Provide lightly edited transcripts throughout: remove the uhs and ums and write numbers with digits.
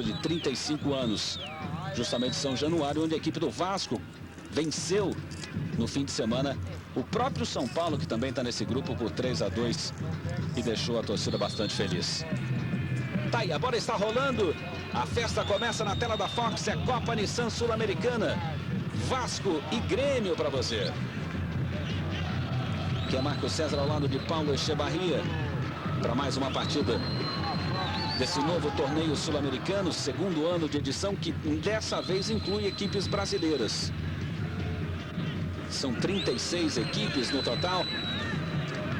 de 35 anos, justamente São Januário, onde a equipe do Vasco venceu no fim de semana o próprio São Paulo, que também está nesse grupo, por 3-2 e deixou a torcida bastante feliz. Tá aí, a bola está rolando, a festa começa na tela da Fox, é Copa Nissan Sul-Americana, Vasco e Grêmio para você. Que é Marcos César ao lado de Paulo Echevarria, para mais uma partida desse novo torneio sul-americano, segundo ano de edição, que dessa vez inclui equipes brasileiras. São 36 equipes no total,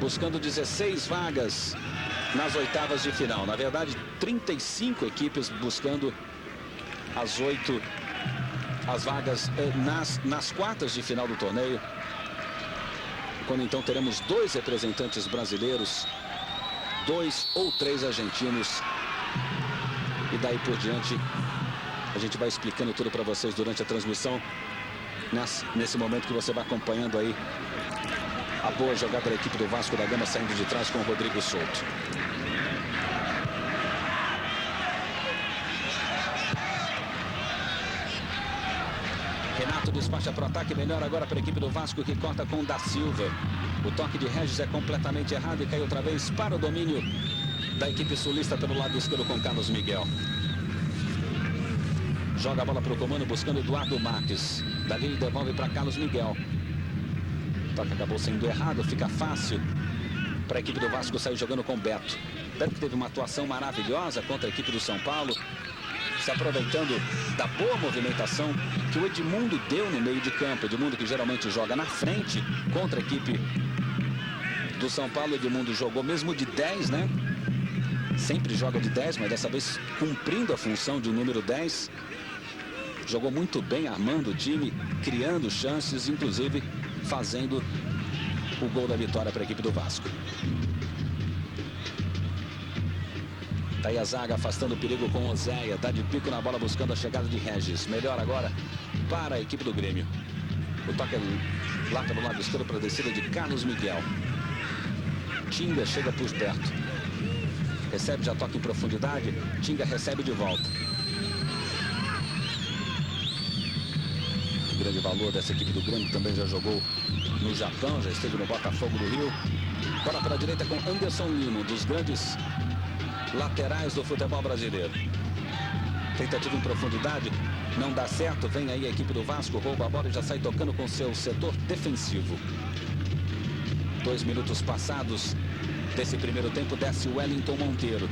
buscando 16 vagas nas oitavas de final. Na verdade, 35 equipes buscando as vagas nas quartas de final do torneio. Quando então teremos 2 representantes brasileiros, 2 ou 3 argentinos. E daí por diante, a gente vai explicando tudo para vocês durante a transmissão. Nesse momento que você vai acompanhando aí a boa jogada da equipe do Vasco da Gama, saindo de trás com o Rodrigo Souto. Renato despacha para o ataque, melhor agora para a equipe do Vasco, que corta com o Da Silva. O toque de Regis é completamente errado e cai outra vez para o domínio da equipe sulista pelo lado esquerdo com Carlos Miguel. Joga a bola para o comando buscando Eduardo Marques. Dali ele devolve para Carlos Miguel. O toque acabou sendo errado, fica fácil para a equipe do Vasco sair jogando com Beto. Beto que teve uma atuação maravilhosa contra a equipe do São Paulo, se aproveitando da boa movimentação que o Edmundo deu no meio de campo. Edmundo que geralmente joga na frente contra a equipe do São Paulo. Edmundo jogou mesmo de 10, né? Sempre joga de 10, mas dessa vez cumprindo a função de número 10. Jogou muito bem, armando o time, criando chances, inclusive fazendo o gol da vitória para a equipe do Vasco. Tá aí a zaga afastando o perigo com Oséia. Dá de pico na bola buscando a chegada de Regis. Melhor agora para a equipe do Grêmio. O toque lá pelo lado esquerdo para a descida de Carlos Miguel. Tinga chega por perto. Recebe, já toca em profundidade. Tinga recebe de volta. O grande valor dessa equipe do Grêmio, também já jogou no Japão, já esteve no Botafogo do Rio. Bola para a direita com Anderson Lima, um dos grandes laterais do futebol brasileiro. Tentativa em profundidade, não dá certo. Vem aí a equipe do Vasco, rouba a bola e já sai tocando com seu setor defensivo. 2 minutos passados desse primeiro tempo, desce o Wellington Monteiro.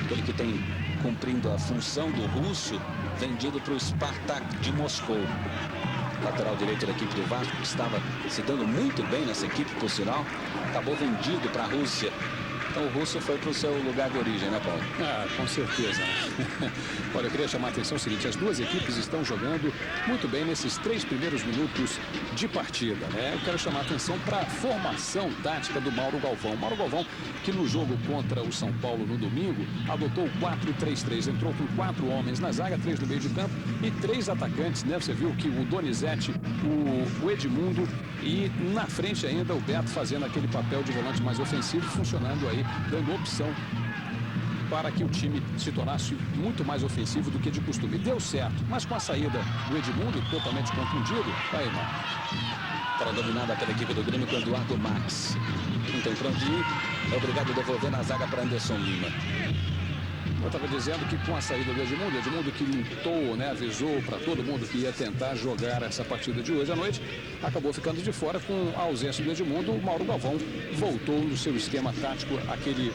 Ele que tem cumprindo a função do russo, vendido para o Spartak de Moscou. Lateral direito da equipe do Vasco, que estava se dando muito bem nessa equipe, por sinal, acabou vendido para a Rússia. Então o russo foi para o seu lugar de origem, né, Paulo? Ah, com certeza. Olha, eu queria chamar a atenção o seguinte: as duas equipes estão jogando muito bem nesses 3 primeiros minutos de partida, né? Eu quero chamar a atenção para a formação tática do Mauro Galvão. Mauro Galvão, que no jogo contra o São Paulo no domingo, adotou o 4-3-3. Entrou com 4 homens na zaga, 3 no meio de campo e 3 atacantes, né? Você viu que o Donizete, o Edmundo e na frente ainda o Beto fazendo aquele papel de volante mais ofensivo, funcionando aí, dando opção para que o time se tornasse muito mais ofensivo do que de costume. Deu certo, mas com a saída do Edmundo, totalmente contundido, aí não. Para dominada pela equipe do Grêmio com Eduardo Max. Não tem para onde ir, é obrigado a devolver na zaga para Anderson Lima. Eu estava dizendo que com a saída do Edmundo que lutou, né, avisou para todo mundo que ia tentar jogar essa partida de hoje à noite, acabou ficando de fora. Com a ausência do Edmundo, o Mauro Galvão voltou no seu esquema tático,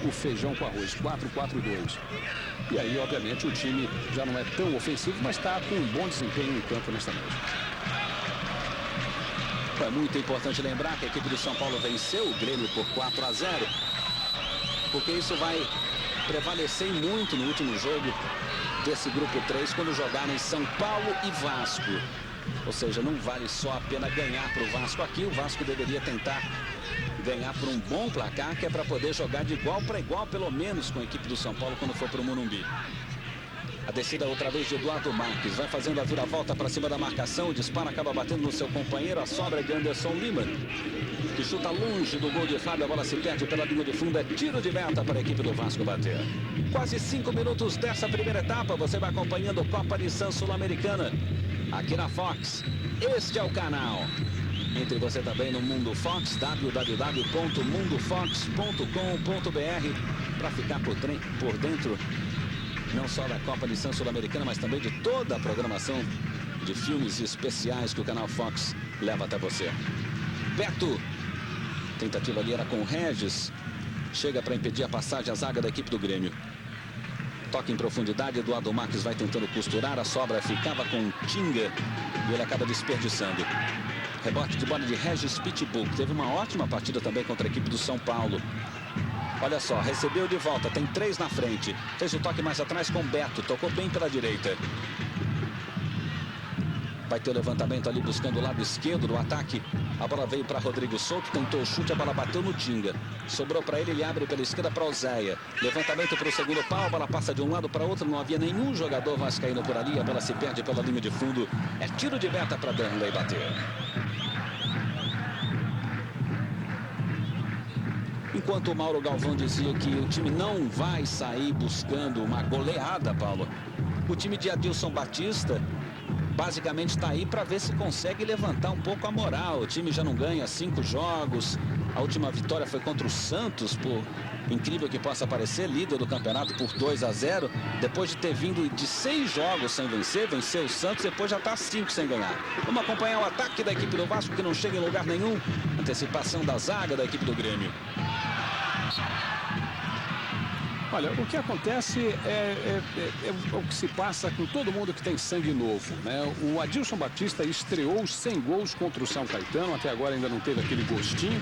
o feijão com arroz, 4-4-2. E aí, obviamente, o time já não é tão ofensivo, mas está com um bom desempenho em campo nesta noite. É muito importante lembrar que a equipe do São Paulo venceu o Grêmio por 4-0, porque isso vai prevalecer muito no último jogo desse grupo 3, quando jogarem São Paulo e Vasco. Ou seja, não vale só a pena ganhar para o Vasco aqui. O Vasco deveria tentar ganhar por um bom placar, que é para poder jogar de igual para igual, pelo menos, com a equipe do São Paulo quando for para o Morumbi. A descida outra vez de Eduardo Marques. Vai fazendo a vira-volta para cima da marcação. O disparo acaba batendo no seu companheiro. A sobra de Anderson Lima, que chuta longe do gol de Fábio. A bola se perde pela linha de fundo. É tiro de meta para a equipe do Vasco bater. Quase 5 minutos dessa primeira etapa. Você vai acompanhando Copa Nissan Sul-Americana aqui na Fox. Este é o canal. Entre você também no Mundo Fox, www.mundofox.com.br, para ficar por dentro não só da Copa Nissan Sul-Americana, mas também de toda a programação de filmes especiais que o canal Fox leva até você. Beto, tentativa ali era com o Regis, chega para impedir a passagem à zaga da equipe do Grêmio. Toque em profundidade, Eduardo Marques vai tentando costurar, a sobra ficava com Tinga e ele acaba desperdiçando. Rebote de bola de Regis Pitbull, que teve uma ótima partida também contra a equipe do São Paulo. Olha só, recebeu de volta, tem 3 na frente. Fez o toque mais atrás com Beto, tocou bem pela direita. Vai ter o levantamento ali buscando o lado esquerdo do ataque. A bola veio para Rodrigo Souto, tentou o chute, a bola bateu no Tinga. Sobrou para ele, ele abre pela esquerda para Oséia. Levantamento para o segundo pau, a bola passa de um lado para outro, não havia nenhum jogador vascaíno por ali, a bola se perde pela linha de fundo. É tiro de meta para Danley bater. Enquanto o Mauro Galvão dizia que o time não vai sair buscando uma goleada, Paulo, o time de Adilson Batista basicamente está aí para ver se consegue levantar um pouco a moral. O time já não ganha 5 jogos. A última vitória foi contra o Santos, por incrível que possa parecer, líder do campeonato por 2-0. Depois de ter vindo de 6 jogos sem vencer, venceu o Santos, depois já está 5 sem ganhar. Vamos acompanhar o ataque da equipe do Vasco, que não chega em lugar nenhum. Antecipação da zaga da equipe do Grêmio. Olha, o que acontece é o que se passa com todo mundo que tem sangue novo, né? O Adilson Batista estreou sem gols contra o São Caetano, até agora ainda não teve aquele gostinho,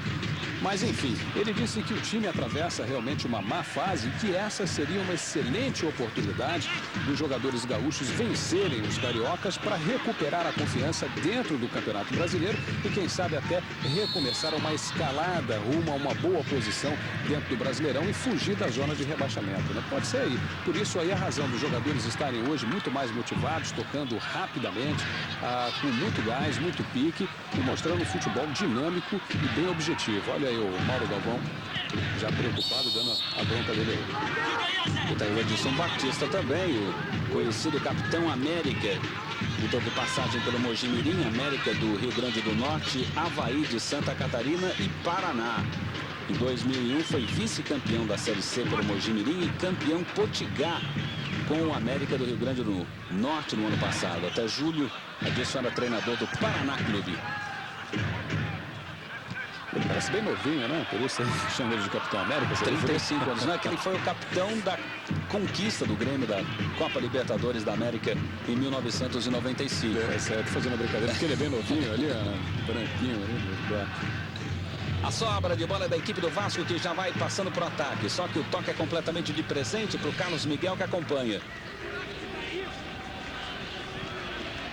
mas enfim, ele disse que o time atravessa realmente uma má fase e que essa seria uma excelente oportunidade dos jogadores gaúchos vencerem os cariocas para recuperar a confiança dentro do Campeonato Brasileiro e quem sabe até recomeçar uma escalada rumo a uma boa posição dentro do Brasileirão e fugir da zona de rebaixamento. Né? Pode ser aí. Por isso aí a razão dos jogadores estarem hoje muito mais motivados, tocando rapidamente, com muito gás, muito pique e mostrando um futebol dinâmico e bem objetivo. Olha aí o Mauro Galvão já preocupado, dando a bronca dele aí. E tá aí o Edson Batista também, o conhecido Capitão América. E teve passagem pelo Mojimirim, América do Rio Grande do Norte, Avaí de Santa Catarina e Paraná. Em 2001 foi vice-campeão da Série C pelo Mojimirim e campeão Potiguar com o América do Rio Grande do Norte no ano passado. Até julho, Adilson era treinador do Paraná Clube. Ele parece bem novinho, né? Por isso chama ele de Capitão América. 35 anos, né? Que ele foi o capitão da conquista do Grêmio da Copa Libertadores da América em 1995. É certo, fazendo brincadeira, porque ele é bem novinho ali, branquinho ali. A sobra de bola é da equipe do Vasco, que já vai passando para o ataque. Só que o toque é completamente de presente para o Carlos Miguel, que acompanha.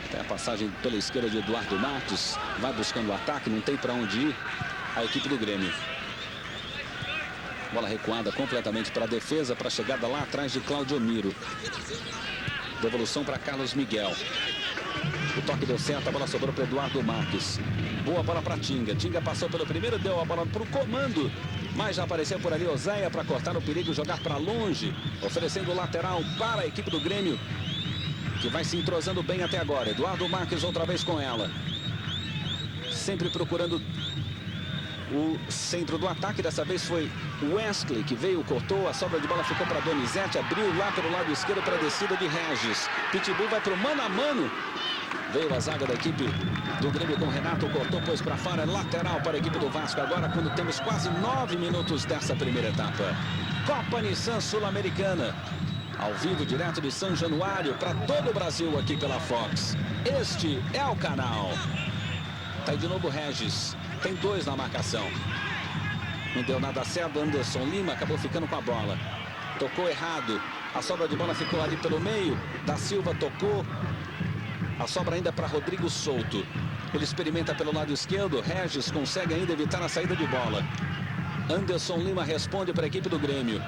Tem a passagem pela esquerda de Eduardo Marques. Vai buscando o ataque, não tem para onde ir a equipe do Grêmio. Bola recuada completamente para a defesa, para a chegada lá atrás de Claudio Miro. Devolução para Carlos Miguel. O toque deu certo, a bola sobrou para Eduardo Marques. Boa bola para Tinga. Tinga passou pelo primeiro, deu a bola para o comando. Mas já apareceu por ali Oséia para cortar o perigo e jogar para longe. Oferecendo o lateral para a equipe do Grêmio, que vai se entrosando bem até agora. Eduardo Marques outra vez com ela. Sempre procurando o centro do ataque. Dessa vez foi Wesley que veio, cortou. A sobra de bola ficou para Donizete. Abriu lá pelo lado esquerdo para a descida de Regis. Pitbull vai para o mano a mano. Veio a zaga da equipe do Grêmio com Renato, cortou, pôs para fora, lateral para a equipe do Vasco. Agora, quando temos quase 9 minutos dessa primeira etapa. Copa Nissan Sul-Americana, ao vivo, direto de São Januário, para todo o Brasil aqui pela Fox. Este é o canal. Tá aí de novo Regis, tem 2 na marcação. Não deu nada certo, Anderson Lima acabou ficando com a bola. Tocou errado, a sobra de bola ficou ali pelo meio. Da Silva tocou. A sobra ainda para Rodrigo Souto. Ele experimenta pelo lado esquerdo. Regis consegue ainda evitar a saída de bola. Anderson Lima responde para a equipe do Grêmio.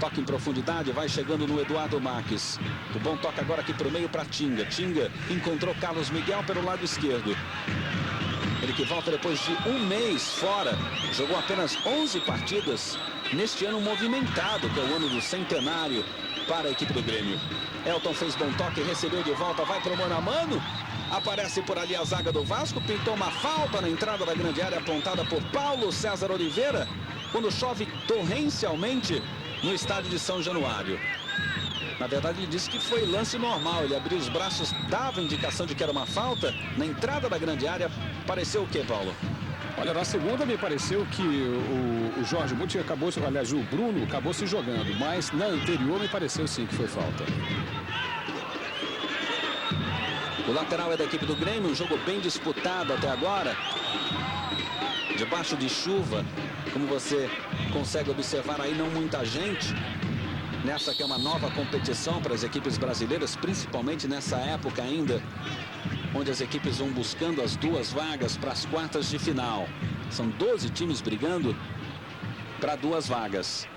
Toque em profundidade, vai chegando no Eduardo Marques. O bom toque agora aqui para o meio para Tinga. Tinga encontrou Carlos Miguel pelo lado esquerdo. Ele que volta depois de um mês fora. Jogou apenas 11 partidas neste ano movimentado, que é o ano do centenário para a equipe do Grêmio. Elton fez bom toque, recebeu de volta, vai para o mano a mano. Aparece por ali a zaga do Vasco, pintou uma falta na entrada da grande área apontada por Paulo César Oliveira, quando chove torrencialmente no estádio de São Januário. Na verdade, ele disse que foi lance normal. Ele abriu os braços, dava indicação de que era uma falta. Na entrada da grande área, pareceu o quê, Paulo? Olha, na segunda me pareceu que o Jorge Muti acabou, aliás, o Bruno acabou se jogando, mas na anterior me pareceu sim que foi falta. O lateral é da equipe do Grêmio, um jogo bem disputado até agora. Debaixo de chuva, como você consegue observar aí, não muita gente. Nessa que é uma nova competição para as equipes brasileiras, principalmente nessa época ainda, onde as equipes vão buscando as duas vagas para as quartas de final. São 12 times brigando para 2 vagas.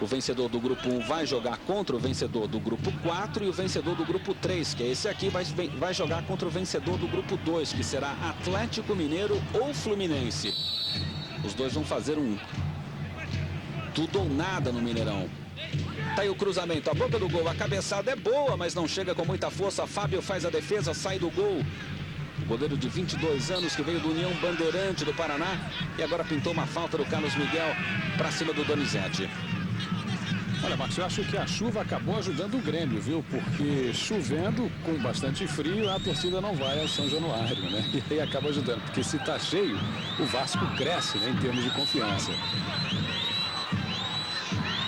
O vencedor do grupo 1 vai jogar contra o vencedor do grupo 4 e o vencedor do grupo 3, que é esse aqui, vai jogar contra o vencedor do grupo 2, que será Atlético Mineiro ou Fluminense. Os dois vão fazer um tudo ou nada no Mineirão. Tá aí o cruzamento, a boca do gol, a cabeçada é boa, mas não chega com muita força. Fábio faz a defesa, sai do gol. Goleiro de 22 anos que veio do União Bandeirante do Paraná e agora pintou uma falta do Carlos Miguel para cima do Donizete. Olha, Marcos, eu acho que a chuva acabou ajudando o Grêmio, viu? Porque chovendo, com bastante frio, a torcida não vai ao São Januário, né? E aí acaba ajudando, porque se tá cheio, o Vasco cresce, né, em termos de confiança.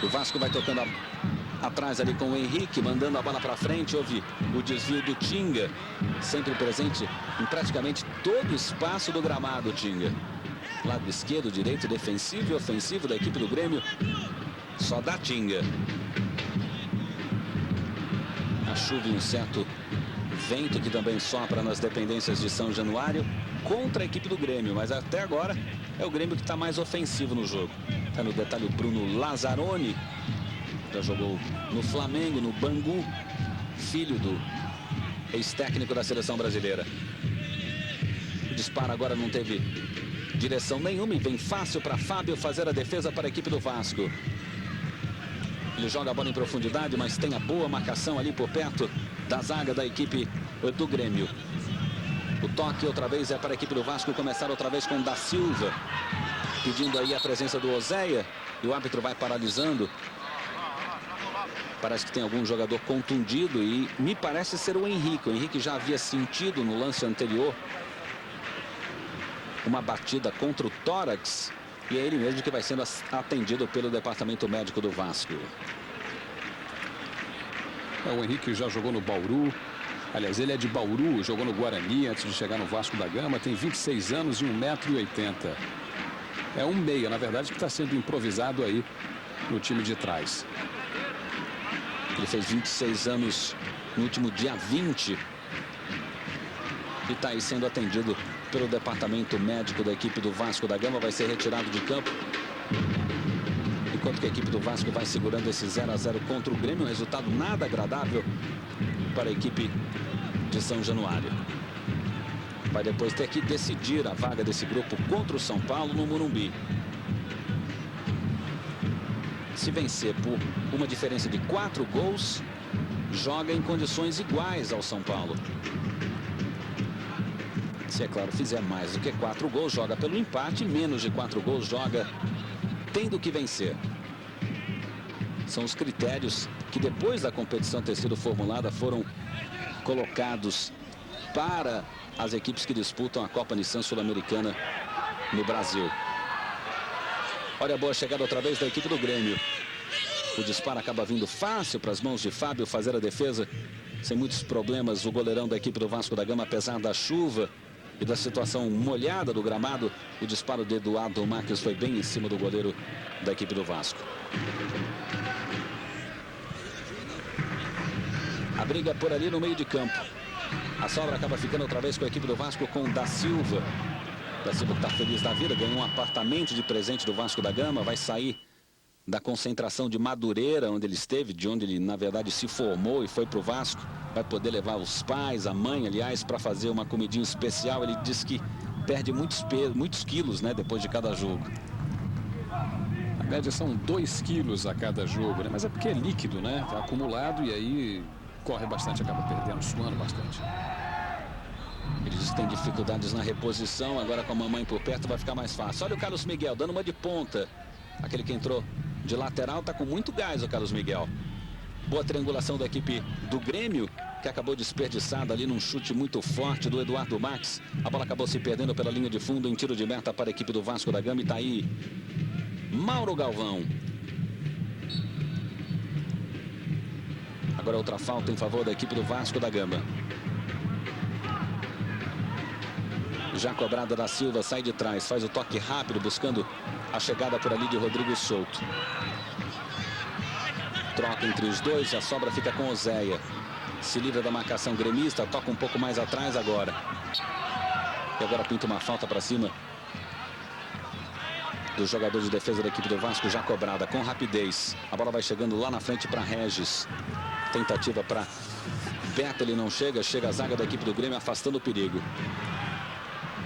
O Vasco vai tocando atrás ali com o Henrique, mandando a bola para frente. Houve o desvio do Tinga, sempre presente em praticamente todo o espaço do gramado, Tinga. Lado esquerdo, direito, defensivo e ofensivo da equipe do Grêmio. Só dá Tinga. A chuva e um certo vento que também sopra nas dependências de São Januário contra a equipe do Grêmio, mas até agora é o Grêmio que está mais ofensivo no jogo. Está no detalhe o Bruno Lazzaroni, já jogou no Flamengo, no Bangu, filho do ex-técnico da seleção brasileira. O disparo agora não teve direção nenhuma e bem fácil para Fábio fazer a defesa para a equipe do Vasco. Ele joga a bola em profundidade, mas tem a boa marcação ali por perto da zaga da equipe do Grêmio. O toque outra vez é para a equipe do Vasco começar outra vez com o Da Silva, pedindo aí a presença do Oséia, e o árbitro vai paralisando. Parece que tem algum jogador contundido e me parece ser o Henrique. O Henrique já havia sentido no lance anterior uma batida contra o tórax e é ele mesmo que vai sendo atendido pelo departamento médico do Vasco. O Henrique já jogou no Bauru. Aliás, ele é de Bauru, jogou no Guarani antes de chegar no Vasco da Gama. Tem 26 anos e 1,80 m. É um meia, na verdade, que está sendo improvisado aí no time de trás. Ele fez 26 anos no último dia 20. E está aí sendo atendido pelo departamento médico da equipe do Vasco da Gama. Vai ser retirado de campo. Enquanto que a equipe do Vasco vai segurando esse 0 a 0 contra o Grêmio. Um resultado nada agradável para a equipe de São Januário. Vai depois ter que decidir a vaga desse grupo contra o São Paulo no Morumbi. Se vencer por uma diferença de 4 gols, joga em condições iguais ao São Paulo. Se, é claro, fizer mais do que 4 gols, joga pelo empate. Menos de 4 gols, joga tendo que vencer. São os critérios que, depois da competição ter sido formulada, foram colocados para as equipes que disputam a Copa Nissan Sul-Americana no Brasil. Olha a boa chegada outra vez da equipe do Grêmio. O disparo acaba vindo fácil para as mãos de Fábio fazer a defesa. Sem muitos problemas, o goleirão da equipe do Vasco da Gama, apesar da chuva e da situação molhada do gramado, o disparo de Eduardo Marques foi bem em cima do goleiro da equipe do Vasco. A briga por ali no meio de campo. A sobra acaba ficando outra vez com a equipe do Vasco com o Da Silva. Da Silva que está feliz da vida, ganhou um apartamento de presente do Vasco da Gama, vai sair da concentração de Madureira, onde ele esteve, de onde ele, na verdade, se formou e foi para o Vasco. Vai poder levar os pais, a mãe, aliás, para fazer uma comidinha especial. Ele diz que perde muitos quilos, né, depois de cada jogo. A média são 2 quilos a cada jogo, né? Mas é porque é líquido, né? Tá acumulado e aí corre bastante, acaba perdendo, suando bastante. Ele diz que tem dificuldades na reposição. Agora com a mamãe por perto vai ficar mais fácil. Olha o Carlos Miguel dando uma de ponta. Aquele que entrou de lateral tá com muito gás, o Carlos Miguel. Boa triangulação da equipe do Grêmio, que acabou desperdiçada ali num chute muito forte do Eduardo Max. A bola acabou se perdendo pela linha de fundo em tiro de meta para a equipe do Vasco da Gama. E tá aí Mauro Galvão. Agora outra falta em favor da equipe do Vasco da Gama. Já cobrada da Silva, sai de trás, faz o toque rápido, buscando a chegada por ali de Rodrigo Souto. Troca entre os dois, a sobra fica com Oséia. Se livra da marcação gremista, toca um pouco mais atrás agora. E agora pinta uma falta para cima do jogador de defesa da equipe do Vasco, já cobrada com rapidez. A bola vai chegando lá na frente para Regis. Tentativa para Beto, ele não chega, chega a zaga da equipe do Grêmio afastando o perigo.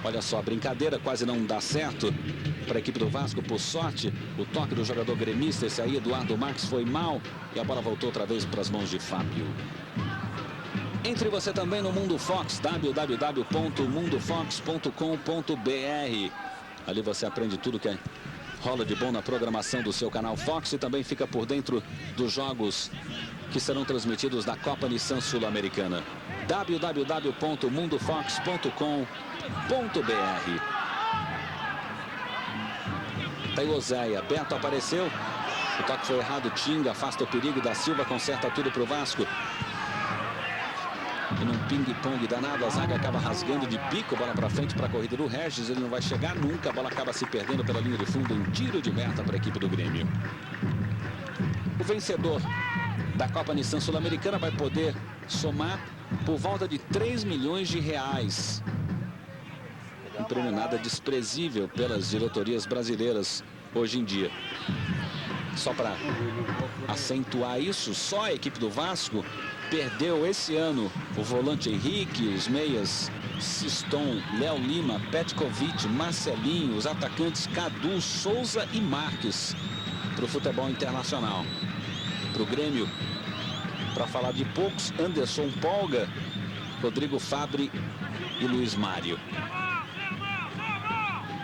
Olha só, a brincadeira quase não dá certo para a equipe do Vasco, por sorte. O toque do jogador gremista, esse aí, Eduardo Max, foi mal. E a bola voltou outra vez para as mãos de Fábio. Entre você também no Mundo Fox, www.mundofox.com.br. Ali você aprende tudo que rola de bom na programação do seu canal Fox e também fica por dentro dos jogos que serão transmitidos da Copa Nissan Sul-Americana. www.mundofox.com.br. Tá aí o Oséia, Beto apareceu, o toque foi errado, Tinga afasta o perigo, da Silva conserta tudo para o Vasco. E num ping-pong danado, a zaga acaba rasgando de bico, bola para frente para a corrida do Regis, ele não vai chegar nunca, a bola acaba se perdendo pela linha de fundo em tiro de meta para a equipe do Grêmio. O vencedor da Copa Nissan Sul-Americana vai poder somar por volta de 3 milhões de reais. Um prêmio nada desprezível pelas diretorias brasileiras hoje em dia. Só para acentuar isso, só a equipe do Vasco perdeu esse ano o volante Henrique, os meias Siston, Léo Lima, Petkovic, Marcelinho, os atacantes Cadu, Souza e Marques para o futebol internacional. Para o Grêmio, para falar de poucos, Anderson Polga, Rodrigo Fabre e Luiz Mário.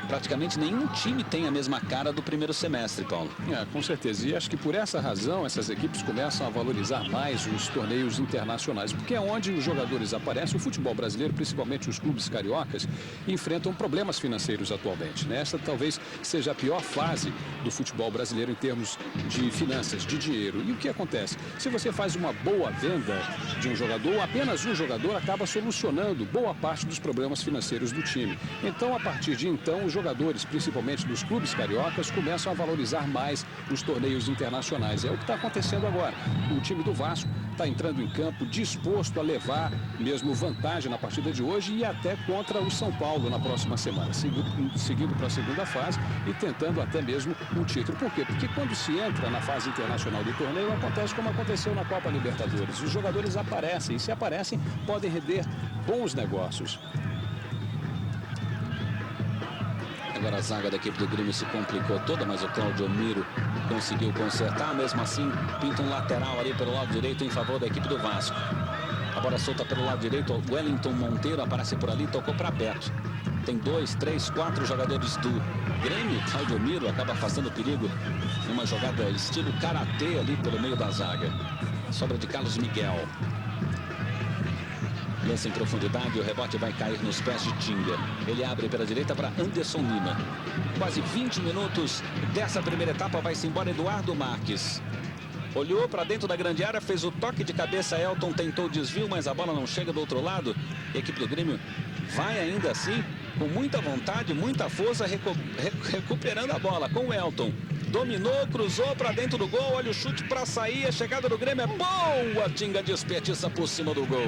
Praticamente nenhum time tem a mesma cara do primeiro semestre, Paulo. Com certeza. E acho que por essa razão essas equipes começam a valorizar mais os torneios internacionais, porque é onde os jogadores aparecem. O futebol brasileiro, principalmente os clubes cariocas, enfrentam problemas financeiros atualmente, né? Essa talvez seja a pior fase do futebol brasileiro em termos de finanças, de dinheiro. E o que acontece? Se você faz uma boa venda de um jogador, apenas um jogador acaba solucionando boa parte dos problemas financeiros do time. Então, a partir de então, os jogadores, principalmente dos clubes cariocas, começam a valorizar mais os torneios internacionais. É o que está acontecendo agora. O time do Vasco está entrando em campo disposto a levar mesmo vantagem na partida de hoje e até contra o São Paulo na próxima semana, seguindo para a segunda fase e tentando até mesmo um título. Por quê? Porque quando se entra na fase internacional do torneio, acontece como aconteceu na Copa Libertadores. Os jogadores aparecem e, se aparecem, podem render bons negócios. Agora a zaga da equipe do Grêmio se complicou toda, mas o Cláudio Miro conseguiu consertar. Mesmo assim, pinta um lateral ali pelo lado direito em favor da equipe do Vasco. A bola solta pelo lado direito, o Wellington Monteiro aparece por ali, tocou para Beto. Tem 2, 3, 4 jogadores do Grêmio. Cláudio Miro acaba afastando o perigo numa jogada estilo karatê ali pelo meio da zaga. Sobra de Carlos Miguel. Lança em profundidade, o rebote vai cair nos pés de Tinga. Ele abre pela direita para Anderson Lima. Quase 20 minutos dessa primeira etapa, vai-se embora Eduardo Marques. Olhou para dentro da grande área, fez o toque de cabeça, Elton tentou o desvio, mas a bola não chega do outro lado. E a equipe do Grêmio vai ainda assim, com muita vontade, muita força, recuperando a bola com o Elton. Dominou, cruzou para dentro do gol, olha o chute para sair, a chegada do Grêmio é boa, Tinga desperdiça por cima do gol.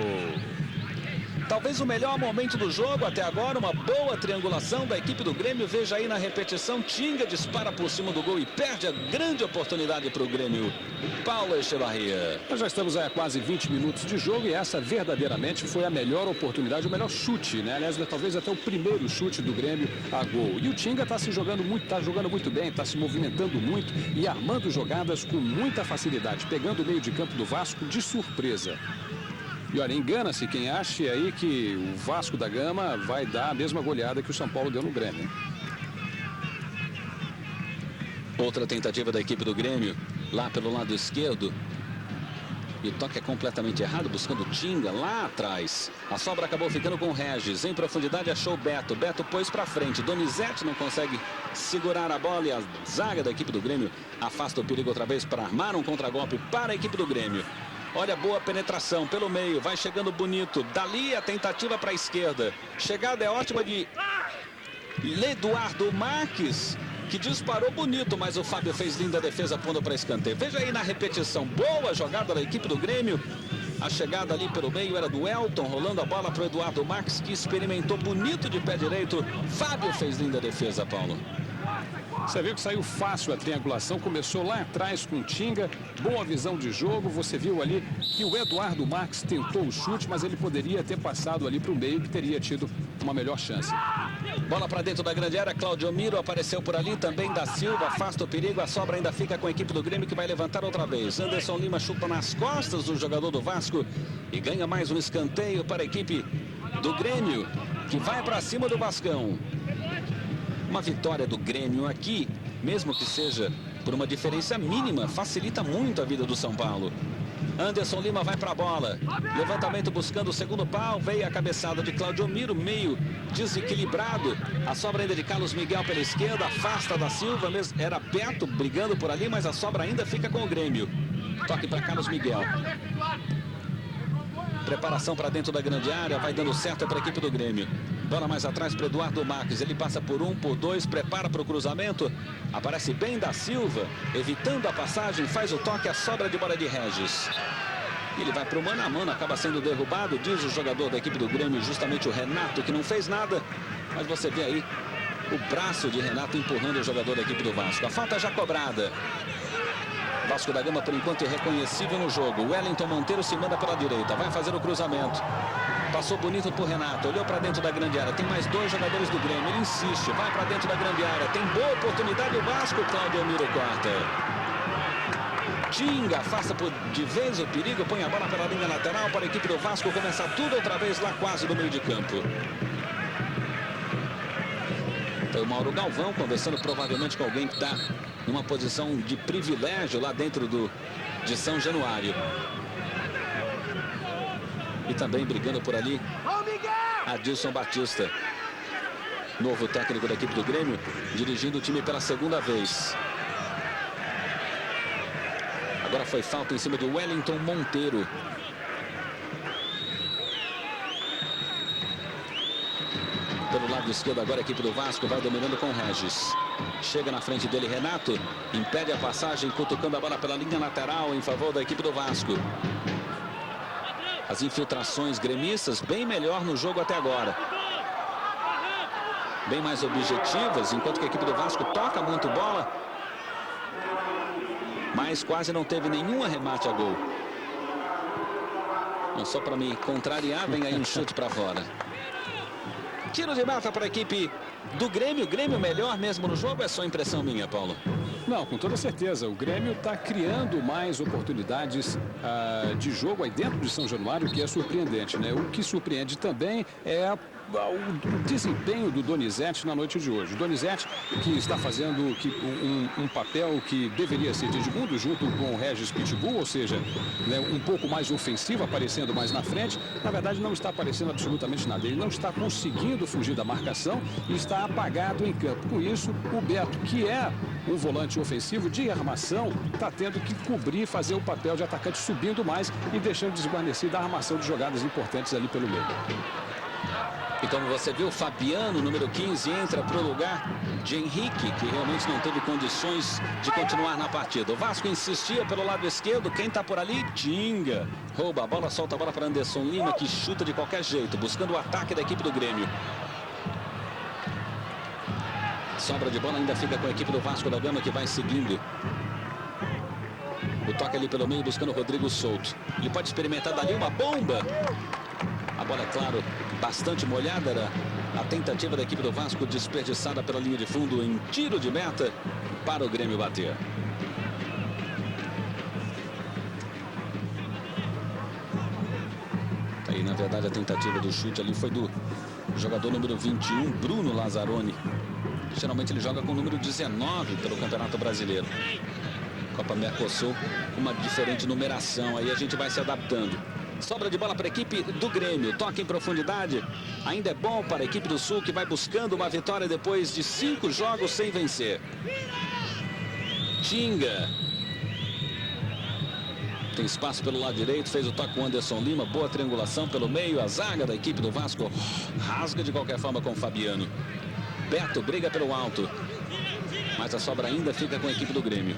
Talvez o melhor momento do jogo até agora, uma boa triangulação da equipe do Grêmio. Veja aí na repetição, Tinga dispara por cima do gol e perde a grande oportunidade para o Grêmio. Paulo Echevarria. Nós já estamos há quase 20 minutos de jogo e essa verdadeiramente foi a melhor oportunidade, o melhor chute, né? Aliás, talvez até o primeiro chute do Grêmio a gol. E o Tinga está jogando muito bem, está se movimentando muito e armando jogadas com muita facilidade, pegando o meio de campo do Vasco de surpresa. E olha, engana-se quem acha aí que o Vasco da Gama vai dar a mesma goleada que o São Paulo deu no Grêmio. Outra tentativa da equipe do Grêmio, lá pelo lado esquerdo. E o toque é completamente errado, buscando Tinga lá atrás. A sobra acabou ficando com o Regis. Em profundidade achou Beto. Beto pôs para frente. Donizete não consegue segurar a bola e a zaga da equipe do Grêmio afasta o perigo outra vez para armar um contragolpe para a equipe do Grêmio. Olha a boa penetração pelo meio, vai chegando bonito. Dali a tentativa para a esquerda. Chegada é ótima de Eduardo Marques, que disparou bonito, mas o Fábio fez linda defesa, pondo para escanteio. Veja aí na repetição, boa jogada da equipe do Grêmio. A chegada ali pelo meio era do Elton, rolando a bola para o Eduardo Marques, que experimentou bonito de pé direito. Fábio fez linda defesa, Paulo. Você viu que saiu fácil a triangulação, começou lá atrás com o Tinga, boa visão de jogo. Você viu ali que o Eduardo Marques tentou o chute, mas ele poderia ter passado ali para o meio, que teria tido uma melhor chance. Bola para dentro da grande área, Claudio Miro apareceu por ali, também da Silva, afasta o perigo, a sobra ainda fica com a equipe do Grêmio, que vai levantar outra vez. Anderson Lima chupa nas costas do jogador do Vasco e ganha mais um escanteio para a equipe do Grêmio, que vai para cima do Vascão. Uma vitória do Grêmio aqui, mesmo que seja por uma diferença mínima, facilita muito a vida do São Paulo. Anderson Lima vai para a bola. Levantamento buscando o segundo pau. Veio a cabeçada de Claudio Miro, meio desequilibrado. A sobra ainda de Carlos Miguel pela esquerda. Afasta da Silva. Era Beto brigando por ali, mas a sobra ainda fica com o Grêmio. Toque para Carlos Miguel. Preparação para dentro da grande área. Vai dando certo para a equipe do Grêmio. Bola mais atrás para Eduardo Marques. Ele passa por um, por dois, prepara para o cruzamento. Aparece bem da Silva, evitando a passagem, faz o toque, a sobra de bola de Regis. Ele vai para o mano a mano, acaba sendo derrubado, diz o jogador da equipe do Grêmio, justamente o Renato, que não fez nada. Mas você vê aí o braço de Renato empurrando o jogador da equipe do Vasco. A falta já cobrada. Vasco da Gama, por enquanto, irreconhecível no jogo. Wellington Monteiro se manda pela direita, vai fazer o cruzamento. Passou bonito por Renato, olhou para dentro da grande área. Tem mais dois jogadores do Grêmio, ele insiste, vai para dentro da grande área. Tem boa oportunidade o Vasco, Claudio Miro corta. Tinga afasta de vez o perigo, põe a bola pela linha lateral para a equipe do Vasco começar tudo outra vez lá quase no meio de campo. Foi o Mauro Galvão conversando provavelmente com alguém que está numa posição de privilégio lá dentro de São Januário. E também brigando por ali, Adilson Batista, novo técnico da equipe do Grêmio, dirigindo o time pela segunda vez. Agora foi falta em cima de Wellington Monteiro. Pelo lado esquerdo agora a equipe do Vasco vai dominando com o Regis. Chega na frente dele Renato, impede a passagem, cutucando a bola pela linha lateral em favor da equipe do Vasco. As infiltrações gremistas bem melhor no jogo até agora. Bem mais objetivas, enquanto que a equipe do Vasco toca muito bola. Mas quase não teve nenhum arremate a gol. Não, só para me contrariar, vem aí um chute para fora. Tiro de meta para a equipe do Grêmio. Grêmio melhor mesmo no jogo, é só impressão minha, Paulo? Não, com toda certeza. O Grêmio está criando mais oportunidades de jogo aí dentro de São Januário, que é surpreendente, né? O que surpreende também é o desempenho do Donizete na noite de hoje. O Donizete, que está fazendo um papel que deveria ser de Edmundo, junto com o Regis Pitbull, ou seja, né, um pouco mais ofensivo, aparecendo mais na frente. Na verdade, não está aparecendo absolutamente nada. Ele não está conseguindo fugir da marcação e está apagado em campo. Com isso, o Beto, que é um volante ofensivo de armação, está tendo que cobrir, fazer o papel de atacante, subindo mais e deixando desguarnecida a armação de jogadas importantes ali pelo meio. E como você viu, Fabiano, número 15, entra para o lugar de Henrique, que realmente não teve condições de continuar na partida. O Vasco insistia pelo lado esquerdo. Quem está por ali? Tinga. Rouba a bola, solta a bola para Anderson Lima, que chuta de qualquer jeito, buscando o ataque da equipe do Grêmio. Sobra de bola ainda fica com a equipe do Vasco da Gama, que vai seguindo. O toque ali pelo meio, buscando o Rodrigo Souto. Ele pode experimentar dali uma bomba. A bola, é claro, bastante molhada. Era a tentativa da equipe do Vasco, desperdiçada pela linha de fundo em tiro de meta para o Grêmio bater. Aí, na verdade, a tentativa do chute ali foi do jogador número 21, Bruno Lazzaroni. Geralmente ele joga com o número 19 pelo Campeonato Brasileiro. Copa Mercosul, uma diferente numeração. Aí a gente vai se adaptando. Sobra de bola para a equipe do Grêmio. Toque em profundidade. Ainda é bom para a equipe do Sul, que vai buscando uma vitória depois de 5 jogos sem vencer. Tinga. Tem espaço pelo lado direito. Fez o toque com o Anderson Lima. Boa triangulação pelo meio. A zaga da equipe do Vasco rasga de qualquer forma com o Fabiano. Beto briga pelo alto. Mas a sobra ainda fica com a equipe do Grêmio.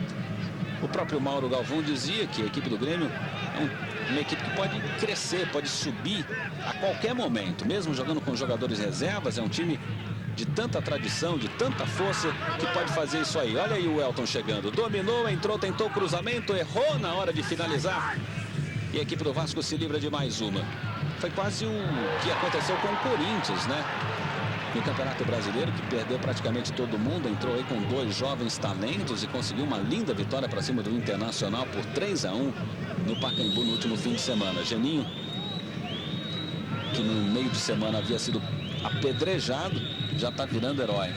O próprio Mauro Galvão dizia que a equipe do Grêmio é uma equipe que pode crescer, pode subir a qualquer momento. Mesmo jogando com jogadores reservas, é um time de tanta tradição, de tanta força, que pode fazer isso aí. Olha aí o Elton chegando. Dominou, entrou, tentou cruzamento, errou na hora de finalizar. E a equipe do Vasco se livra de mais uma. Foi quase o que aconteceu com o Corinthians, né? No Campeonato Brasileiro, que perdeu praticamente todo mundo, entrou aí com 2 jovens talentos e conseguiu uma linda vitória para cima do Internacional por 3-1 no Pacaembu no último fim de semana. Geninho, que no meio de semana havia sido apedrejado, já está virando herói.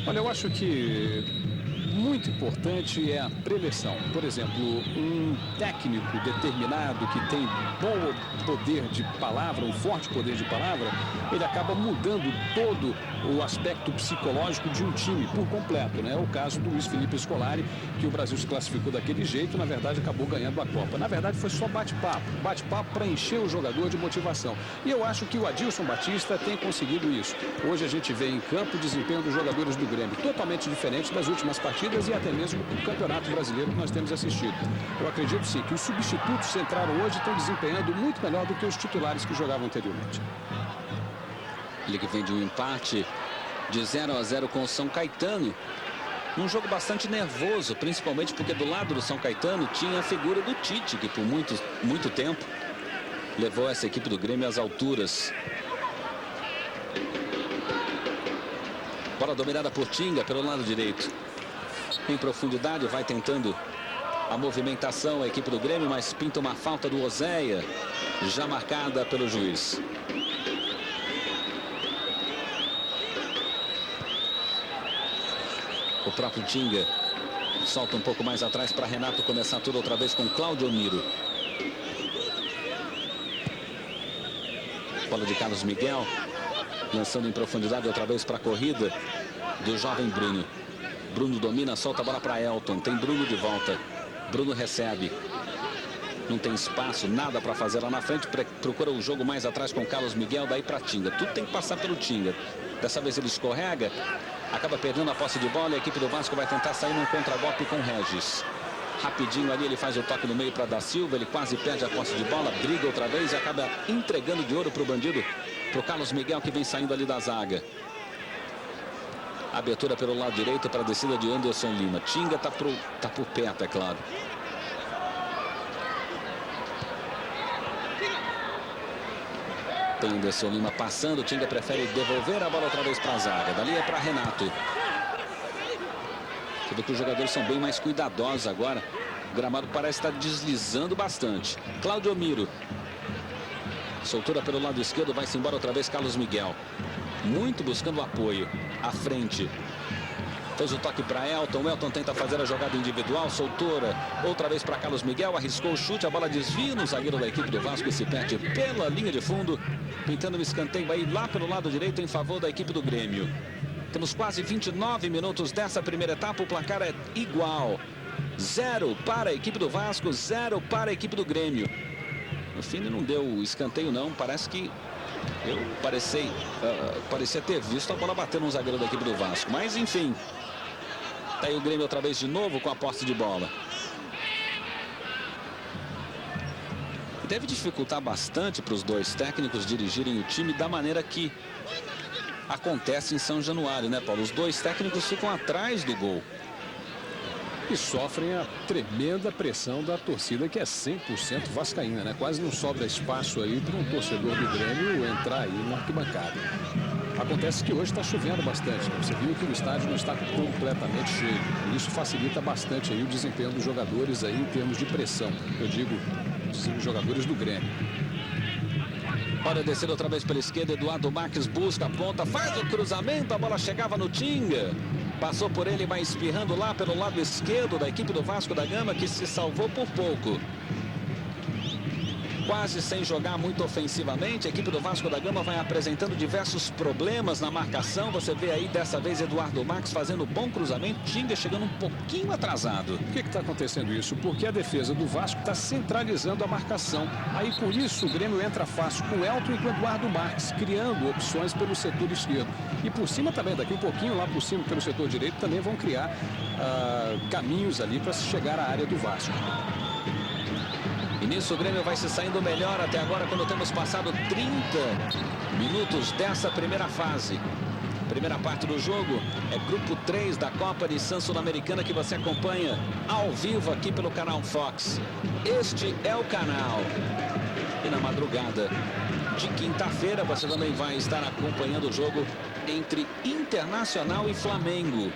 Olha, eu acho que muito importante é a preleção. Por exemplo, um técnico determinado que tem bom poder de palavra, um forte poder de palavra, ele acaba mudando todo o aspecto psicológico de um time por completo, né? É o caso do Luiz Felipe Scolari, que o Brasil se classificou daquele jeito, na verdade acabou ganhando a Copa. Na verdade foi só bate-papo para encher o jogador de motivação. E eu acho que o Adilson Batista tem conseguido isso. Hoje a gente vê em campo o desempenho dos jogadores do Grêmio totalmente diferente das últimas partidas e até mesmo do Campeonato Brasileiro que nós temos assistido. Eu acredito sim que os substitutos que entraram hoje estão desempenhando muito melhor do que os titulares que jogavam anteriormente. Ele que vem de um empate de 0-0 com o São Caetano. Um jogo bastante nervoso, principalmente porque do lado do São Caetano tinha a figura do Tite, que por muito tempo levou essa equipe do Grêmio às alturas. Bola dominada por Tinga pelo lado direito. Em profundidade, vai tentando a movimentação a equipe do Grêmio, mas pinta uma falta do Oséia, já marcada pelo juiz. O próprio Tinga solta um pouco mais atrás para Renato começar tudo outra vez com Cláudio Miro. Bola de Carlos Miguel, lançando em profundidade outra vez para a corrida do jovem Bruno. Bruno domina, solta a bola para Elton. Tem Bruno de volta. Bruno recebe. Não tem espaço, nada para fazer lá na frente. Procura o jogo mais atrás com Carlos Miguel, daí para Tinga. Tudo tem que passar pelo Tinga. Dessa vez ele escorrega, acaba perdendo a posse de bola. E a equipe do Vasco vai tentar sair num contragolpe com Regis. Rapidinho ali ele faz o toque no meio para Da Silva. Ele quase perde a posse de bola, briga outra vez e acaba entregando de ouro para o bandido, para o Carlos Miguel, que vem saindo ali da zaga. Abertura pelo lado direito para a descida de Anderson Lima. Tinga tá por perto, é claro. Tem Anderson Lima passando. Tinga prefere devolver a bola outra vez para a zaga. Dali é para Renato. Você vê que os jogadores são bem mais cuidadosos agora. O gramado parece estar deslizando bastante. Cláudio Miro. Soltura pelo lado esquerdo. Vai-se embora outra vez Carlos Miguel. Muito buscando apoio à frente. Fez o toque para Elton. O Elton tenta fazer a jogada individual. Soltura outra vez para Carlos Miguel. Arriscou o chute. A bola desvia no zagueiro da equipe do Vasco e se perde pela linha de fundo. Pintando um escanteio aí lá pelo lado direito em favor da equipe do Grêmio. Temos quase 29 minutos dessa primeira etapa. O placar é igual. 0 para a equipe do Vasco, 0 para a equipe do Grêmio. No fim ele não deu o escanteio não. Parece que Eu parecia ter visto a bola bater no zagueiro da equipe do Vasco. Mas, enfim. Tá aí o Grêmio outra vez de novo com a posse de bola. Deve dificultar bastante para os dois técnicos dirigirem o time da maneira que acontece em São Januário, né, Paulo? Os dois técnicos ficam atrás do gol. E sofrem a tremenda pressão da torcida, que é 100% vascaína, né? Quase não sobra espaço aí para um torcedor do Grêmio entrar aí na arquibancada. Acontece que hoje está chovendo bastante, né? Você viu que o estádio não está completamente cheio. Isso facilita bastante aí o desempenho dos jogadores aí em termos de pressão. Eu digo, os jogadores do Grêmio. Olha, descendo outra vez pela esquerda, Eduardo Marques busca a ponta, faz o cruzamento, a bola chegava no Tinga. Passou por ele, vai espirrando lá pelo lado esquerdo da equipe do Vasco da Gama, que se salvou por pouco. Quase sem jogar muito ofensivamente, a equipe do Vasco da Gama vai apresentando diversos problemas na marcação. Você vê aí, dessa vez, Eduardo Marques fazendo bom cruzamento, Tinga chegando um pouquinho atrasado. Por que está acontecendo isso? Porque a defesa do Vasco está centralizando a marcação. Aí, com isso, o Grêmio entra fácil com o Elton e com o Eduardo Marques, criando opções pelo setor esquerdo. E por cima também, daqui um pouquinho, lá por cima, pelo setor direito, também vão criar caminhos ali para se chegar à área do Vasco. E nisso o Grêmio vai se saindo melhor até agora, quando temos passado 30 minutos dessa primeira fase. Primeira parte do jogo é grupo 3 da Copa Nissan Sul-Americana, que você acompanha ao vivo aqui pelo canal Fox. Este é o canal. E na madrugada de quinta-feira você também vai estar acompanhando o jogo entre Internacional e Flamengo.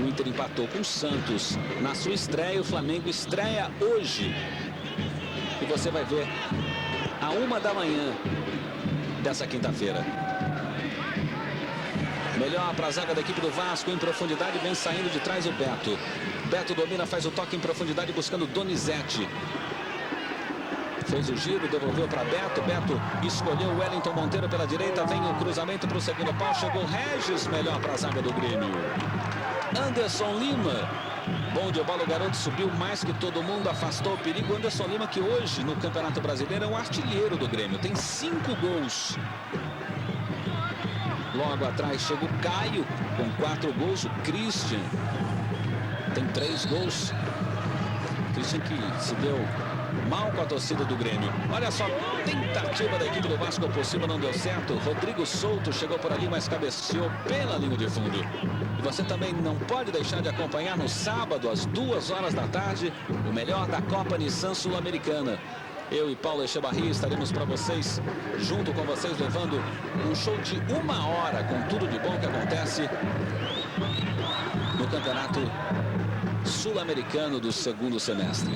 O Inter empatou com o Santos na sua estreia. O Flamengo estreia hoje. E você vai ver à 1 da manhã dessa quinta-feira. Melhor para a zaga da equipe do Vasco, em profundidade, vem saindo de trás o Beto. Beto domina, faz o toque em profundidade, buscando Donizete. Fez o giro, devolveu para Beto. Beto escolheu o Wellington Monteiro pela direita. Vem o cruzamento para o segundo pau. Chegou Regis, melhor para a zaga do Grêmio. Anderson Lima. Bom de bola, o garoto subiu mais que todo mundo, afastou o perigo. Anderson Lima, que hoje no Campeonato Brasileiro é um artilheiro do Grêmio. Tem 5 gols. Logo atrás chega o Caio com 4 gols. O Christian tem 3 gols. Christian que se deu mal com a torcida do Grêmio. Olha só, tentativa da equipe do Vasco por cima, não deu certo. Rodrigo Souto chegou por ali, mas cabeceou pela linha de fundo. E você também não pode deixar de acompanhar no sábado, às 2 horas da tarde, o melhor da Copa Nissan Sul-Americana. Eu e Paulo Echevarria estaremos para vocês, junto com vocês, levando um show de 1 hora com tudo de bom que acontece no Campeonato Sul-Americano do segundo semestre.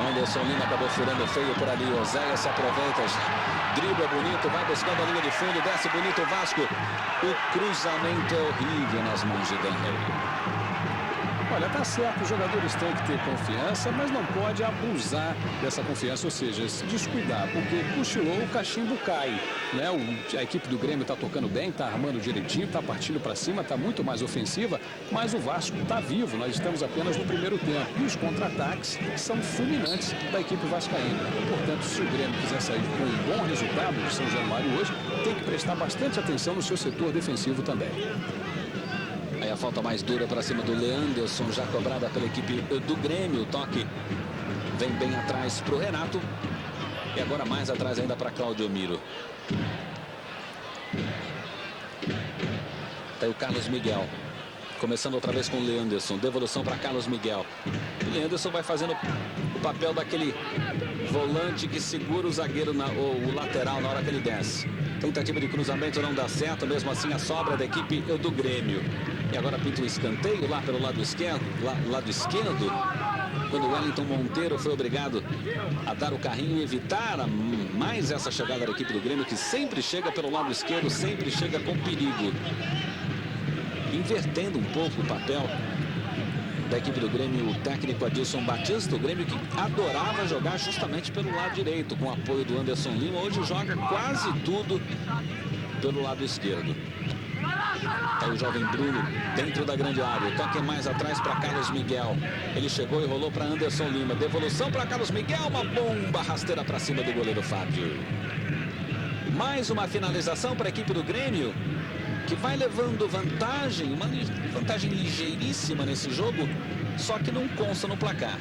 Anderson Lima acabou furando feio por ali. Oséias se aproveita, dribla bonito, vai buscando a linha de fundo, desce bonito o Vasco. O cruzamento é horrível nas mãos de Daniel. Olha, tá certo, os jogadores têm que ter confiança, mas não pode abusar dessa confiança, ou seja, se descuidar, porque cochilou, o cachimbo cai, né? A equipe do Grêmio tá tocando bem, tá armando direitinho, tá partindo para cima, tá muito mais ofensiva, mas o Vasco tá vivo, nós estamos apenas no primeiro tempo, e os contra-ataques são fulminantes da equipe vascaína. Portanto, se o Grêmio quiser sair com um bom resultado de São Januário hoje, tem que prestar bastante atenção no seu setor defensivo também. Aí a falta mais dura para cima do Leanderson, já cobrada pela equipe do Grêmio. O toque vem bem atrás para o Renato. E agora mais atrás ainda para Claudio Miro. Tá aí o Carlos Miguel. Começando outra vez com o Leanderson. Devolução para Carlos Miguel. O Leanderson vai fazendo o papel daquele volante que segura o zagueiro, o lateral, na hora que ele desce. Tentativa de cruzamento não dá certo. Mesmo assim, a sobra da equipe do Grêmio. E agora pinta um escanteio lá pelo lado esquerdo. Lado esquerdo. Quando o Wellington Monteiro foi obrigado a dar o carrinho e evitar mais essa chegada da equipe do Grêmio, que sempre chega pelo lado esquerdo, sempre chega com perigo. Invertendo um pouco o papel da equipe do Grêmio, o técnico Adilson Batista. O Grêmio que adorava jogar justamente pelo lado direito, com o apoio do Anderson Lima. Hoje joga quase tudo pelo lado esquerdo. Tá o jovem Bruno dentro da grande área. O toque mais atrás para Carlos Miguel. Ele chegou e rolou para Anderson Lima. Devolução para Carlos Miguel. Uma bomba rasteira para cima do goleiro Fábio. Mais uma finalização para a equipe do Grêmio, que vai levando vantagem, uma vantagem ligeiríssima nesse jogo, só que não consta no placar.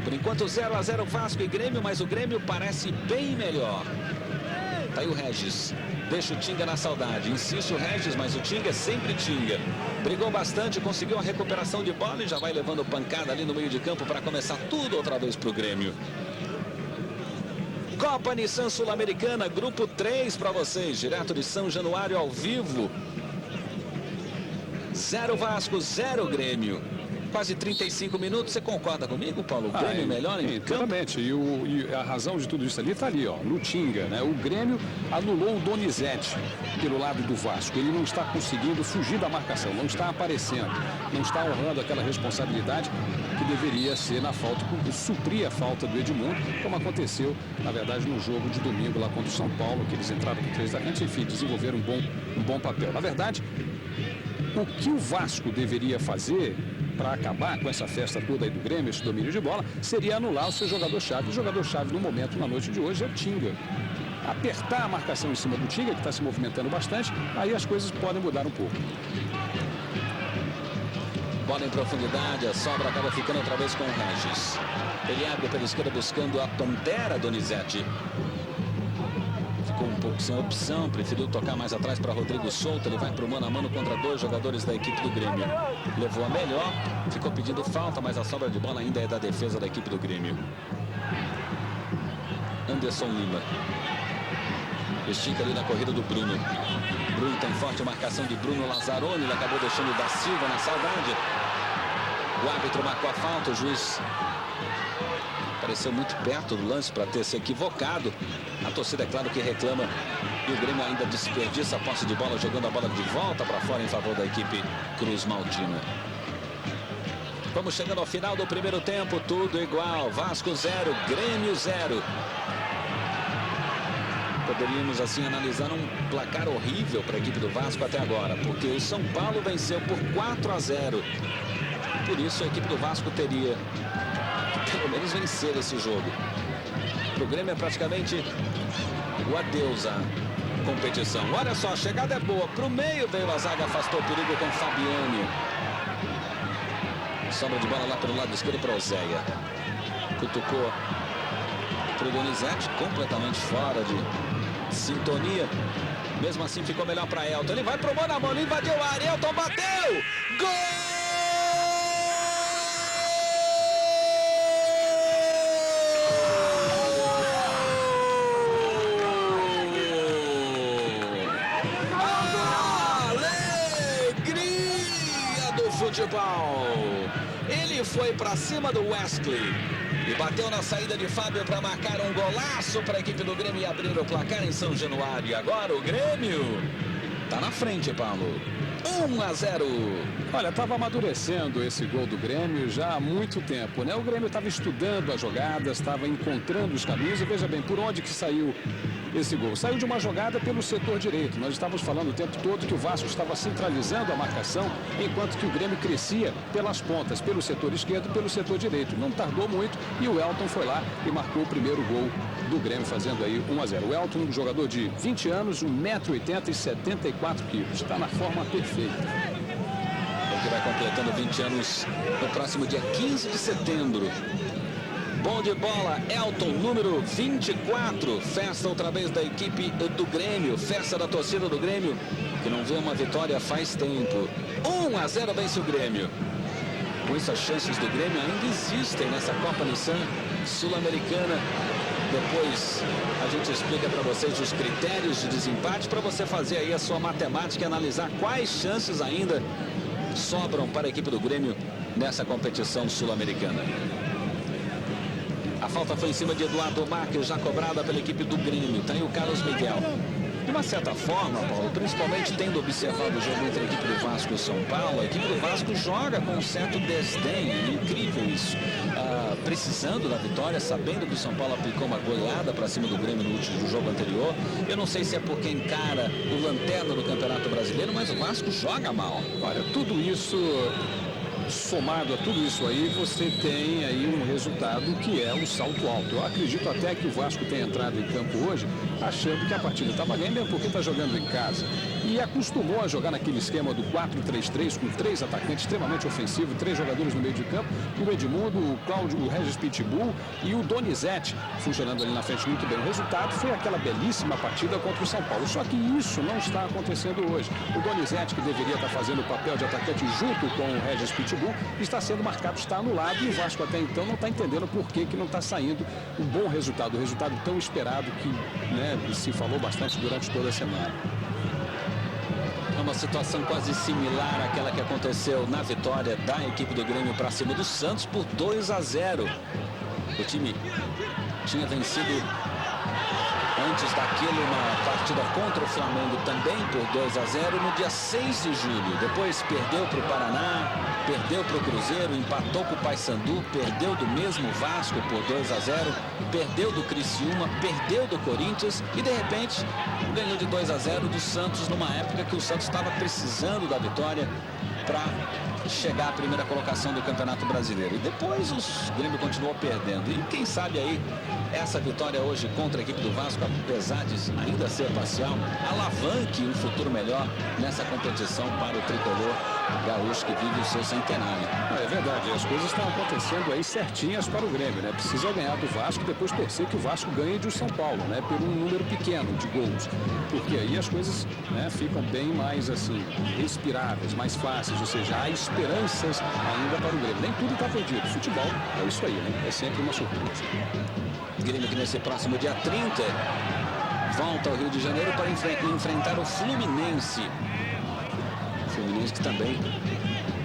Por enquanto 0-0 Vasco e Grêmio, mas o Grêmio parece bem melhor. Tá aí o Regis. Deixa o Tinga na saudade. Insiste o Regis, mas o Tinga é sempre Tinga. Brigou bastante, conseguiu a recuperação de bola e já vai levando pancada ali no meio de campo para começar tudo outra vez para o Grêmio. Copa Nissan Sul-Americana, grupo 3 para vocês, direto de São Januário ao vivo. 0 Vasco, 0 Grêmio. Quase 35 minutos, você concorda comigo, Paulo? O Grêmio melhor em campo? Exatamente, e a razão de tudo isso ali está ali, ó, no Tinga, né? O Grêmio anulou o Donizete pelo lado do Vasco. Ele não está conseguindo fugir da marcação, não está aparecendo, não está honrando aquela responsabilidade que deveria ser na falta, suprir a falta do Edmundo, como aconteceu, na verdade, no jogo de domingo lá contra o São Paulo, que eles entraram com 3 atacantes, enfim, desenvolveram um bom papel. Na verdade, o que o Vasco deveria fazer para acabar com essa festa toda aí do Grêmio, esse domínio de bola, seria anular o seu jogador-chave. O jogador-chave no momento, na noite de hoje, é o Tinga. Apertar a marcação em cima do Tinga, que está se movimentando bastante, aí as coisas podem mudar um pouco. Bola em profundidade, a sobra acaba ficando outra vez com o Regis. Ele abre pela esquerda buscando a Pantera Donizete. Ficou um pouco sem opção, preferiu tocar mais atrás para Rodrigo Souto. Ele vai para o mano a mano contra 2 jogadores da equipe do Grêmio. Levou a melhor, ficou pedindo falta, mas a sobra de bola ainda é da defesa da equipe do Grêmio. Anderson Lima. Estica ali na corrida do Bruno. Bruno tem forte marcação de Bruno Lazzaroni. Ele acabou deixando o da Silva na saudade. O árbitro marcou a falta, o juiz pareceu muito perto do lance para ter se equivocado. A torcida, é claro, que reclama. E o Grêmio ainda desperdiça a posse de bola, jogando a bola de volta para fora em favor da equipe Cruz Maltina. Vamos chegando ao final do primeiro tempo, tudo igual. Vasco 0, Grêmio 0. Poderíamos assim analisar um placar horrível para a equipe do Vasco até agora, porque o São Paulo venceu por 4-0. Por isso a equipe do Vasco teria que pelo menos vencer esse jogo. Para o Grêmio é praticamente o adeus à competição. Olha só, a chegada é boa. Para o meio veio a zaga, afastou o perigo com Fabiani. Sobra de bola lá pelo lado esquerdo para o Zéia. Cutucou para o Donizete, completamente fora de sintonia. Mesmo assim ficou melhor para Elton. Ele vai pro mano a mano, invadiu a área, Elton bateu! Gol! Alegria do futebol! Ele foi para cima do Wesley e bateu na saída de Fábio para marcar um golaço para a equipe do Grêmio e abrir o placar em São Januário. E agora o Grêmio está na frente, Paulo. 1-0. Olha, estava amadurecendo esse gol do Grêmio já há muito tempo, né? O Grêmio estava estudando as jogadas, estava encontrando os caminhos. E veja bem, por onde que saiu esse gol? Saiu de uma jogada pelo setor direito. Nós estávamos falando o tempo todo que o Vasco estava centralizando a marcação, enquanto que o Grêmio crescia pelas pontas, pelo setor esquerdo e pelo setor direito. Não tardou muito e o Elton foi lá e marcou o primeiro gol do Grêmio, fazendo aí 1-0. O Elton, um jogador de 20 anos, 1,80 m e 74 kg. Está na forma perfeita. Ele que vai completando 20 anos no próximo dia 15 de setembro. Bom de bola, Elton, número 24. Festa outra vez da equipe do Grêmio. Festa da torcida do Grêmio, que não vê uma vitória faz tempo. 1-0 vence o Grêmio. Com isso, as chances do Grêmio ainda existem nessa Copa Nissan Sul-Americana. Depois a gente explica para vocês os critérios de desempate, para você fazer aí a sua matemática e analisar quais chances ainda sobram para a equipe do Grêmio nessa competição sul-americana. A falta foi em cima de Eduardo Marques, já cobrada pela equipe do Grêmio. Tá aí o Carlos Miguel. De uma certa forma, Paulo, principalmente tendo observado o jogo entre a equipe do Vasco e o São Paulo, a equipe do Vasco joga com um certo desdém, é incrível isso. Precisando da vitória, sabendo que o São Paulo aplicou uma goleada para cima do Grêmio no último jogo anterior. Eu não sei se é porque encara o lanterna do Campeonato Brasileiro, mas o Vasco joga mal. Olha, tudo isso... somado a tudo isso aí, você tem aí um resultado que é o salto alto. Eu acredito até que o Vasco tenha entrado em campo hoje achando que a partida estava ganha, mesmo porque está jogando em casa. E acostumou a jogar naquele esquema do 4-3-3 com 3 atacantes extremamente ofensivos, 3 jogadores no meio de campo, o Edmundo, o Cláudio, o Regis Pitbull e o Donizete funcionando ali na frente muito bem. O resultado foi aquela belíssima partida contra o São Paulo. Só que isso não está acontecendo hoje. O Donizete, que deveria estar fazendo o papel de atacante junto com o Regis Pitbull, está sendo marcado, está anulado, e o Vasco até então não está entendendo por que não está saindo um bom resultado, um resultado tão esperado que, né, se falou bastante durante toda a semana. É uma situação quase similar àquela que aconteceu na vitória da equipe do Grêmio para cima do Santos por 2-0. O time tinha vencido antes daquilo uma partida contra o Flamengo também por 2-0 no dia 6 de julho. Depois perdeu para o Paraná, perdeu para o Cruzeiro, empatou com o Paysandu, perdeu do mesmo Vasco por 2-0, perdeu do Criciúma, perdeu do Corinthians e de repente ganhou de 2-0 do Santos numa época que o Santos estava precisando da vitória para chegar à primeira colocação do Campeonato Brasileiro. E depois o Grêmio continuou perdendo. E quem sabe aí essa vitória hoje contra a equipe do Vasco, apesar de ainda ser parcial, alavanque um futuro melhor nessa competição para o tricolor gaúcho que vive o seu centenário. É verdade, as coisas estão acontecendo aí certinhas para o Grêmio, né? Precisa ganhar do Vasco e depois torcer que o Vasco ganhe do São Paulo, né? Por um número pequeno de gols. Porque aí as coisas, né, ficam bem mais assim, respiráveis, mais fáceis, ou seja, há esperanças ainda para o Grêmio. Nem tudo está perdido. Futebol é isso aí, né? É sempre uma surpresa. Grêmio que nesse próximo dia 30 volta ao Rio de Janeiro para enfrentar o Fluminense. Fluminense que também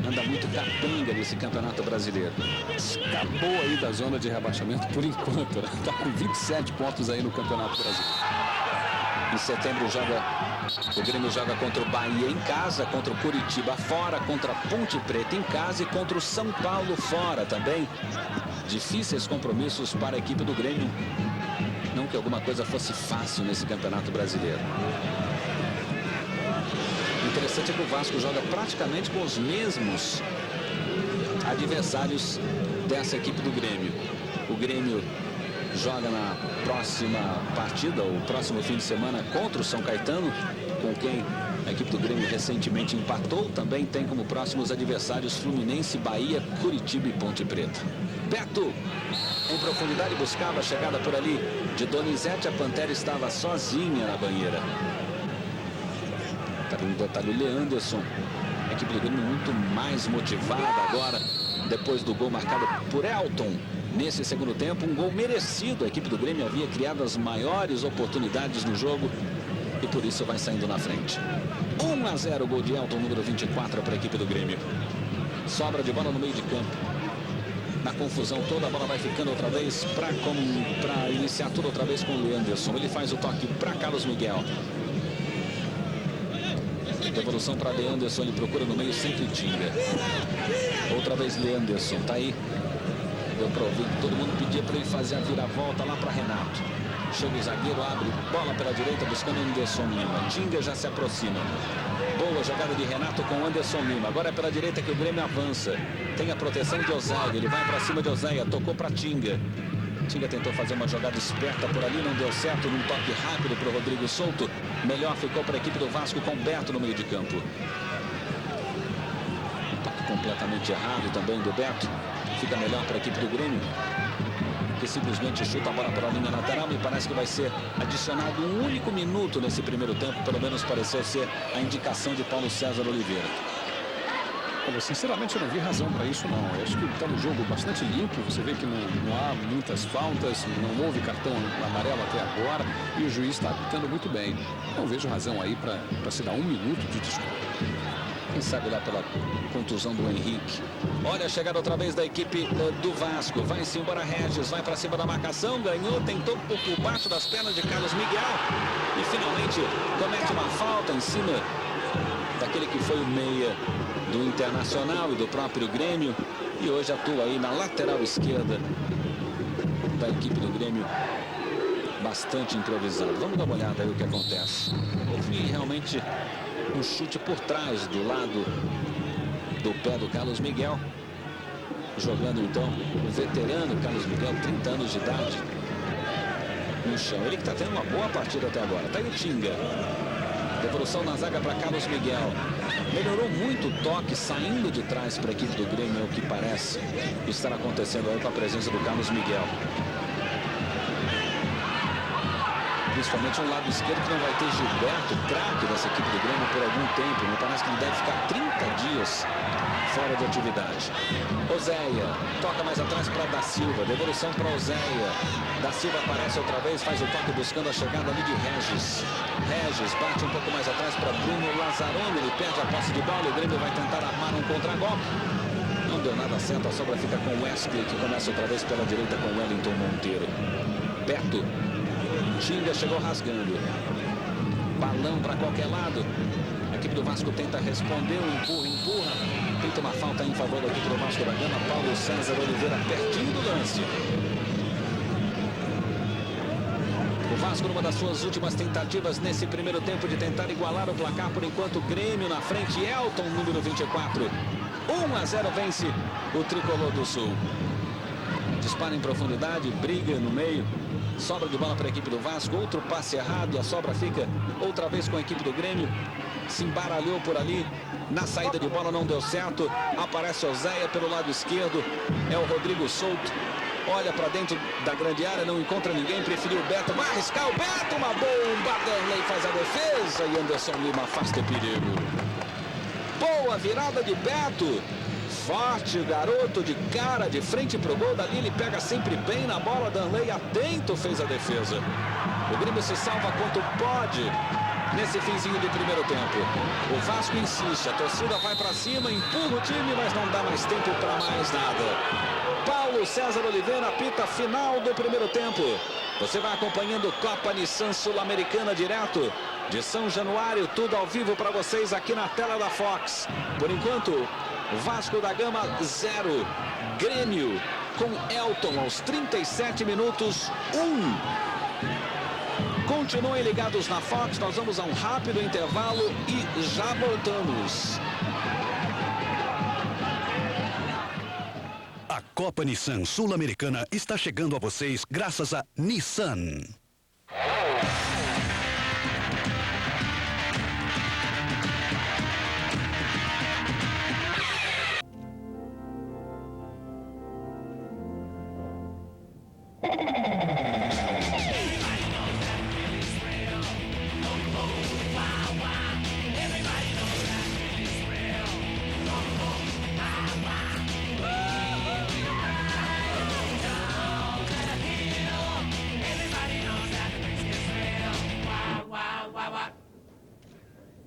anda muito capenga nesse Campeonato Brasileiro. Escapou aí da zona de rebaixamento por enquanto, né? Está com 27 pontos aí no Campeonato Brasileiro. Em setembro o Grêmio joga contra o Bahia em casa, contra o Curitiba fora, contra a Ponte Preta em casa e contra o São Paulo fora também. Difíceis compromissos para a equipe do Grêmio. Não que alguma coisa fosse fácil nesse Campeonato Brasileiro. Interessante é que o Vasco joga praticamente com os mesmos adversários dessa equipe do Grêmio. O Grêmio joga na próxima partida, o próximo fim de semana, contra o São Caetano, com quem a equipe do Grêmio recentemente empatou. Também tem como próximos adversários Fluminense, Bahia, Curitiba e Ponte Preta. Beto, em profundidade, buscava a chegada por ali de Donizete. A Pantera estava sozinha na banheira. Tá vendo o detalhe, o Leanderson. A equipe do Grêmio muito mais motivada agora, depois do gol marcado por Elton. Nesse segundo tempo, um gol merecido. A equipe do Grêmio havia criado as maiores oportunidades no jogo e por isso vai saindo na frente. 1-0, gol de Elton, número 24 para a equipe do Grêmio. Sobra de bola no meio de campo. Na confusão toda, a bola vai ficando outra vez para iniciar tudo outra vez com o Leanderson. Ele faz o toque para Carlos Miguel. Devolução para Leanderson, ele procura no meio, sempre Tinga. Outra vez Leanderson, tá aí. Deu para ouvir que todo mundo pedia para ele fazer a viravolta lá para Renato. Chega o zagueiro, abre bola pela direita buscando Anderson Lima. Tinga já se aproxima. Boa jogada de Renato com Anderson Lima. Agora é pela direita que o Grêmio avança. Tem a proteção de Oséia. Ele vai para cima de Oséia. Tocou para Tinga. Tinga tentou fazer uma jogada esperta por ali. Não deu certo. Num toque rápido para o Rodrigo Souto. Melhor ficou para a equipe do Vasco com Beto no meio de campo. Um toque completamente errado também do Beto. Fica melhor para a equipe do Grêmio, que simplesmente chuta a bola para a linha lateral. Me parece que vai ser adicionado um único minuto nesse primeiro tempo. Pelo menos pareceu ser a indicação de Paulo César Oliveira. Olha, sinceramente, eu não vi razão para isso, não. Eu acho que está no jogo bastante limpo. Você vê que não há muitas faltas, não houve cartão amarelo até agora e o juiz está apitando muito bem. Não vejo razão aí para se dar um minuto de desconto. Quem sabe lá pela contusão do Henrique. Olha a chegada outra vez da equipe do Vasco. Vai-se embora Regis, vai para cima da marcação, ganhou, tentou por baixo das pernas de Carlos Miguel. E finalmente comete uma falta em cima daquele que foi o meia do Internacional e do próprio Grêmio. E hoje atua aí na lateral esquerda da equipe do Grêmio. Bastante improvisado. Vamos dar uma olhada aí o que acontece. Houve realmente um chute por trás do lado do pé do Carlos Miguel. Jogando então o veterano Carlos Miguel, 30 anos de idade, no chão. Ele que está tendo uma boa partida até agora. Tá aí o Tinga. Devolução na zaga para Carlos Miguel. Melhorou muito o toque saindo de trás para a equipe do Grêmio, é o que parece estar acontecendo aí com a presença do Carlos Miguel. Principalmente um lado esquerdo que não vai ter Gilberto, craque dessa equipe do Grêmio, por algum tempo. Me parece que ele deve ficar 30 dias fora de atividade. Oséia toca mais atrás para Da Silva. Devolução para Oséia. Da Silva aparece outra vez, faz o toque buscando a chegada ali de Regis. Regis bate um pouco mais atrás para Bruno Lazzaroni. Ele perde a posse de bola. O Grêmio vai tentar armar um contragolpe. Não deu nada certo. A sobra fica com Wesley, que começa outra vez pela direita com Wellington Monteiro. Beto. Tinga chegou rasgando. Balão para qualquer lado. A equipe do Vasco tenta responder. Empurra. Tenta uma falta em favor da equipe do Vasco da Gama. Paulo César Oliveira pertinho do lance. O Vasco numa das suas últimas tentativas nesse primeiro tempo de tentar igualar o placar. Por enquanto, Grêmio na frente. Elton, número 24. 1-0 vence o Tricolor do Sul. Dispara em profundidade, briga no meio. Sobra de bola para a equipe do Vasco. Outro passe errado e a sobra fica outra vez com a equipe do Grêmio. Se embaralhou por ali. Na saída de bola não deu certo. Aparece Oséia pelo lado esquerdo. É o Rodrigo Souto. Olha para dentro da grande área, não encontra ninguém. Preferiu o Beto. Vai arriscar o Beto. Uma bomba. Danley faz a defesa. E Anderson Lima afasta o perigo. Boa virada de Beto. Forte, garoto de cara, de frente pro gol. Dali ele pega sempre bem na bola. Danley atento fez a defesa. O Grêmio se salva quanto pode nesse finzinho de primeiro tempo. O Vasco insiste, a torcida vai para cima, empurra o time, mas não dá mais tempo para mais nada. Paulo César Oliveira apita final do primeiro tempo. Você vai acompanhando Copa Nissan Sul-Americana direto de São Januário, tudo ao vivo para vocês aqui na tela da Fox. Por enquanto, Vasco da Gama 0, Grêmio com Elton aos 37 minutos 1. Continuem ligados na Fox, nós vamos a um rápido intervalo e já voltamos. A Copa Nissan Sul-Americana está chegando a vocês graças a Nissan.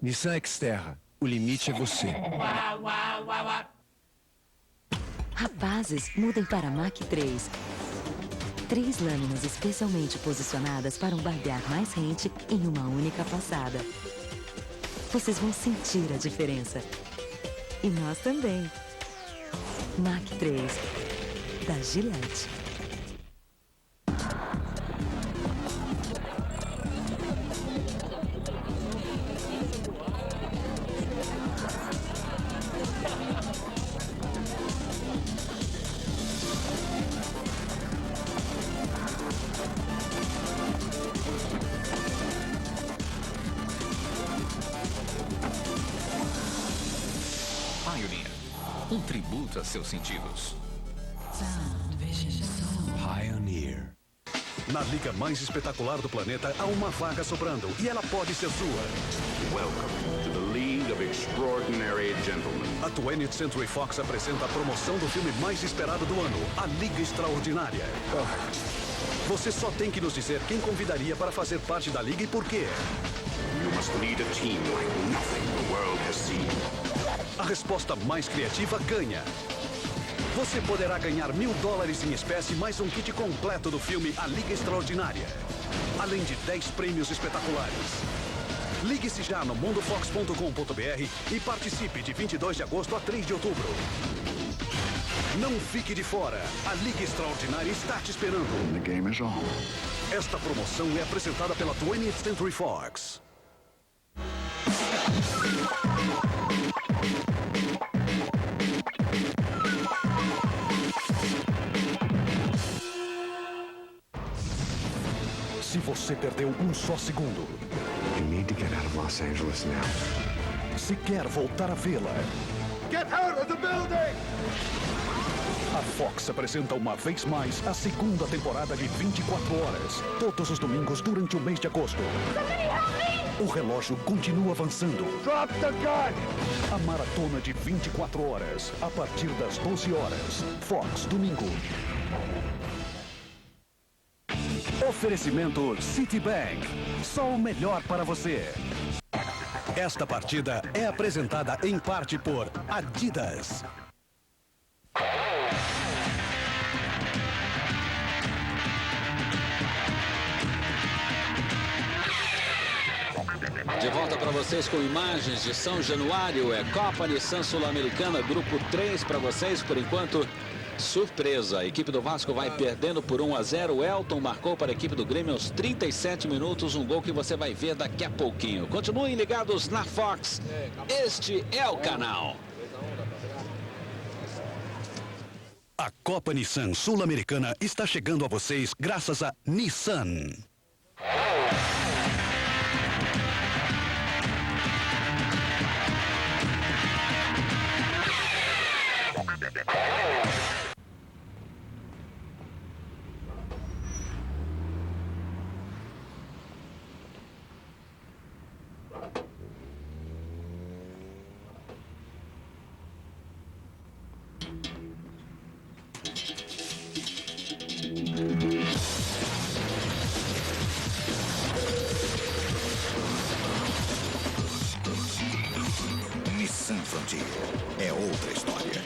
Nissan Xterra, o limite é você. Rapazes, mudem para Mach 3. 3 lâminas especialmente posicionadas para um barbear mais rente em uma única passada. Vocês vão sentir a diferença. E nós também. Mach 3, da Gillette. Um tributo a seus sentidos. Pioneer. Na liga mais espetacular do planeta, há uma vaga sobrando e ela pode ser sua. Welcome to the League of Extraordinary Gentlemen. A 20th Century Fox apresenta a promoção do filme mais esperado do ano, A Liga Extraordinária. Você só tem que nos dizer quem convidaria para fazer parte da liga e por quê. You must lead a team like nothing the world has seen. A resposta mais criativa ganha. Você poderá ganhar $1000 em espécie mais um kit completo do filme A Liga Extraordinária. Além de 10 prêmios espetaculares. Ligue-se já no mundofox.com.br e participe de 22 de agosto a 3 de outubro. Não fique de fora. A Liga Extraordinária está te esperando. The game is on. Esta promoção é apresentada pela 20th Century Fox. Se você perdeu um só segundo, We need to get out of Los Angeles now. se quer voltar a vê-la, Get out of the building! a Fox apresenta uma vez mais a segunda temporada de 24 horas, todos os domingos durante o mês de agosto. O relógio continua avançando. Drop the gun! A maratona de 24 horas, a partir das 12 horas. Fox, domingo. Oferecimento Citibank. Só o melhor para você. Esta partida é apresentada em parte por Adidas. De volta para vocês com imagens de São Januário. É Copa Nissan Sul-Americana, grupo 3 para vocês. Por enquanto, surpresa. A equipe do Vasco vai perdendo por 1-0. Elton marcou para a equipe do Grêmio aos 37 minutos. Um gol que você vai ver daqui a pouquinho. Continuem ligados na Fox. Este é o canal. A Copa Nissan Sul-Americana está chegando a vocês graças a Nissan. Nissan Frontier é outra história.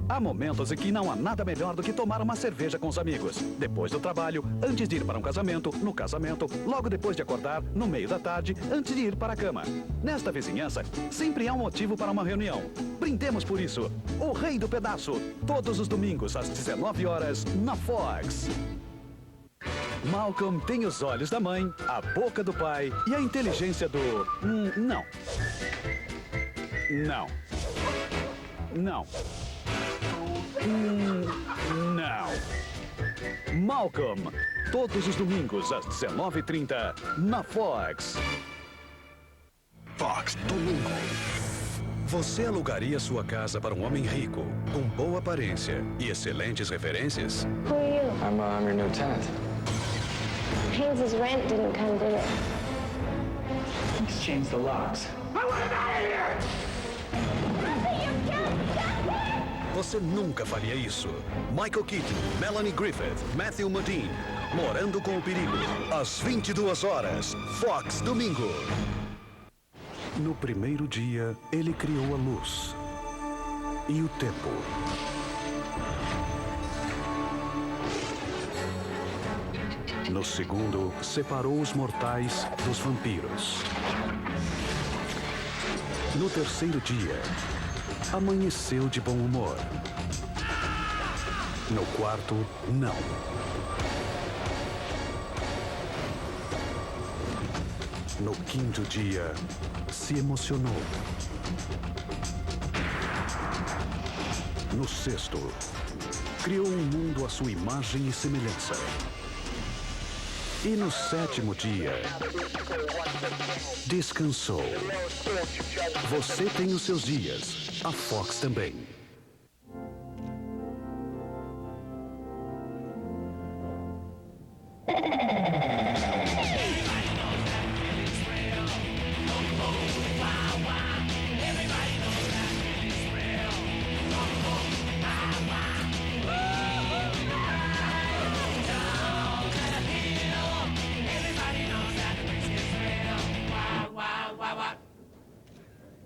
Há momentos em que não há nada melhor do que tomar uma cerveja com os amigos. Depois do trabalho, antes de ir para um casamento, no casamento, logo depois de acordar, no meio da tarde, antes de ir para a cama. Nesta vizinhança, sempre há um motivo para uma reunião. Brindemos por isso. O Rei do Pedaço, todos os domingos às 19 horas, na Fox. Malcolm tem os olhos da mãe, a boca do pai e a inteligência do... não. Não. Não. Não. Malcolm, todos os domingos às 19h30, na Fox. Fox, domingo. Você alugaria sua casa para um homem rico, com boa aparência e excelentes referências? Who are you? I'm your new tenant. Haynes's rent didn't come, did it? Let's change the locks. Você nunca faria isso. Michael Keaton, Melanie Griffith, Matthew Modine, Morando com o Perigo. Às 22 horas, Fox, domingo. No primeiro dia, ele criou a luz e o tempo. No segundo, separou os mortais dos vampiros. No terceiro dia, amanheceu de bom humor. No quarto, não. No quinto dia, se emocionou. No sexto, criou um mundo à sua imagem e semelhança. E no sétimo dia, descansou. Você tem os seus dias, a Fox também.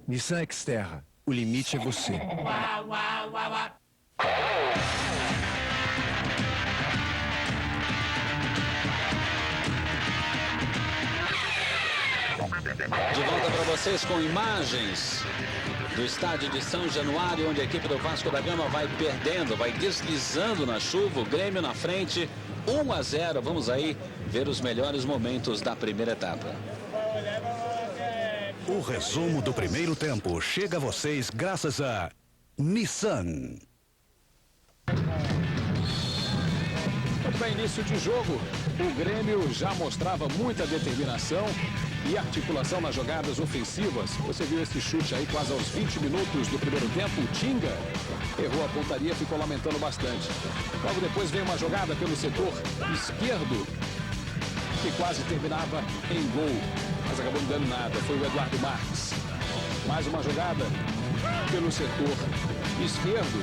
Nissan Xterra, o limite é você. De volta para vocês com imagens do estádio de São Januário, onde a equipe do Vasco da Gama vai perdendo, vai deslizando na chuva, o Grêmio na frente, 1-0. Vamos aí ver os melhores momentos da primeira etapa. O resumo do primeiro tempo chega a vocês graças a Nissan. Muito bem, início de jogo. O Grêmio já mostrava muita determinação e articulação nas jogadas ofensivas. Você viu esse chute aí quase aos 20 minutos do primeiro tempo. O Tinga errou a pontaria, ficou lamentando bastante. Logo depois veio uma jogada pelo setor esquerdo que quase terminava em gol, mas acabou não dando nada. Foi o Eduardo Marques. Mais uma jogada pelo setor esquerdo,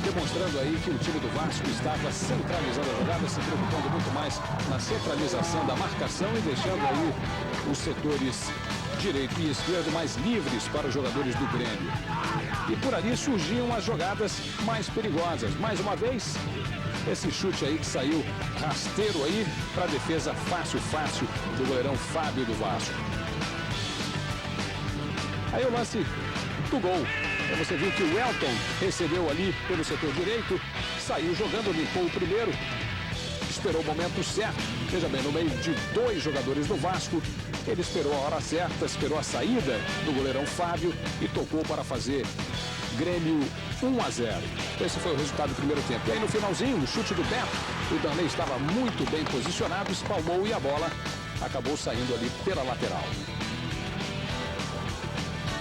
demonstrando aí que o time do Vasco estava centralizando a jogada, se preocupando muito mais na centralização da marcação e deixando aí os setores direito e esquerdo mais livres para os jogadores do Grêmio. E por ali surgiam as jogadas mais perigosas. Mais uma vez, esse chute aí que saiu rasteiro aí para a defesa fácil do goleirão Fábio do Vasco. Aí o lance do gol. Você viu que o Elton recebeu ali pelo setor direito, saiu jogando, limpou o primeiro, esperou o momento certo. Veja bem, no meio de dois jogadores do Vasco, ele esperou a hora certa, esperou a saída do goleirão Fábio e tocou para fazer Grêmio 1-0. Esse foi o resultado do primeiro tempo. E aí no finalzinho, o chute do Beto, o Darley estava muito bem posicionado, espalmou e a bola acabou saindo ali pela lateral.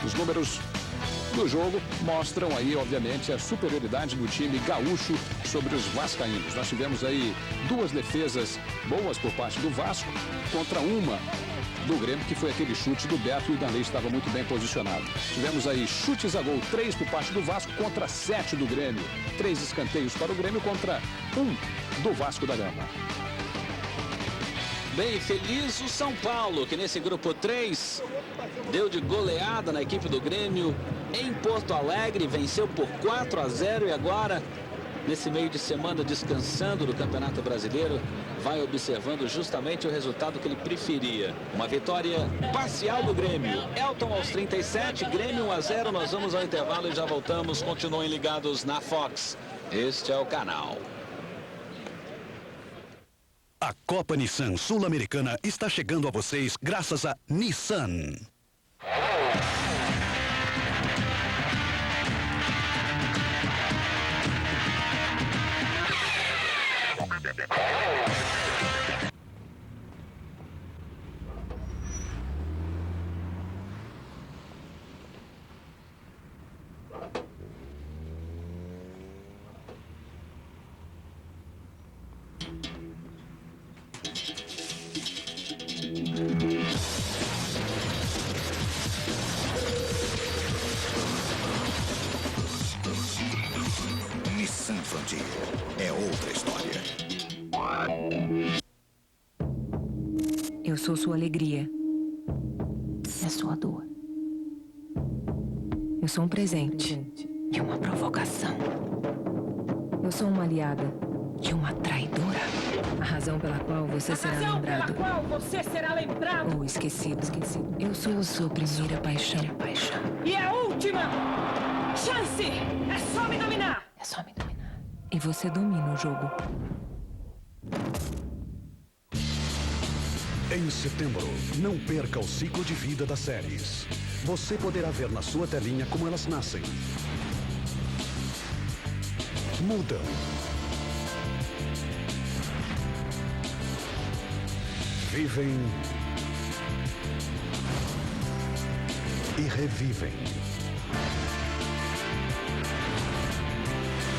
Os números do jogo mostram aí, obviamente, a superioridade do time gaúcho sobre os vascaínos. Nós tivemos aí duas defesas boas por parte do Vasco contra uma do Grêmio, que foi aquele chute do Beto, e o Darley estava muito bem posicionado. Tivemos aí chutes a gol, 3 por parte do Vasco contra 7 do Grêmio. 3 escanteios para o Grêmio contra 1 do Vasco da Gama. Bem, feliz o São Paulo, que nesse grupo 3 deu de goleada na equipe do Grêmio em Porto Alegre, venceu por 4-0 e agora, nesse meio de semana, descansando do Campeonato Brasileiro, vai observando justamente o resultado que ele preferia. Uma vitória parcial do Grêmio. Elton aos 37, Grêmio 1-0. Nós vamos ao intervalo e já voltamos. Continuem ligados na Fox. Este é o canal. A Copa Nissan Sul-Americana está chegando a vocês graças a Nissan. Nissan Frontier é outra história. Eu sou sua alegria. É sua dor. Eu sou um presente e uma provocação. Eu sou uma aliada e uma traidora. A razão pela qual você será lembrado. Ou esquecido. Eu sou a sua primeira paixão. E a última chance! É só me dominar! E você domina o jogo. Em setembro, não perca o ciclo de vida das séries. Você poderá ver na sua telinha como elas nascem, mudam, vivem e revivem.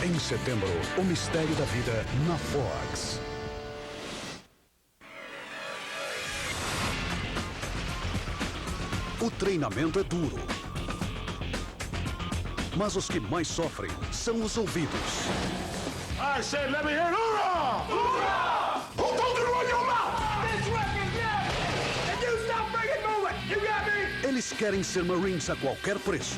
Em setembro, o mistério da vida na Fox. O treinamento é duro, mas os que mais sofrem são os ouvidos. I said, let me hear it. Hoorah! Hoorah! Who told you to run your mouth? This record, yeah! And you stop bringing movement! You got me? Eles Eles querem ser Marines a qualquer preço.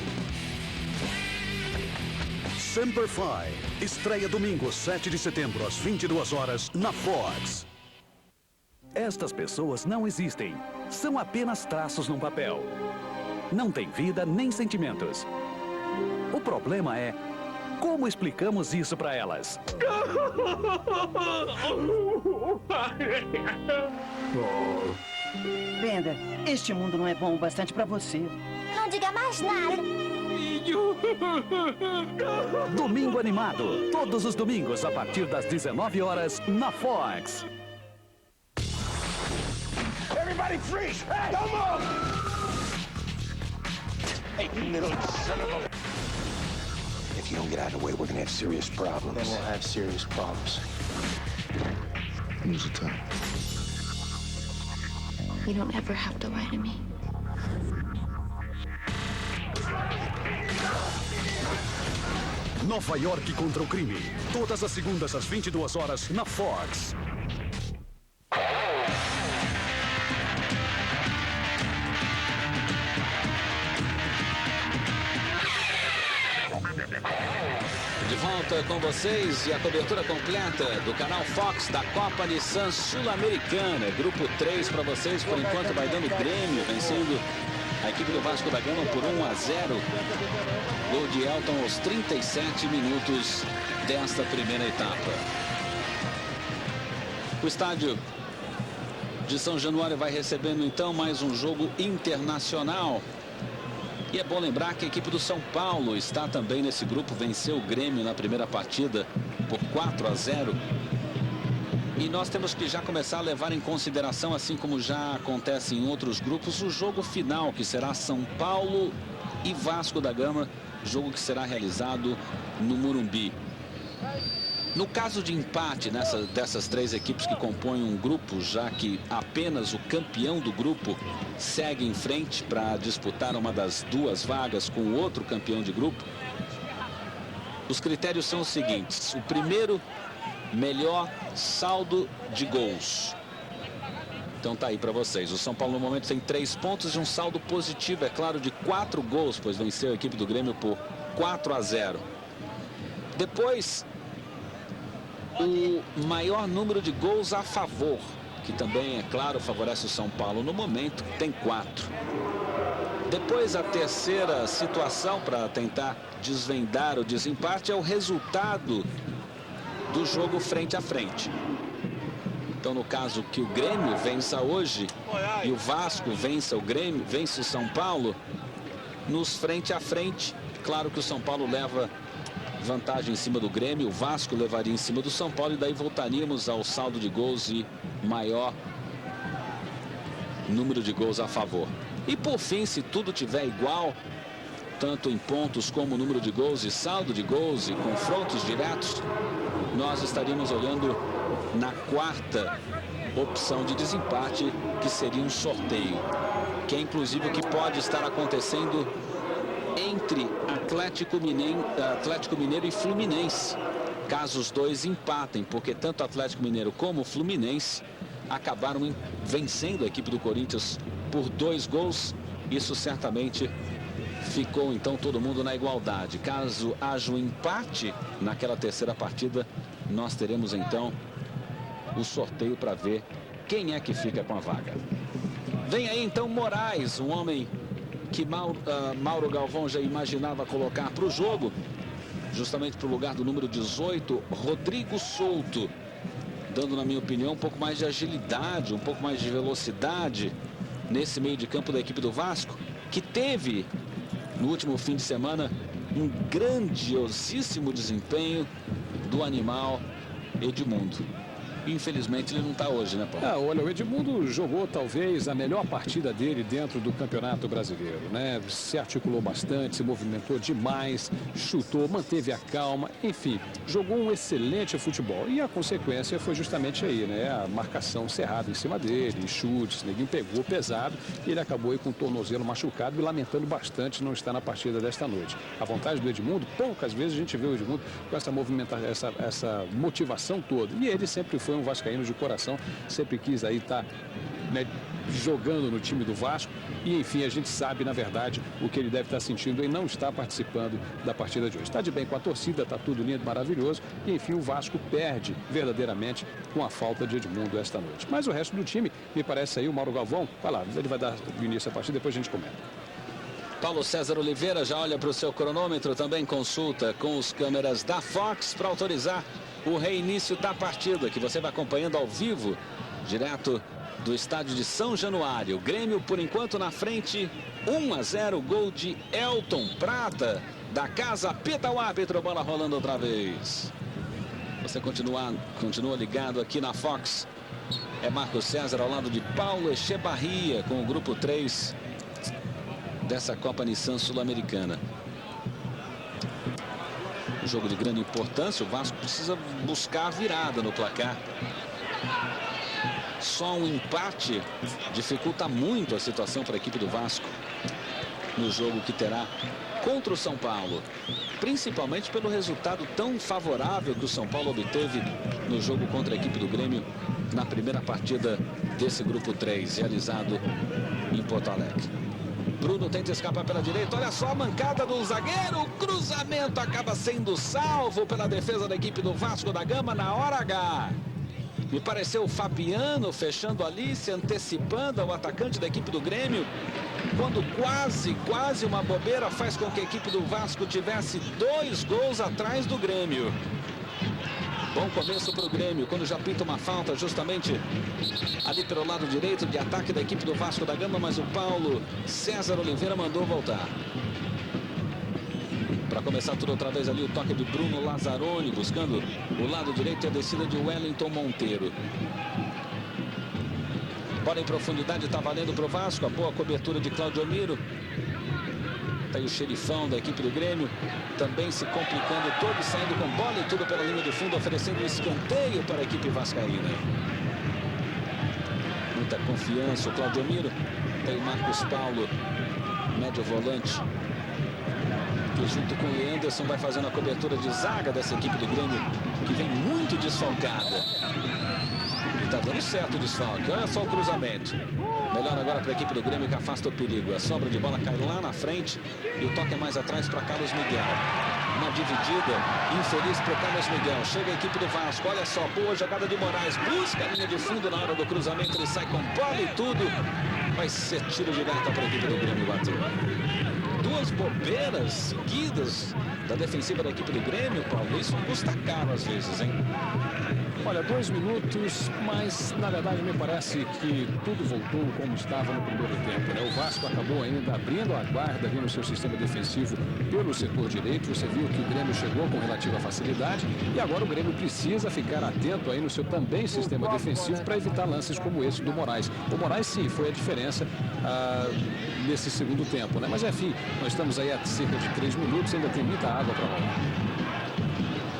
Semper Fi estreia domingo, 7 de setembro, às 22 horas, na Fox. Estas pessoas não existem. São apenas traços num papel. Não têm vida nem sentimentos. O problema é como explicamos isso para elas. Bender, este mundo não é bom o bastante para você. Não diga mais nada. Domingo Animado. Todos os domingos, a partir das 19 horas, na Fox. Everybody freeze! Hey, don't move! Hey, little son of a... If you don't get out of the way, we're gonna have serious problems. Then we'll have serious problems. Use the time. You don't ever have to lie to me. Nova York contra o crime. Todas as segundas às 22 horas na Fox. De volta com vocês e a cobertura completa do canal Fox da Copa Nissan Sul-Americana. Grupo 3 para vocês, por enquanto vai dando Grêmio, vencendo a equipe do Vasco da Gama por 1-0. Gol de Elton aos 37 minutos desta primeira etapa. O estádio de São Januário vai recebendo então mais um jogo internacional. E é bom lembrar que a equipe do São Paulo está também nesse grupo, venceu o Grêmio na primeira partida por 4-0. E nós temos que já começar a levar em consideração, assim como já acontece em outros grupos, o jogo final, que será São Paulo e Vasco da Gama, jogo que será realizado no Morumbi. No caso de empate dessas três equipes que compõem um grupo, já que apenas o campeão do grupo segue em frente para disputar uma das duas vagas com o outro campeão de grupo, os critérios são os seguintes: o primeiro, melhor saldo de gols. Então tá aí para vocês. O São Paulo no momento tem 3 pontos e um saldo positivo, é claro, de 4 gols, pois venceu a equipe do Grêmio por 4-0. Depois, o maior número de gols a favor, que também, é claro, favorece o São Paulo no momento, tem 4. Depois, a terceira situação para tentar desvendar o desempate é o resultado do jogo frente a frente. Então, no caso que o Grêmio vença hoje e o Vasco vença o Grêmio, vence o São Paulo, nos frente a frente, claro que o São Paulo leva vantagem em cima do Grêmio, o Vasco levaria em cima do São Paulo e daí voltaríamos ao saldo de gols e maior número de gols a favor. E por fim, se tudo tiver igual, tanto em pontos como número de gols e saldo de gols e confrontos diretos, nós estaríamos olhando na quarta opção de desempate, que seria um sorteio, que é inclusive o que pode estar acontecendo entre Atlético Mineiro e Fluminense, caso os dois empatem, porque tanto o Atlético Mineiro como o Fluminense acabaram vencendo a equipe do Corinthians por 2 gols. Isso certamente ficou então todo mundo na igualdade. Caso haja um empate naquela terceira partida, nós teremos então o sorteio para ver quem é que fica com a vaga. Vem aí então Moraes, um homem que Mauro Galvão já imaginava colocar para o jogo, justamente para o lugar do número 18, Rodrigo Souto, dando, na minha opinião, um pouco mais de agilidade, um pouco mais de velocidade nesse meio de campo da equipe do Vasco, que teve no último fim de semana um grandiosíssimo desempenho do animal Edmundo. Infelizmente ele não está hoje, né, Paulo? Olha, o Edmundo jogou talvez a melhor partida dele dentro do Campeonato Brasileiro, né? Se articulou bastante, se movimentou demais, chutou, manteve a calma, enfim, jogou um excelente futebol. E a consequência foi justamente aí, né? A marcação cerrada em cima dele, chutes, neguinho pegou pesado e ele acabou aí com o tornozelo machucado e lamentando bastante não estar na partida desta noite. A vontade do Edmundo, poucas vezes a gente vê o Edmundo com essa movimentação, essa motivação toda. E ele sempre foi um vascaíno de coração, sempre quis aí estar, né, jogando no time do Vasco. E, enfim, a gente sabe, na verdade, o que ele deve estar sentindo em não estar participando da partida de hoje. Está de bem com a torcida, está tudo lindo, maravilhoso. E, enfim, o Vasco perde verdadeiramente com a falta de Edmundo esta noite. Mas o resto do time, me parece aí, o Mauro Galvão, vai lá, ele vai dar o início à partida, depois a gente comenta. Paulo César Oliveira já olha para o seu cronômetro, também consulta com os câmeras da Fox para autorizar o reinício da partida, que você vai acompanhando ao vivo, direto do estádio de São Januário. O Grêmio, por enquanto, na frente, 1-0, gol de Elton Prata, da casa, apita o árbitro, bola rolando outra vez. Você continua ligado aqui na Fox. É Marcos César ao lado de Paulo Echebarria, com o grupo 3 dessa Copa Nissan Sul-Americana. Um jogo de grande importância, o Vasco precisa buscar a virada no placar. Só um empate dificulta muito a situação para a equipe do Vasco no jogo que terá contra o São Paulo, principalmente pelo resultado tão favorável que o São Paulo obteve no jogo contra a equipe do Grêmio na primeira partida desse grupo 3, realizado em Porto Alegre. Bruno tenta escapar pela direita, olha só a mancada do zagueiro, o cruzamento acaba sendo salvo pela defesa da equipe do Vasco da Gama na hora H. Me pareceu o Fabiano fechando ali, se antecipando ao atacante da equipe do Grêmio, quando quase uma bobeira faz com que a equipe do Vasco tivesse 2 gols atrás do Grêmio. Bom começo para o Grêmio, quando já pinta uma falta justamente ali pelo lado direito de ataque da equipe do Vasco da Gama, mas o Paulo César Oliveira mandou voltar. Para começar tudo outra vez ali, o toque de Bruno Lazzaroni, buscando o lado direito e a descida de Wellington Monteiro. Bola em profundidade, está valendo para o Vasco, a boa cobertura de Claudio Miro. Está aí o xerifão da equipe do Grêmio, também se complicando todo, saindo com bola e tudo pela linha de fundo, oferecendo um escanteio para a equipe vascaína. Muita confiança, o Claudio Miro. Tem o Marcos Paulo, médio volante, que junto com o Anderson vai fazendo a cobertura de zaga dessa equipe do Grêmio, que vem muito desfalcada. E tá dando certo o desfalque. Olha só o cruzamento. Melhor agora para a equipe do Grêmio, que afasta o perigo. A sobra de bola cai lá na frente e o toque é mais atrás para Carlos Miguel. Uma dividida infeliz para o Carlos Miguel. Chega a equipe do Vasco. Olha só, boa jogada de Moraes. Busca a linha de fundo na hora do cruzamento. Ele sai com bola e tudo. Vai ser tiro de meta para a equipe do Grêmio bater. 2 bobeiras seguidas da defensiva da equipe do Grêmio, Paulo. Isso custa caro às vezes, hein? Olha, 2 minutos, mas na verdade me parece que tudo voltou como estava no primeiro tempo, né? O Vasco acabou ainda abrindo a guarda ali no seu sistema defensivo pelo setor direito. Você viu que o Grêmio chegou com relativa facilidade e agora o Grêmio precisa ficar atento aí no seu também sistema defensivo para evitar lances como esse do Moraes. O Moraes sim foi a diferença nesse segundo tempo, né? Mas enfim, nós estamos aí há cerca de 3 minutos, ainda tem muita água para rolar.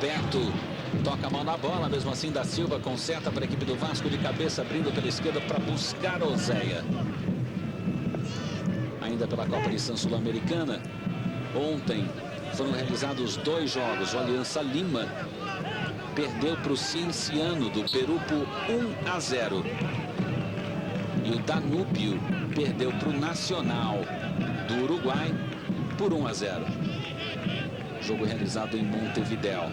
Perto. Toca a mão na bola, mesmo assim da Silva conserta para a equipe do Vasco de cabeça, abrindo pela esquerda para buscar Oséia. Ainda pela Copa Nissan Sul-Americana, ontem foram realizados 2 jogos. O Aliança Lima perdeu para o Cienciano do Peru por 1-0. E o Danúbio perdeu para o Nacional do Uruguai por 1-0. Jogo realizado em Montevidéu.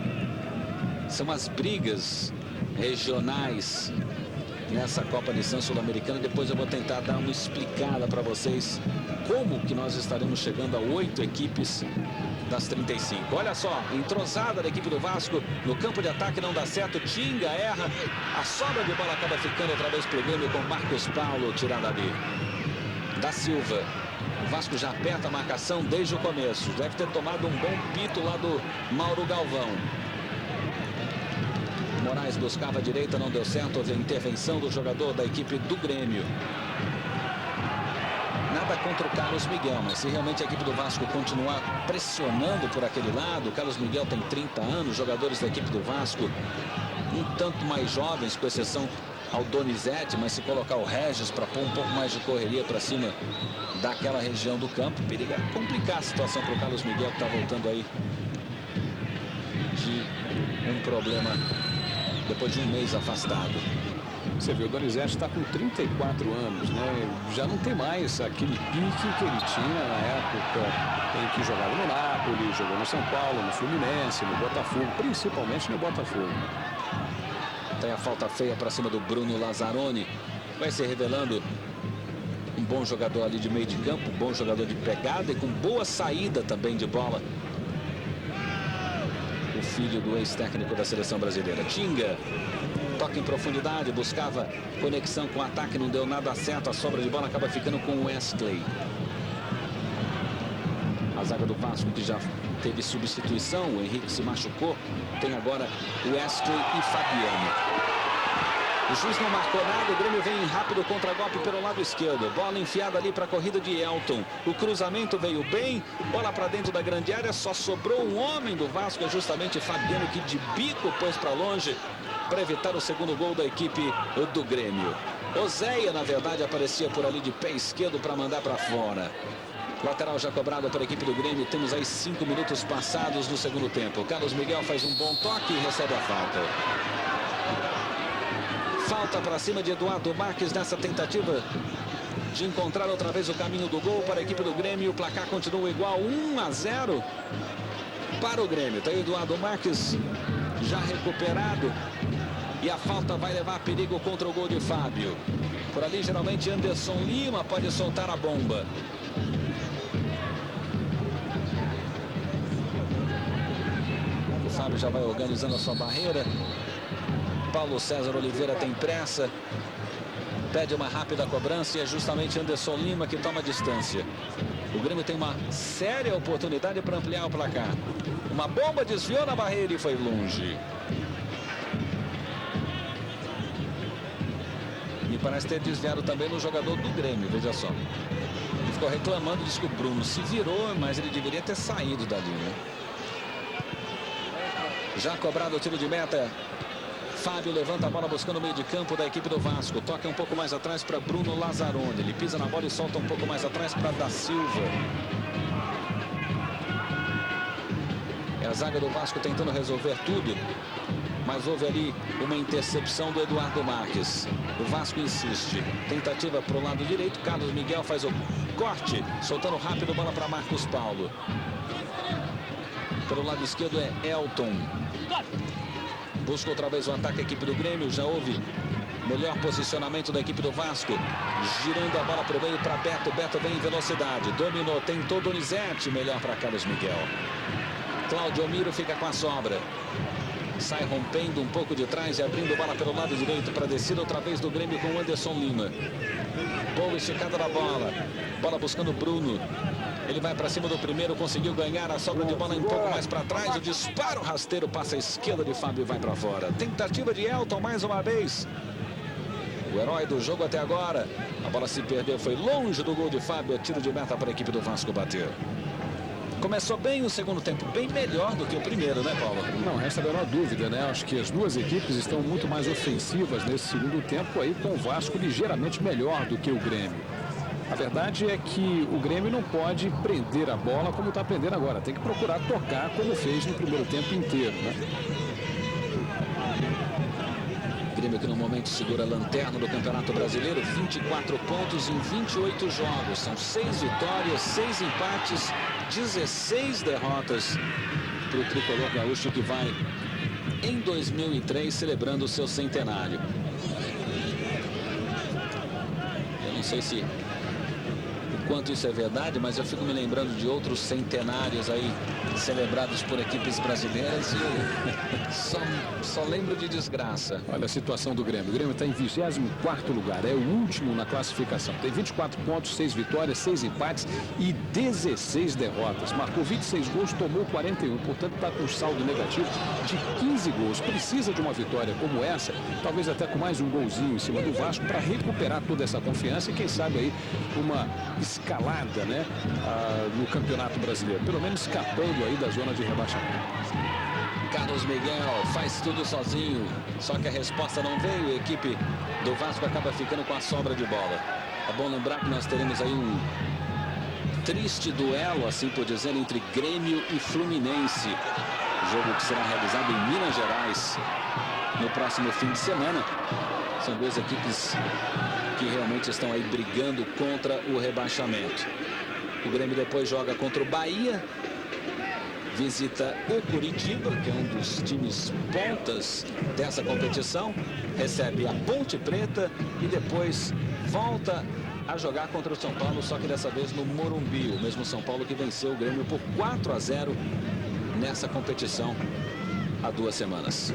São as brigas regionais nessa Copa Nissan Sul-Americana. Depois eu vou tentar dar uma explicada para vocês como que nós estaremos chegando a 8 equipes das 35. Olha só, entrosada da equipe do Vasco no campo de ataque, não dá certo. Tinga erra, a sobra de bola acaba ficando outra vez pro Grêmio com Marcos Paulo tirado ali. Da Silva. O Vasco já aperta a marcação desde o começo. Deve ter tomado um bom pito lá do Mauro Galvão. Moraes buscava a direita, não deu certo. Houve a intervenção do jogador da equipe do Grêmio. Nada contra o Carlos Miguel, mas se realmente a equipe do Vasco continuar pressionando por aquele lado, o Carlos Miguel tem 30 anos, jogadores da equipe do Vasco um tanto mais jovens, com exceção ao Donizete, mas se colocar o Regis para pôr um pouco mais de correria para cima daquela região do campo, periga complicar a situação para o Carlos Miguel, que está voltando aí de um problema depois de um mês afastado. Você vê, o Donizete está com 34 anos, né? Já não tem mais aquele pique que ele tinha na época em que jogava no Napoli, jogou no São Paulo, no Fluminense, no Botafogo, principalmente no Botafogo. Tem a falta feia para cima do Bruno Lazzaroni. Vai se revelando um bom jogador ali de meio de campo, um bom jogador de pegada e com boa saída também de bola. O filho do ex-técnico da seleção brasileira. Tinga. Toca em profundidade, buscava conexão com o ataque, não deu nada certo. A sobra de bola acaba ficando com o Wesley. A zaga do Vasco, que já teve substituição, o Henrique se machucou. Tem agora o Wesley e Fabiano. O juiz não marcou nada, o Grêmio vem em rápido contra-golpe pelo lado esquerdo. Bola enfiada ali para a corrida de Elton. O cruzamento veio bem, bola para dentro da grande área, só sobrou um homem do Vasco, é justamente Fabiano, que de bico pôs para longe para evitar o segundo gol da equipe do Grêmio. Oséia, na verdade, aparecia por ali de pé esquerdo para mandar para fora. Lateral já cobrado para a equipe do Grêmio. Temos aí 5 minutos passados no segundo tempo. Carlos Miguel faz um bom toque e recebe a falta. Falta para cima de Eduardo Marques nessa tentativa de encontrar outra vez o caminho do gol para a equipe do Grêmio. O placar continua igual, 1-0 para o Grêmio. Tem Eduardo Marques já recuperado e a falta vai levar perigo contra o gol de Fábio. Por ali geralmente Anderson Lima pode soltar a bomba. O Fábio já vai organizando a sua barreira. Paulo César Oliveira tem pressa, pede uma rápida cobrança e é justamente Anderson Lima que toma a distância. O Grêmio tem uma séria oportunidade para ampliar o placar. Uma bomba desviou na barreira e foi longe. Me parece ter desviado também no jogador do Grêmio, veja só. Ele ficou reclamando, disse que o Bruno se virou, mas ele deveria ter saído dali, né? Já cobrado o tiro de meta. Fábio levanta a bola buscando o meio de campo da equipe do Vasco. Toca um pouco mais atrás para Bruno Lazzaroni. Ele pisa na bola e solta um pouco mais atrás para Da Silva. É a zaga do Vasco tentando resolver tudo. Mas houve ali uma intercepção do Eduardo Marques. O Vasco insiste. Tentativa para o lado direito. Carlos Miguel faz o corte. Soltando rápido, bola para Marcos Paulo. Pelo lado esquerdo é Elton. Busca outra vez o ataque a equipe do Grêmio. Já houve melhor posicionamento da equipe do Vasco. Girando a bola para o meio para Beto. Beto vem em velocidade. Dominou, tentou Donizete. Melhor para Carlos Miguel. Cláudio Miro fica com a sobra. Sai rompendo um pouco de trás e abrindo bola pelo lado direito para descer outra vez do Grêmio com o Anderson Lima. Boa esticada da bola. Bola buscando Bruno. Ele vai para cima do primeiro, conseguiu ganhar a sobra de bola um pouco mais para trás. O disparo rasteiro passa à esquerda de Fábio e vai para fora. Tentativa de Elton mais uma vez. O herói do jogo até agora. A bola se perdeu, foi longe do gol de Fábio. Tiro de meta para a equipe do Vasco bater. Começou bem o segundo tempo, bem melhor do que o primeiro, né, Paulo? Não resta a menor dúvida, né? Acho que as duas equipes estão muito mais ofensivas nesse segundo tempo aí, com o Vasco ligeiramente melhor do que o Grêmio. A verdade é que o Grêmio não pode prender a bola como está prendendo agora. Tem que procurar tocar como fez no primeiro tempo inteiro, né? Grêmio que no momento segura a lanterna do Campeonato Brasileiro. 24 pontos em 28 jogos. São 6 vitórias, 6 empates, 16 derrotas para o tricolor gaúcho que vai em 2003 celebrando o seu centenário. Eu não sei se o quanto isso é verdade, mas eu fico me lembrando de outros centenários aí celebrados por equipes brasileiras e só lembro de desgraça. Olha a situação do Grêmio. O Grêmio está em 24º lugar, é o último na classificação. Tem 24 pontos, 6 vitórias, 6 empates e 16 derrotas. Marcou 26 gols, tomou 41, portanto está com um saldo negativo de 15 gols. Precisa de uma vitória como essa, talvez até com mais um golzinho em cima do Vasco para recuperar toda essa confiança e quem sabe aí uma escalada, né, no Campeonato Brasileiro, pelo menos escapando aí da zona de rebaixamento. Carlos Miguel faz tudo sozinho, só que a resposta não veio. A equipe do Vasco acaba ficando com a sobra de bola. É bom lembrar que nós teremos aí um triste duelo, assim por dizer, entre Grêmio e Fluminense. Jogo que será realizado em Minas Gerais no próximo fim de semana. São duas equipes que realmente estão aí brigando contra o rebaixamento. O Grêmio depois joga contra o Bahia, visita o Curitiba, que é um dos times pontas dessa competição, recebe a Ponte Preta e depois volta a jogar contra o São Paulo, só que dessa vez no Morumbi, o mesmo São Paulo que venceu o Grêmio por 4-0 nessa competição há 2 semanas.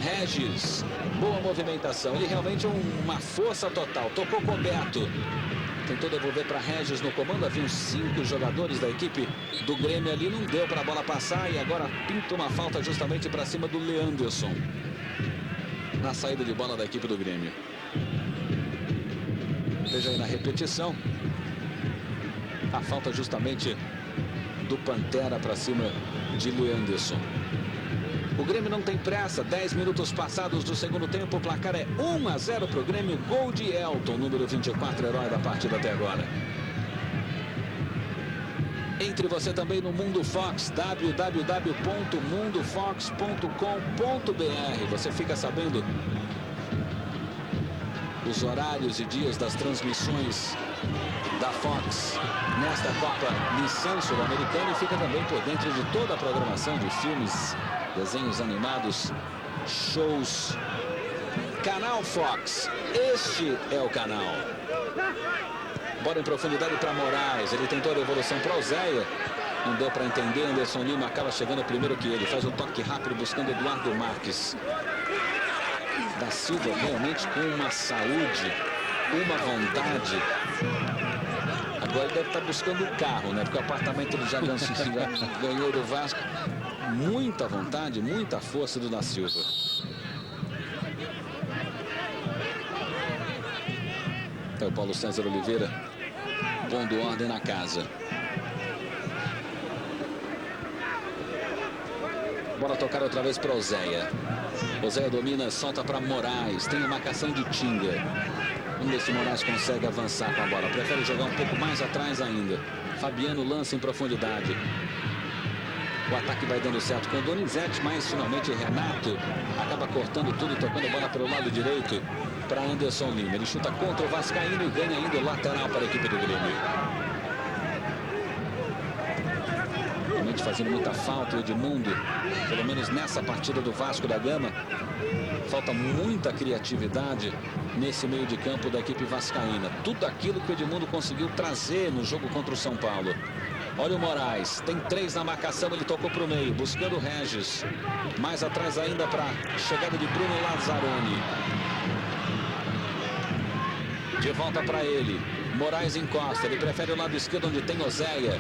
Regis, boa movimentação, ele realmente é uma força total, tocou com o Beto, tentou devolver para Regis no comando, havia uns 5 jogadores da equipe do Grêmio ali, não deu para a bola passar e agora pinta uma falta justamente para cima do Leanderson, na saída de bola da equipe do Grêmio. Veja aí na repetição, a falta justamente do Pantera para cima de Leanderson. O Grêmio não tem pressa, 10 minutos passados do segundo tempo, o placar é 1-0 para o Grêmio, gol de Elton, número 24, herói da partida até agora. Entre você também no Mundo Fox, www.mundofox.com.br. Você fica sabendo os horários e dias das transmissões da Fox nesta Copa Nissan Sul-Americana e fica também por dentro de toda a programação de filmes, desenhos animados, shows. Canal Fox, este é o canal. Bola em profundidade para Moraes, ele tentou a devolução para Oséia, não deu para entender, Anderson Lima acaba chegando primeiro que ele, faz um toque rápido buscando Eduardo Marques. Da Silva realmente com uma saúde, uma vontade. Agora ele deve estar buscando o carro, né? Porque o apartamento ele já ganhou do Vasco. Muita vontade, muita força do Da Silva. É o Paulo César Oliveira, pondo ordem na casa. Bola tocar outra vez para Oséia. Oséia domina, solta para Moraes. Tem a marcação de Tinga. Vamos ver se Moraes consegue avançar com a bola. Prefere jogar um pouco mais atrás ainda. Fabiano lança em profundidade. O ataque vai dando certo com o Donizete, mas finalmente Renato acaba cortando tudo, tocando a bola pelo lado direito para Anderson Lima. Ele chuta contra o Vascaíno e ganha ainda o lateral para a equipe do Grêmio. Realmente fazendo muita falta o Edmundo, pelo menos nessa partida do Vasco da Gama. Falta muita criatividade nesse meio de campo da equipe vascaína. Tudo aquilo que o Edmundo conseguiu trazer no jogo contra o São Paulo. Olha o Moraes, tem 3 na marcação, ele tocou para o meio, buscando o Regis. Mais atrás ainda para a chegada de Bruno Lazzaroni. De volta para ele. Moraes encosta, ele prefere o lado esquerdo onde tem Oséia.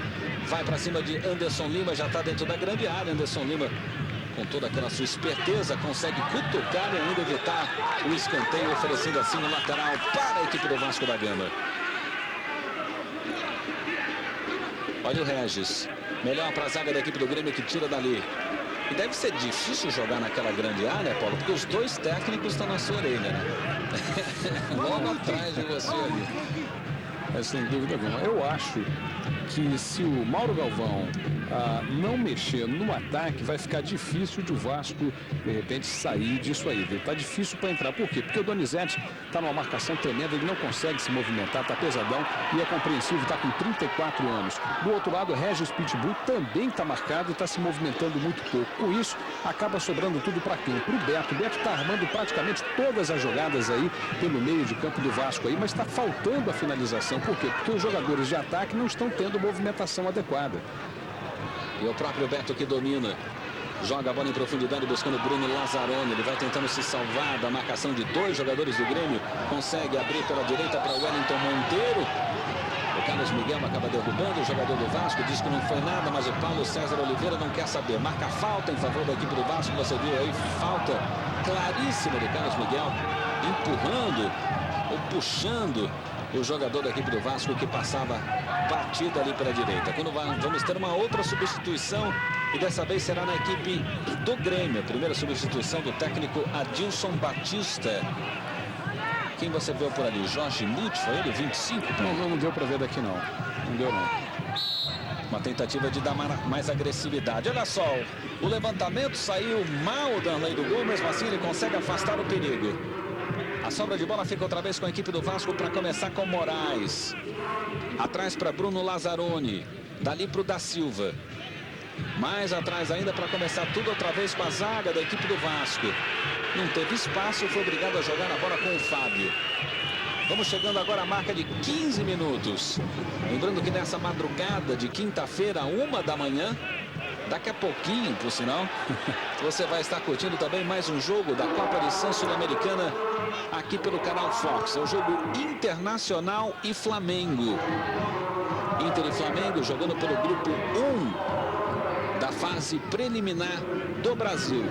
Vai para cima de Anderson Lima, já está dentro da grande área. Anderson Lima, com toda aquela sua esperteza, consegue cutucar e ainda evitar o escanteio, oferecendo assim o lateral para a equipe do Vasco da Gama. Olha o Regis, melhor para a zaga da equipe do Grêmio que tira dali. E deve ser difícil jogar naquela grande área, Paulo, porque os 2 técnicos estão na sua orelha, né? Logo atrás de você ali. É, sem dúvida alguma. Eu acho que se o Mauro Galvão não mexer no ataque, vai ficar difícil de o Vasco, de repente, sair disso aí. Tá difícil para entrar. Por quê? Porque o Donizete tá numa marcação tremenda, ele não consegue se movimentar, tá pesadão e é compreensivo, tá com 34 anos. Do outro lado, o Regis Pitbull também tá marcado e tá se movimentando muito pouco. Com isso, acaba sobrando tudo para quem? Pro Beto. O Beto tá armando praticamente todas as jogadas aí pelo meio de campo do Vasco aí, mas tá faltando a finalização. Por quê? Porque os jogadores de ataque não estão tendo movimentação adequada. E o próprio Beto que domina. Joga a bola em profundidade buscando Bruno Lazzaroni. Ele vai tentando se salvar da marcação de 2 jogadores do Grêmio. Consegue abrir pela direita para o Wellington Monteiro. O Carlos Miguel acaba derrubando o jogador do Vasco. Diz que não foi nada, mas o Paulo César Oliveira não quer saber. Marca falta em favor da equipe do Vasco. Você viu aí, falta claríssima do Carlos Miguel. Empurrando ou puxando o jogador da equipe do Vasco que passava batida ali pela direita. Quando vamos ter uma outra substituição e dessa vez será na equipe do Grêmio. A primeira substituição do técnico Adilson Batista. Quem você viu por ali? Jorge Muth, foi ele? 25? Não deu para ver daqui não. Não deu não. Uma tentativa de dar mais agressividade. Olha só, o levantamento saiu mal da lei do gol, mesmo assim ele consegue afastar o perigo. A sobra de bola fica outra vez com a equipe do Vasco para começar com Moraes. Atrás para Bruno Lazzaroni. Dali para o Da Silva. Mais atrás ainda para começar tudo outra vez com a zaga da equipe do Vasco. Não teve espaço, foi obrigado a jogar a bola com o Fábio. Vamos chegando agora à marca de 15 minutos. Lembrando que nessa madrugada de quinta-feira, 1 da manhã, daqui a pouquinho, por sinal, você vai estar curtindo também mais um jogo da Copa de Lição Sul-Americana aqui pelo canal Fox. É o jogo Internacional e Flamengo. Inter e Flamengo jogando pelo grupo 1 da fase preliminar do Brasil.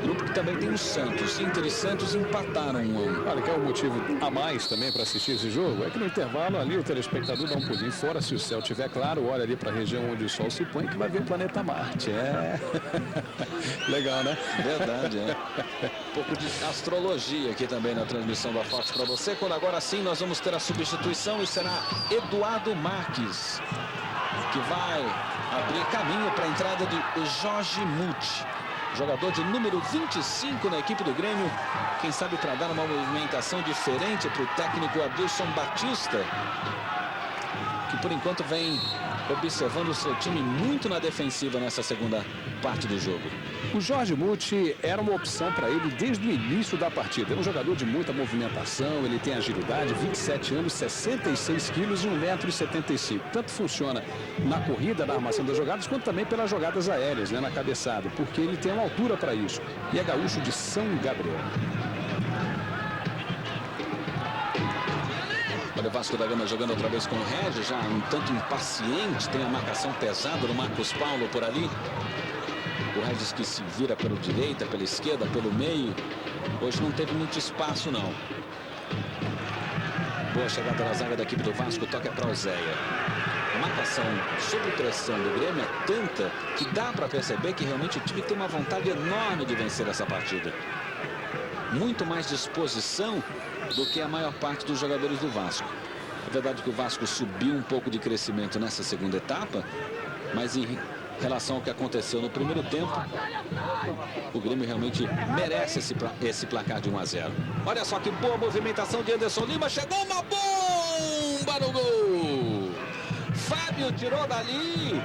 Grupo que também tem o Santos. Inter e Santos empataram 1-1. Olha, que é um motivo a mais também para assistir esse jogo. É que no intervalo ali o telespectador dá um pulinho fora. Se o céu estiver claro, olha ali para a região onde o sol se põe, que vai ver o planeta Marte. É legal, né? Verdade, é. Um pouco de astrologia aqui também na transmissão da Fox para você. Quando agora sim nós vamos ter a substituição e será Eduardo Marques, que vai abrir caminho para a entrada de Jorge Muti. Jogador de número 25 na equipe do Grêmio. Quem sabe para dar uma movimentação diferente para o técnico Adilson Batista, que por enquanto vem observando o seu time muito na defensiva nessa segunda parte do jogo. O Jorge Muti era uma opção para ele desde o início da partida. É um jogador de muita movimentação, ele tem agilidade, 27 anos, 66 quilos e 1,75 m. Tanto funciona na corrida, na armação das jogadas, quanto também pelas jogadas aéreas, né, na cabeçada, porque ele tem uma altura para isso. E é gaúcho de São Gabriel. Olha o Vasco da Gama jogando outra vez com o Regis, já um tanto impaciente, tem a marcação pesada do Marcos Paulo por ali. O Regis que se vira pela direita, pela esquerda, pelo meio. Hoje não teve muito espaço, não. Boa chegada na zaga da equipe do Vasco, toca para o Zéia. A marcação sob pressão do Grêmio é tanta que dá para perceber que realmente o time tem uma vontade enorme de vencer essa partida. Muito mais disposição do que a maior parte dos jogadores do Vasco. É verdade que o Vasco subiu um pouco de crescimento nessa segunda etapa, mas em relação ao que aconteceu no primeiro tempo, o Grêmio realmente merece esse placar de 1-0. Olha só que boa movimentação de Anderson Lima, chegou uma bomba no gol! Fábio tirou dali,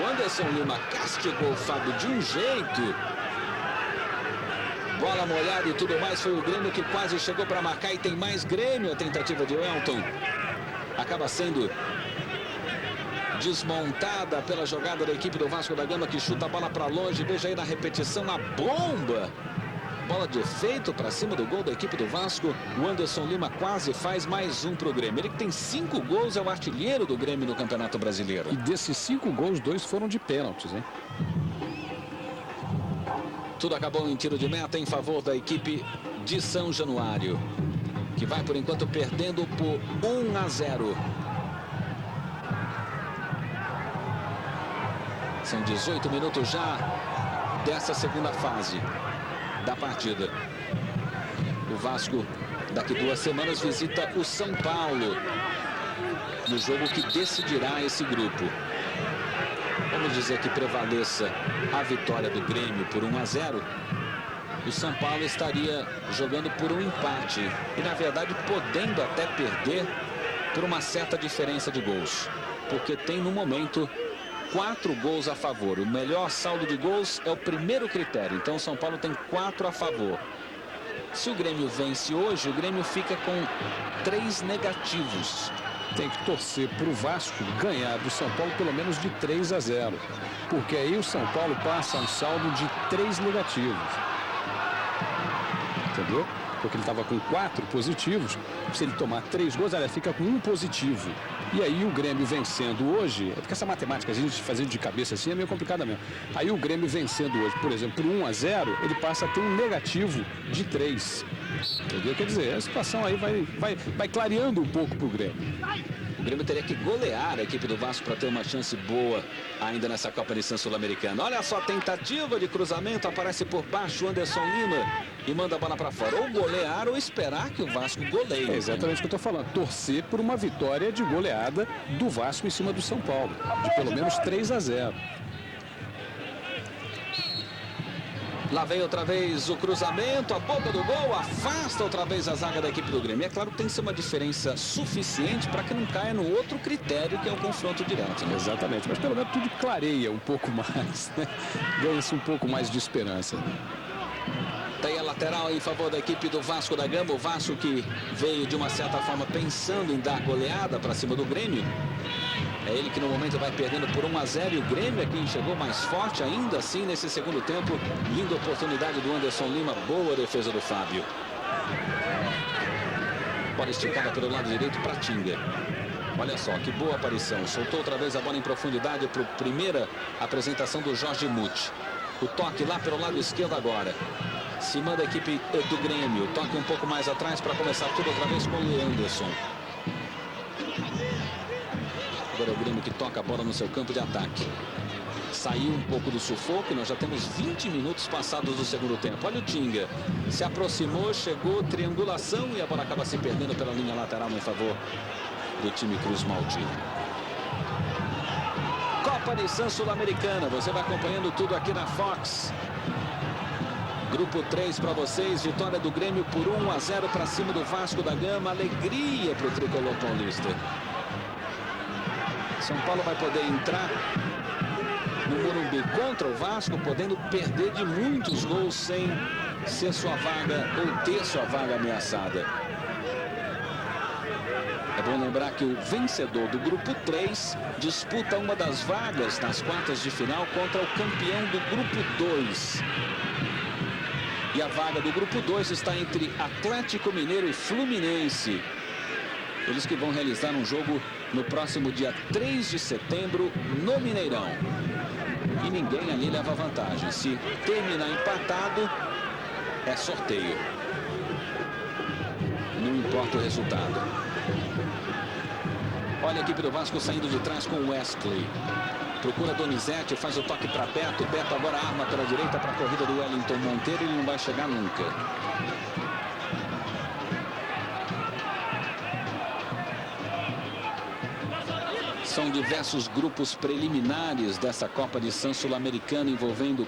o Anderson Lima castigou o Fábio de um jeito. Bola molhada e tudo mais, foi o Grêmio que quase chegou para marcar e tem mais Grêmio. A tentativa de Welton acaba sendo desmontada pela jogada da equipe do Vasco da Gama, que chuta a bola para longe. Veja aí na repetição a bomba. Bola de efeito para cima do gol da equipe do Vasco. O Anderson Lima quase faz mais um para o Grêmio. Ele que tem 5 gols, é o artilheiro do Grêmio no Campeonato Brasileiro. E desses 5 gols, 2 foram de pênaltis, hein? Tudo acabou em tiro de meta em favor da equipe de São Januário, que vai por enquanto perdendo por 1-0. São 18 minutos já dessa segunda fase da partida. O Vasco daqui 2 semanas visita o São Paulo no jogo que decidirá esse grupo. Vamos dizer que prevaleça a vitória do Grêmio por 1-0. O São Paulo estaria jogando por um empate e, na verdade, podendo até perder por uma certa diferença de gols, porque tem no momento 4 gols a favor. O melhor saldo de gols é o primeiro critério, então o São Paulo tem 4 a favor. Se o Grêmio vence hoje, o Grêmio fica com 3 negativos. Tem que torcer para o Vasco ganhar do São Paulo pelo menos de 3-0, porque aí o São Paulo passa um saldo de 3 negativos. Entendeu? Porque ele estava com 4 positivos. Se ele tomar 3 gols, ele fica com 1 positivo. E aí o Grêmio vencendo hoje, é porque essa matemática a gente fazendo de cabeça assim é meio complicada mesmo. Aí o Grêmio vencendo hoje, por exemplo, por 1-0, ele passa a ter um negativo de 3. Entendeu? Quer dizer, a situação aí vai clareando um pouco pro Grêmio. O Grêmio teria que golear a equipe do Vasco para ter uma chance boa ainda nessa Copa de Lição Sul-Americana. Olha só a tentativa de cruzamento, aparece por baixo o Anderson Lima e manda a bola para fora. Ou golear ou esperar que o Vasco goleie. É exatamente o que eu estou falando. Torcer por uma vitória de goleada do Vasco em cima do São Paulo, de pelo menos 3-0. Lá vem outra vez o cruzamento, a boca do gol, afasta outra vez a zaga da equipe do Grêmio. É claro que tem que ser uma diferença suficiente para que não caia no outro critério, que é o confronto direto, né? Exatamente, mas pelo menos tudo clareia um pouco mais, né? Ganha-se um pouco mais de esperança. Tem a lateral em favor da equipe do Vasco da Gama. O Vasco que veio de uma certa forma pensando em dar goleada para cima do Grêmio. É ele que no momento vai perdendo por 1-0 e o Grêmio é quem chegou mais forte ainda assim nesse segundo tempo. Linda oportunidade do Anderson Lima, boa defesa do Fábio. Bola esticada pelo lado direito para Tinga. Olha só, que boa aparição. Soltou outra vez a bola em profundidade para a primeira apresentação do Jorge Muth. O toque lá pelo lado esquerdo agora. Se manda a equipe do Grêmio. Toque um pouco mais atrás para começar tudo outra vez com o Leanderson. Agora é o Grêmio que toca a bola no seu campo de ataque. Saiu um pouco do sufoco. Nós já temos 20 minutos passados do segundo tempo. Olha o Tinga. Se aproximou, chegou, triangulação e a bola acaba se perdendo pela linha lateral em favor do time Cruz Maltino. Copa Nissan Sul-Americana. Você vai acompanhando tudo aqui na Fox. Grupo 3 para vocês. Vitória do Grêmio por 1-0 para cima do Vasco da Gama. Alegria para o tricolor paulista. São Paulo vai poder entrar no Morumbi contra o Vasco, podendo perder de muitos gols sem ser sua vaga ou ter sua vaga ameaçada. É bom lembrar que o vencedor do grupo 3 disputa uma das vagas nas quartas de final contra o campeão do grupo 2. E a vaga do grupo 2 está entre Atlético Mineiro e Fluminense. Eles que vão realizar um jogo no próximo dia 3 de setembro no Mineirão. E ninguém ali leva vantagem. Se terminar empatado, é sorteio. Não importa o resultado. Olha a equipe do Vasco saindo de trás com o Wesley. Procura Donizete, faz o toque para Beto. Beto agora arma pela direita para a corrida do Wellington Monteiro. Ele não vai chegar nunca. São diversos grupos preliminares dessa Copa de San Sul-Americana envolvendo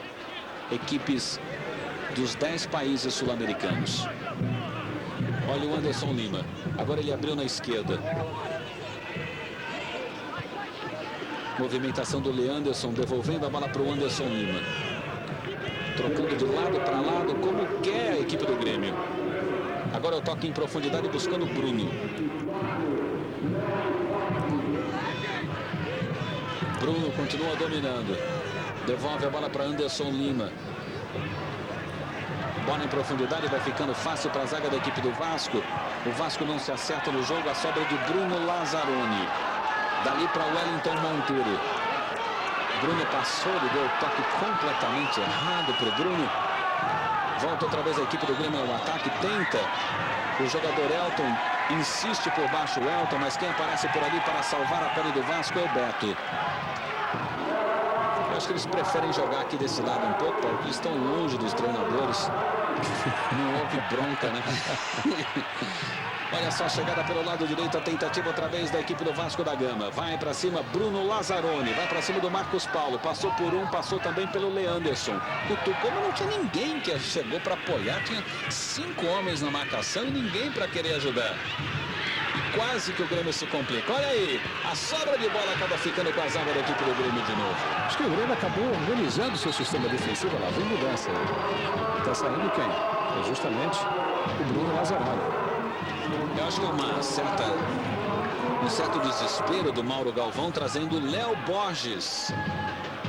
equipes dos 10 países sul-americanos. Olha o Anderson Lima. Agora ele abriu na esquerda. Movimentação do Leanderson, devolvendo a bola para o Anderson Lima. Trocando de lado para lado, como quer a equipe do Grêmio. Agora o toque em profundidade buscando o Bruno. Bruno continua dominando. Devolve a bola para Anderson Lima. Bola em profundidade, vai ficando fácil para a zaga da equipe do Vasco. O Vasco não se acerta no jogo, a sobra de Bruno Lazzaroni. Dali para Wellington Monteiro. Bruno passou, ele deu o toque completamente errado para o Bruno. Volta outra vez a equipe do Grêmio ao ataque, tenta. O jogador Elton insiste por baixo o Elton, mas quem aparece por ali para salvar a pele do Vasco é o Beto. Eu acho que eles preferem jogar aqui desse lado um pouco, porque eles estão longe dos treinadores. Não houve bronca, né? Olha só a chegada pelo lado direito, a tentativa outra vez da equipe do Vasco da Gama. Vai para cima Bruno Lazzaroni, vai para cima do Marcos Paulo. Passou por um, passou também pelo Leanderson. Cutucou, mas não tinha ninguém que chegou para apoiar. Tinha 5 homens na marcação e ninguém para querer ajudar. E quase que o Grêmio se complica. Olha aí, a sobra de bola acaba ficando com a zaga da equipe do Grêmio de novo. Acho que o Grêmio acabou organizando seu sistema defensivo. Lá vem mudança. Está saindo quem? É justamente o Bruno Lazzaroni. Eu acho que é um certo desespero do Mauro Galvão trazendo o Léo Borges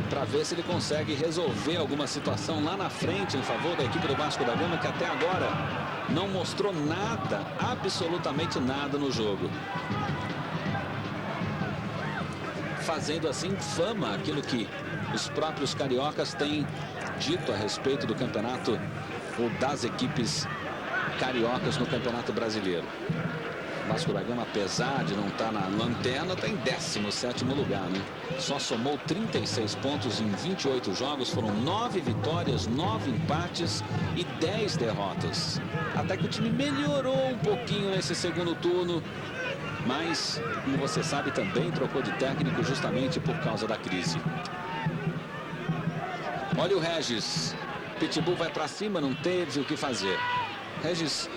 para ver se ele consegue resolver alguma situação lá na frente em favor da equipe do Vasco da Gama, que até agora não mostrou nada, absolutamente nada no jogo. Fazendo assim fama aquilo que os próprios cariocas têm dito a respeito do campeonato ou das equipes cariocas no Campeonato Brasileiro. Vasco da Gama, apesar de não estar na lanterna, está em 17º lugar, né? Só somou 36 pontos em 28 jogos, foram 9 vitórias, 9 empates e 10 derrotas. Até que o time melhorou um pouquinho nesse segundo turno, mas, como você sabe, também trocou de técnico justamente por causa da crise. Olha o Regis. Pitbull vai para cima, não teve o que fazer. Regis,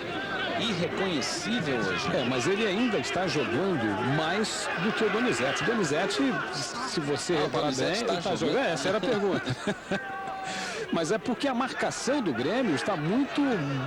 irreconhecível hoje. Mas ele ainda está jogando mais do que o Donizete. Donizete, se você reparar bem, está jogando. Essa era a pergunta. Mas é porque a marcação do Grêmio está muito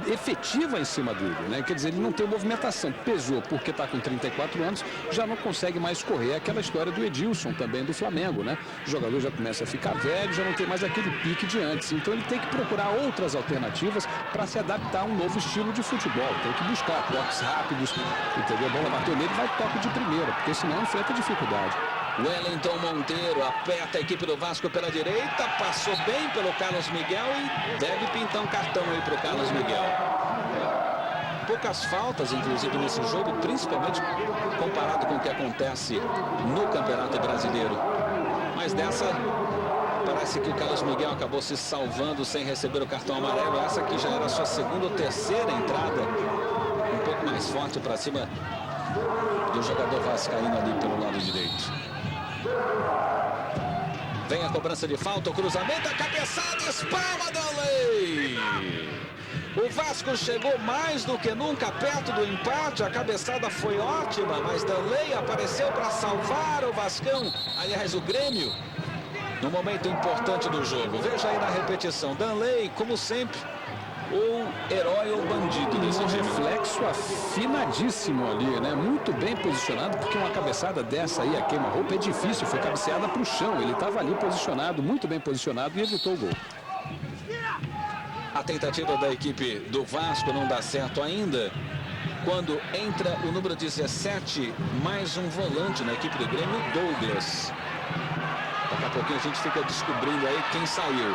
efetiva em cima dele, né? Quer dizer, ele não tem movimentação. Pesou porque está com 34 anos, já não consegue mais correr. É aquela história do Edilson também, do Flamengo, né? O jogador já começa a ficar velho, já não tem mais aquele pique de antes. Então ele tem que procurar outras alternativas para se adaptar a um novo estilo de futebol. Tem que buscar toques rápidos, entendeu? A bola bateu nele, vai toque de primeira, porque senão enfrenta dificuldade. Wellington Monteiro aperta a equipe do Vasco pela direita, passou bem pelo Carlos Miguel e deve pintar um cartão aí para o Carlos Miguel. Poucas faltas, inclusive, nesse jogo, principalmente comparado com o que acontece no Campeonato Brasileiro. Mas dessa, parece que o Carlos Miguel acabou se salvando sem receber o cartão amarelo. Essa aqui já era a sua segunda ou terceira entrada, um pouco mais forte para cima do jogador vascaíno ali pelo lado direito. Vem a cobrança de falta, o cruzamento, a cabeçada, espalma Danley. O Vasco chegou mais do que nunca perto do empate, a cabeçada foi ótima, mas Danley apareceu para salvar o Vascão, aliás o Grêmio, no momento importante do jogo. Veja aí na repetição, Danley, como sempre, ou herói ou bandido. Um reflexo afinadíssimo ali, né? Muito bem posicionado, porque uma cabeçada dessa aí, a queima-roupa, é difícil. Foi cabeceada para o chão. Ele estava ali posicionado, muito bem posicionado e evitou o gol. A tentativa da equipe do Vasco não dá certo ainda. Quando entra o número 17, mais um volante na equipe do Grêmio, Douglas. Daqui a pouquinho a gente fica descobrindo aí quem saiu.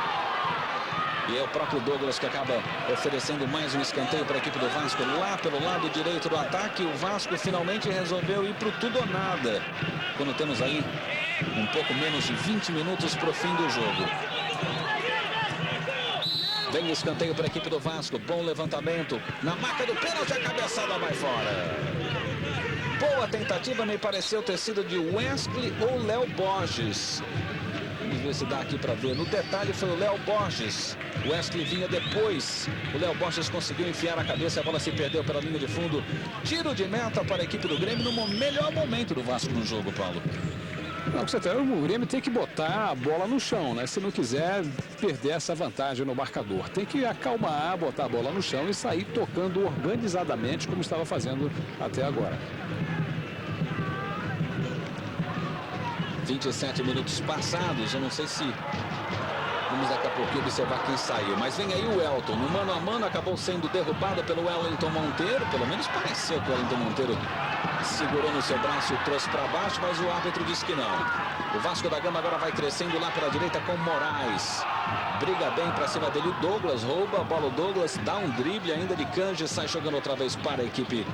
E é o próprio Douglas que acaba oferecendo mais um escanteio para a equipe do Vasco. Lá pelo lado direito do ataque, o Vasco finalmente resolveu ir para o tudo ou nada. Quando temos aí um pouco menos de 20 minutos para o fim do jogo. Vem o escanteio para a equipe do Vasco. Bom levantamento. Na marca do pênalti, a cabeçada vai fora. Boa tentativa, me pareceu ter sido de Wesley ou Léo Borges. Vamos ver se dá aqui para ver. No detalhe foi o Léo Borges. O Wesley vinha depois. O Léo Borges conseguiu enfiar a cabeça. A bola se perdeu pela linha de fundo. Tiro de meta para a equipe do Grêmio no melhor momento do Vasco no jogo, Paulo. O Grêmio tem que botar a bola no chão, né? Se não quiser perder essa vantagem no marcador. Tem que acalmar, botar a bola no chão e sair tocando organizadamente como estava fazendo até agora. 27 minutos passados, eu não sei se vamos daqui a pouquinho observar quem saiu, mas vem aí o Elton, no mano a mano acabou sendo derrubado pelo Wellington Monteiro, pelo menos pareceu que o Wellington Monteiro segurou no seu braço e trouxe para baixo, mas o árbitro disse que não. O Vasco da Gama agora vai crescendo lá pela direita com Moraes. Briga bem para cima dele, o Douglas rouba a bola, o Douglas dá um drible ainda de canja e sai jogando outra vez para a equipe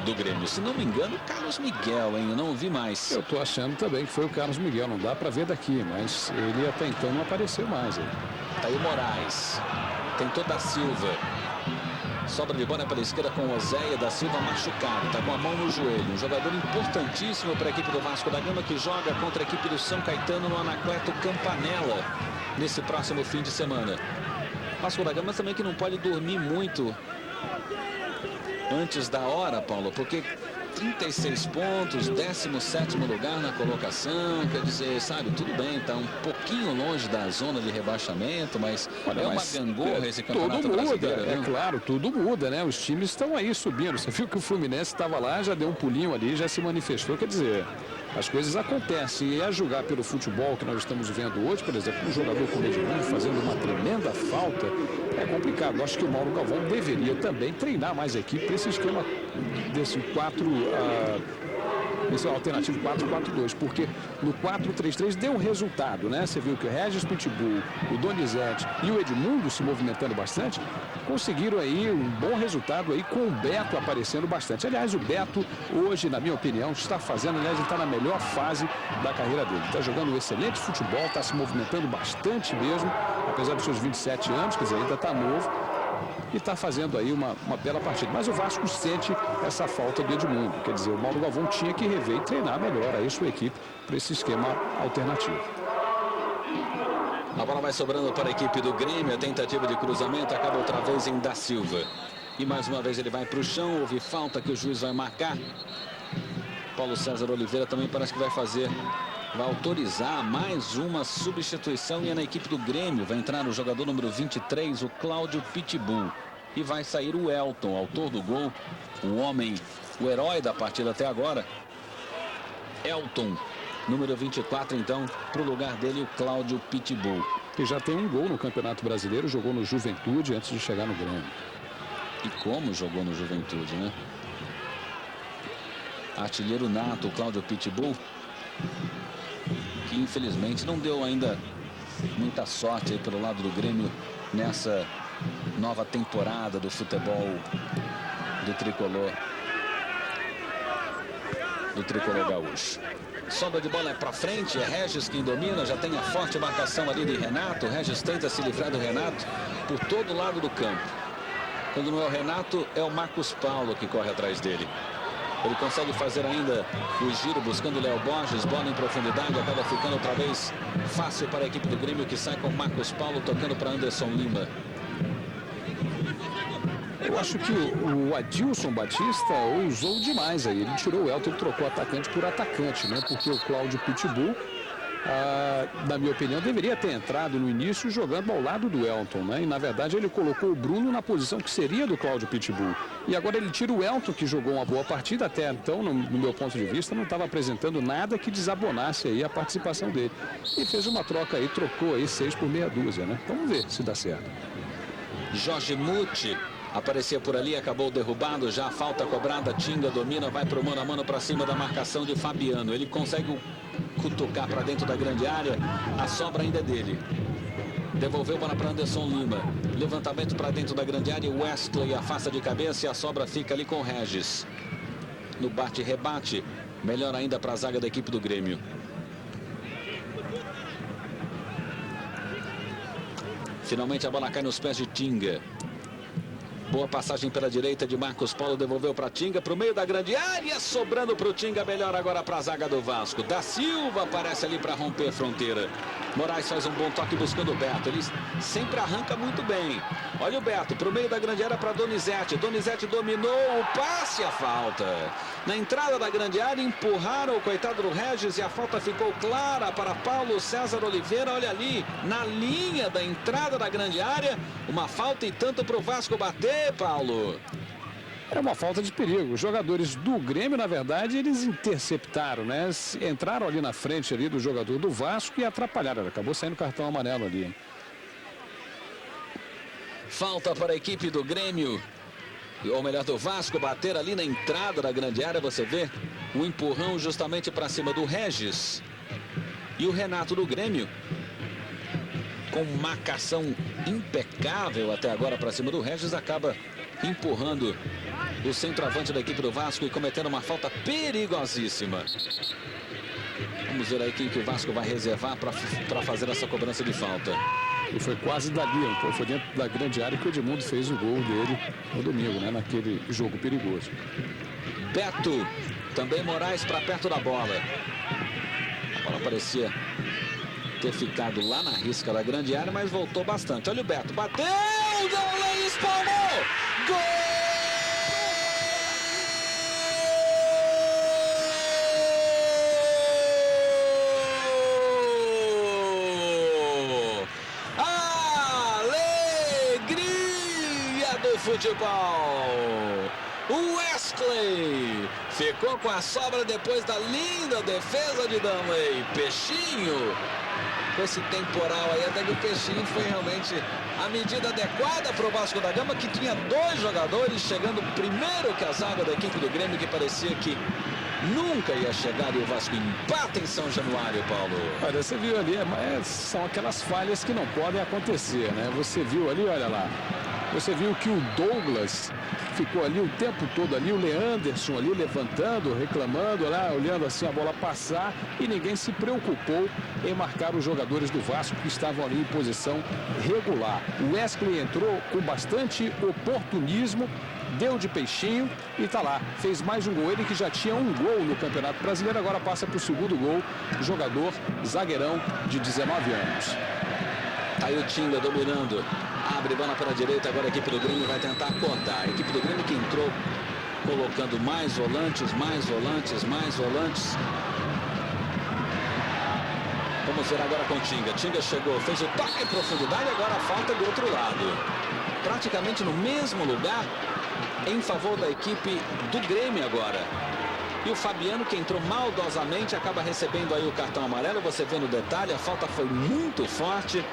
do Grêmio. Se não me engano, Carlos Miguel, hein? Eu não vi mais. Eu tô achando também que foi o Carlos Miguel, não dá para ver daqui, mas ele até então não apareceu mais. Hein? Tá aí o Moraes. Tentou da Silva. Sobra de bola pela esquerda com o Oséia da Silva machucado. Tá com a mão no joelho. Um jogador importantíssimo para a equipe do Vasco da Gama que joga contra a equipe do São Caetano no Anacleto Campanella nesse próximo fim de semana. Vasco da Gama também que não pode dormir muito antes da hora, Paulo, porque 36 pontos, 17º lugar na colocação, quer dizer, sabe, tudo bem, tá um pouquinho longe da zona de rebaixamento, mas é uma gangorra esse campeonato brasileiro, né? É claro, tudo muda, né? Os times estão aí subindo. Você viu que o Fluminense estava lá, já deu um pulinho ali, já se manifestou, quer dizer, as coisas acontecem. E a julgar pelo futebol que nós estamos vendo hoje, por exemplo, um jogador como o Edmundo fazendo uma tremenda falta, é complicado. Acho que o Mauro Galvão deveria também treinar mais a equipe para esse esquema desse 4, esse alternativo 4-4-2, porque no 4-3-3 deu um resultado, né? Você viu que o Regis Pitbull, o Donizete e o Edmundo se movimentando bastante, conseguiram aí um bom resultado aí com o Beto aparecendo bastante. Aliás, o Beto hoje, na minha opinião, está fazendo, aliás, ele está na melhor fase da carreira dele. Está jogando um excelente futebol, está se movimentando bastante mesmo, apesar dos seus 27 anos, quer dizer, ainda está novo. E está fazendo aí uma bela partida. Mas o Vasco sente essa falta do Edmundo. Quer dizer, o Mauro Galvão tinha que rever e treinar melhor aí sua equipe para esse esquema alternativo. A bola vai sobrando para a equipe do Grêmio. A tentativa de cruzamento acaba outra vez em Da Silva. E mais uma vez ele vai para o chão. Houve falta que o juiz vai marcar. Paulo César Oliveira também parece que vai autorizar mais uma substituição. E é na equipe do Grêmio. Vai entrar o jogador número 23, o Cláudio Pitbull. E vai sair o Elton, autor do gol. O homem, o herói da partida até agora. Elton, número 24, então, para o lugar dele, o Cláudio Pitbull. Que já tem um gol no Campeonato Brasileiro, jogou no Juventude antes de chegar no Grêmio. E como jogou no Juventude, né? Artilheiro nato, o Cláudio Pitbull, que infelizmente não deu ainda muita sorte aí pelo lado do Grêmio nessa nova temporada do futebol do tricolor gaúcho. Sobra de bola é para frente, é Regis quem domina, já tem a forte marcação ali de Renato. O Regis tenta se livrar do Renato por todo lado do campo. Quando não é o Renato, é o Marcos Paulo que corre atrás dele. Ele consegue fazer ainda o giro buscando o Léo Borges, bola em profundidade, acaba ficando outra vez fácil para a equipe do Grêmio, que sai com o Marcos Paulo tocando para Anderson Lima. Eu acho que o Adilson Batista ousou demais aí. Ele tirou o Elton, ele trocou atacante por atacante, né? Porque o Cláudio Pitbull, na minha opinião, deveria ter entrado no início jogando ao lado do Elton, né? E na verdade ele colocou o Bruno na posição que seria do Cláudio Pitbull. E agora ele tira o Elton, que jogou uma boa partida até então, no meu ponto de vista, não estava apresentando nada que desabonasse aí a participação dele. E fez uma troca aí, trocou aí 6 por meia dúzia, né? Vamos ver se dá certo. Jorge Muti aparecia por ali, acabou derrubado, já a falta cobrada, Tinga domina, vai para o mano a mano para cima da marcação de Fabiano. Ele consegue cutucar para dentro da grande área, a sobra ainda é dele. Devolveu bola para Anderson Lima, levantamento para dentro da grande área, Wesley afasta de cabeça e a sobra fica ali com o Regis. No bate-rebate, melhor ainda para a zaga da equipe do Grêmio. Finalmente a bola cai nos pés de Tinga. Boa passagem pela direita de Marcos Paulo, devolveu para Tinga, para o meio da grande área, sobrando para o Tinga, melhor agora para a zaga do Vasco. Da Silva aparece ali para romper a fronteira. Moraes faz um bom toque buscando o Beto, ele sempre arranca muito bem. Olha o Beto, para o meio da grande área para Donizete. Donizete dominou, o passe, a falta. Na entrada da grande área, empurraram o coitado do Regis e a falta ficou clara para Paulo César Oliveira. Olha ali, na linha da entrada da grande área, uma falta e tanto para o Vasco bater, Paulo. É uma falta de perigo. Os jogadores do Grêmio, na verdade, eles interceptaram, né? Entraram ali na frente ali do jogador do Vasco e atrapalharam. Acabou saindo cartão amarelo ali. Falta para a equipe do Grêmio, ou melhor, do Vasco, bater ali na entrada da grande área. Você vê um empurrão justamente para cima do Regis. E o Renato do Grêmio, com marcação impecável até agora para cima do Regis, acaba empurrando o centroavante da equipe do Vasco e cometendo uma falta perigosíssima. Vamos ver aí quem que o Vasco vai reservar para fazer essa cobrança de falta. E foi quase dali, então foi dentro da grande área que o Edmundo fez o gol dele no domingo, né? Naquele jogo perigoso. Beto, também Moraes para perto da bola. A bola parecia ter ficado lá na risca da grande área, mas voltou bastante. Olha o Beto, bateu, Dolan espalmou, gol! Futebol. O Wesley ficou com a sobra depois da linda defesa de Danley. Peixinho, com esse temporal aí, até que o Peixinho foi realmente a medida adequada para o Vasco da Gama, que tinha 2 jogadores chegando primeiro que a zaga da equipe do Grêmio, que parecia que nunca ia chegar, e o Vasco empata em São Januário, Paulo. Olha, você viu ali, são aquelas falhas que não podem acontecer, né? Você viu ali, olha lá. Você viu que o Douglas ficou ali o tempo todo ali, o Leanderson ali levantando, reclamando, lá, olhando assim a bola passar, e ninguém se preocupou em marcar os jogadores do Vasco que estavam ali em posição regular. O Wesley entrou com bastante oportunismo, deu de peixinho e tá lá, fez mais um gol. Ele que já tinha um gol no Campeonato Brasileiro, agora passa para o segundo gol, jogador zagueirão de 19 anos. Tá aí o Tinga dominando. Abre bola para a direita. Agora a equipe do Grêmio vai tentar acordar. A equipe do Grêmio que entrou colocando mais volantes, mais volantes, mais volantes. Vamos ver agora com o Tinga. Tinga chegou, fez o toque em profundidade. Agora a falta do outro lado. Praticamente no mesmo lugar, em favor da equipe do Grêmio agora. E o Fabiano, que entrou maldosamente, acaba recebendo aí o cartão amarelo. Você vê no detalhe, a falta foi muito forte.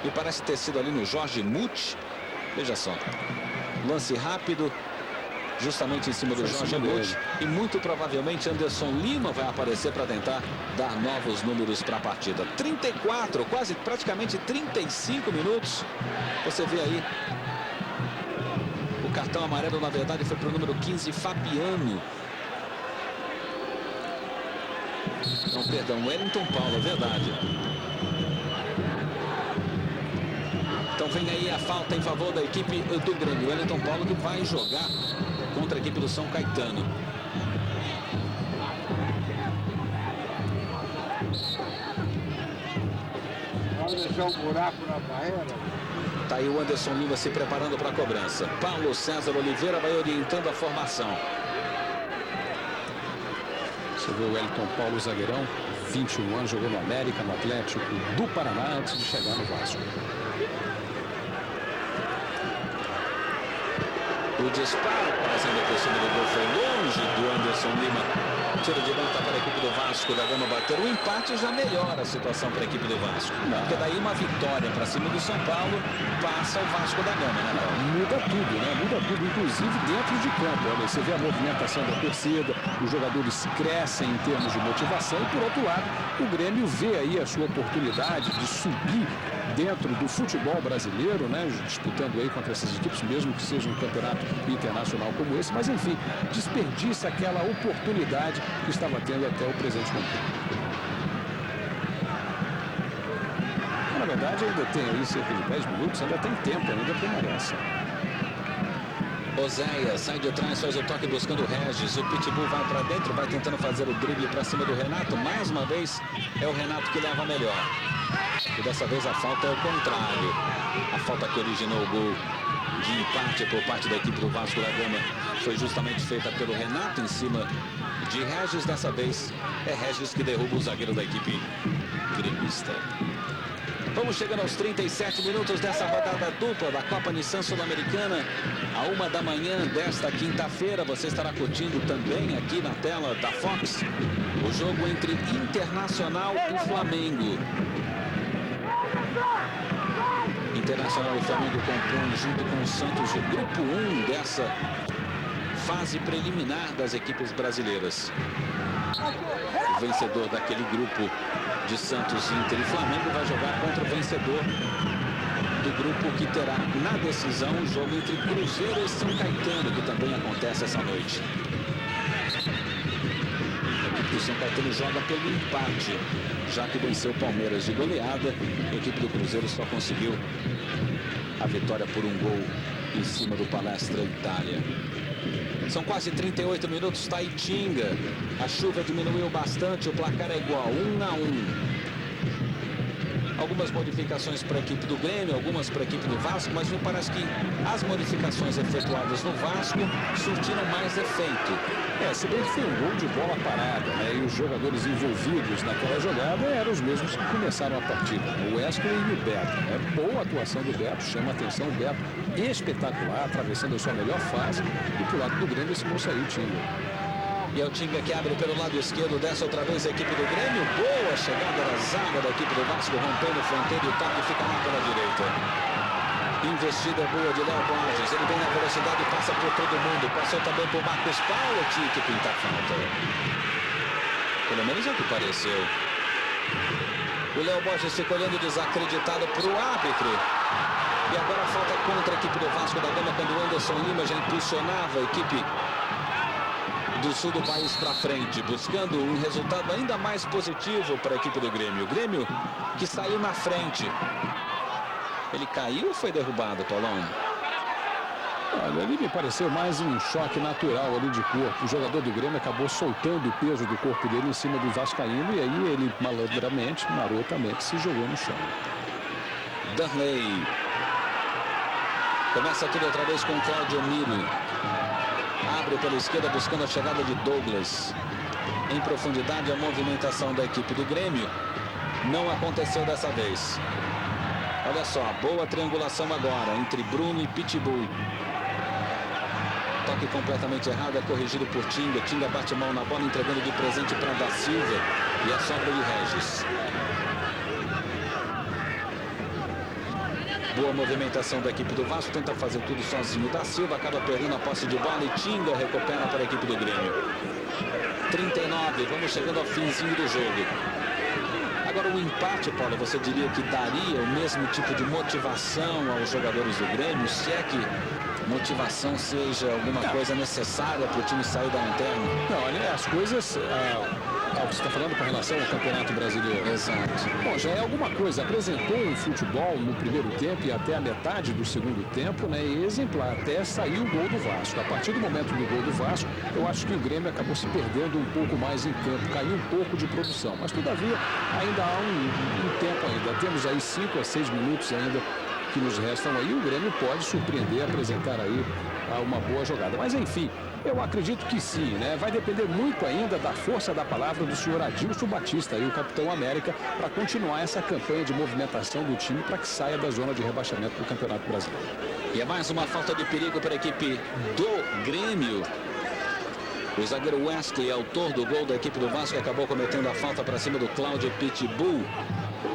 E parece ter sido ali no Jorge Muth. Veja só. Lance rápido, justamente em cima do Jorge Muth. E muito provavelmente Anderson Lima vai aparecer para tentar dar novos números para a partida. 34, quase praticamente 35 minutos. Você vê aí. O cartão amarelo, na verdade, foi para o número 15, Fabiano. Não, perdão, Wellington Paulo, é verdade. Então vem aí a falta em favor da equipe do Grêmio. Wellington Paulo que vai jogar contra a equipe do São Caetano. Vamos deixar um buraco na barreira. Tá aí o Anderson Lima se preparando para a cobrança. Paulo César Oliveira vai orientando a formação. Você vê o Wellington Paulo, zagueirão, 21 anos, jogou no América, no Atlético do Paraná, antes de chegar no Vasco. O disparo, passando por cima do gol, foi longe do Anderson Lima. Tiro de meta para a equipe do Vasco da Gama bater. O empate já melhora a situação para a equipe do Vasco. Porque daí uma vitória para cima do São Paulo passa o Vasco da Gama, né? Muda tudo, né? Muda tudo, inclusive dentro de campo. Olha, você vê a movimentação da torcida, os jogadores crescem em termos de motivação e, por outro lado, o Grêmio vê aí a sua oportunidade de subir dentro do futebol brasileiro, né? Disputando aí contra essas equipes, mesmo que seja um campeonato internacional como esse, mas enfim, desperdiça aquela oportunidade que estava tendo até o presente momento. Na verdade, ainda tem aí cerca de 10 minutos, ainda tem tempo ainda para uma dessa. Oséias sai de trás, faz o toque buscando o Regis. O Pitbull vai para dentro, vai tentando fazer o drible para cima do Renato. Mais uma vez, é o Renato que leva melhor. E dessa vez a falta é o contrário. A falta que originou o gol de empate por parte da equipe do Vasco da Gama foi justamente feita pelo Renato em cima de Regis. Dessa vez é Regis que derruba o zagueiro da equipe gremista. Vamos chegando aos 37 minutos dessa rodada dupla da Copa Nissan Sul-Americana. À 1 da manhã desta quinta-feira, você estará curtindo também aqui na tela da Fox o jogo entre Internacional e Flamengo. Internacional e Flamengo compõem junto com o Santos o grupo 1 dessa fase preliminar das equipes brasileiras. O vencedor daquele grupo de Santos, Inter e Flamengo vai jogar contra o vencedor do grupo que terá na decisão o jogo entre Cruzeiro e São Caetano, que também acontece essa noite. A equipe do São Caetano joga pelo empate, já que venceu o Palmeiras de goleada. A equipe do Cruzeiro só conseguiu a vitória por um gol em cima do Palestra Itália. São quase 38 minutos, tá aí Tinga. A chuva diminuiu bastante, o placar é igual, 1-1. Algumas modificações para a equipe do Grêmio, algumas para a equipe do Vasco, mas me parece que as modificações efetuadas no Vasco surtiram mais efeito. Se bem que foi um gol de bola parada, né? E os jogadores envolvidos naquela jogada eram os mesmos que começaram a partida, o Wesley e o Beto, né? Boa atuação do Beto, chama a atenção, o Beto espetacular, atravessando a sua melhor fase, e pro lado do Grêmio esse não saiu o Tinga. E é o Tinga que abre pelo lado esquerdo, desce outra vez a equipe do Grêmio. Boa chegada da zaga da equipe do Vasco, rompendo o fronteiro e o toque fica lá pela direita. Investida boa de Léo Borges, ele vem na velocidade e passa por todo mundo. Passou também por Marcos Paulo, tinha que pintar falta. Pelo menos é o que pareceu. O Léo Borges fica olhando desacreditado para o árbitro. E agora falta contra a equipe do Vasco da Gama, quando o Anderson Lima já impulsionava a equipe do sul do país para frente, buscando um resultado ainda mais positivo para a equipe do Grêmio. O Grêmio que saiu na frente. Ele caiu ou foi derrubado, Paulão? Olha, ali me pareceu mais um choque natural ali de corpo. O jogador do Grêmio acabou soltando o peso do corpo dele em cima do vascaíno e aí ele malandramente, marotamente, se jogou no chão. Darley. Começa tudo outra vez com Cláudio Miro. Abre pela esquerda buscando a chegada de Douglas. Em profundidade a movimentação da equipe do Grêmio. Não aconteceu dessa vez. Olha só, boa triangulação agora entre Bruno e Pitbull. Toque completamente errado, é corrigido por Tinga. Tinga bate mal na bola, entregando de presente para Da Silva. E a sobra de Regis. Boa movimentação da equipe do Vasco, tenta fazer tudo sozinho. Da Silva acaba perdendo a posse de bola e Tinga recupera para a equipe do Grêmio. 39, vamos chegando ao finzinho do jogo. Agora o empate, Paulo, você diria que daria o mesmo tipo de motivação aos jogadores do Grêmio, se é que motivação seja alguma coisa necessária para o time sair da lanterna? Não, olha, as coisas... você está falando com relação ao Campeonato Brasileiro. Exato. Bom, já é alguma coisa. Apresentou um futebol no primeiro tempo e até a metade do segundo tempo, né? E exemplar, até sair o gol do Vasco. A partir do momento do gol do Vasco, eu acho que o Grêmio acabou se perdendo um pouco mais em campo, caiu um pouco de produção. Mas, todavia, ainda há um tempo ainda. Temos aí 5 a 6 minutos ainda que nos restam aí. O Grêmio pode surpreender, apresentar aí uma boa jogada. Mas, enfim... Eu acredito que sim, né? Vai depender muito ainda da força da palavra do senhor Adilson Batista, aí, o Capitão América, para continuar essa campanha de movimentação do time para que saia da zona de rebaixamento do Campeonato Brasileiro. E é mais uma falta de perigo para a equipe do Grêmio. O zagueiro Wesley, autor do gol da equipe do Vasco, acabou cometendo a falta para cima do Cláudio Pitbull.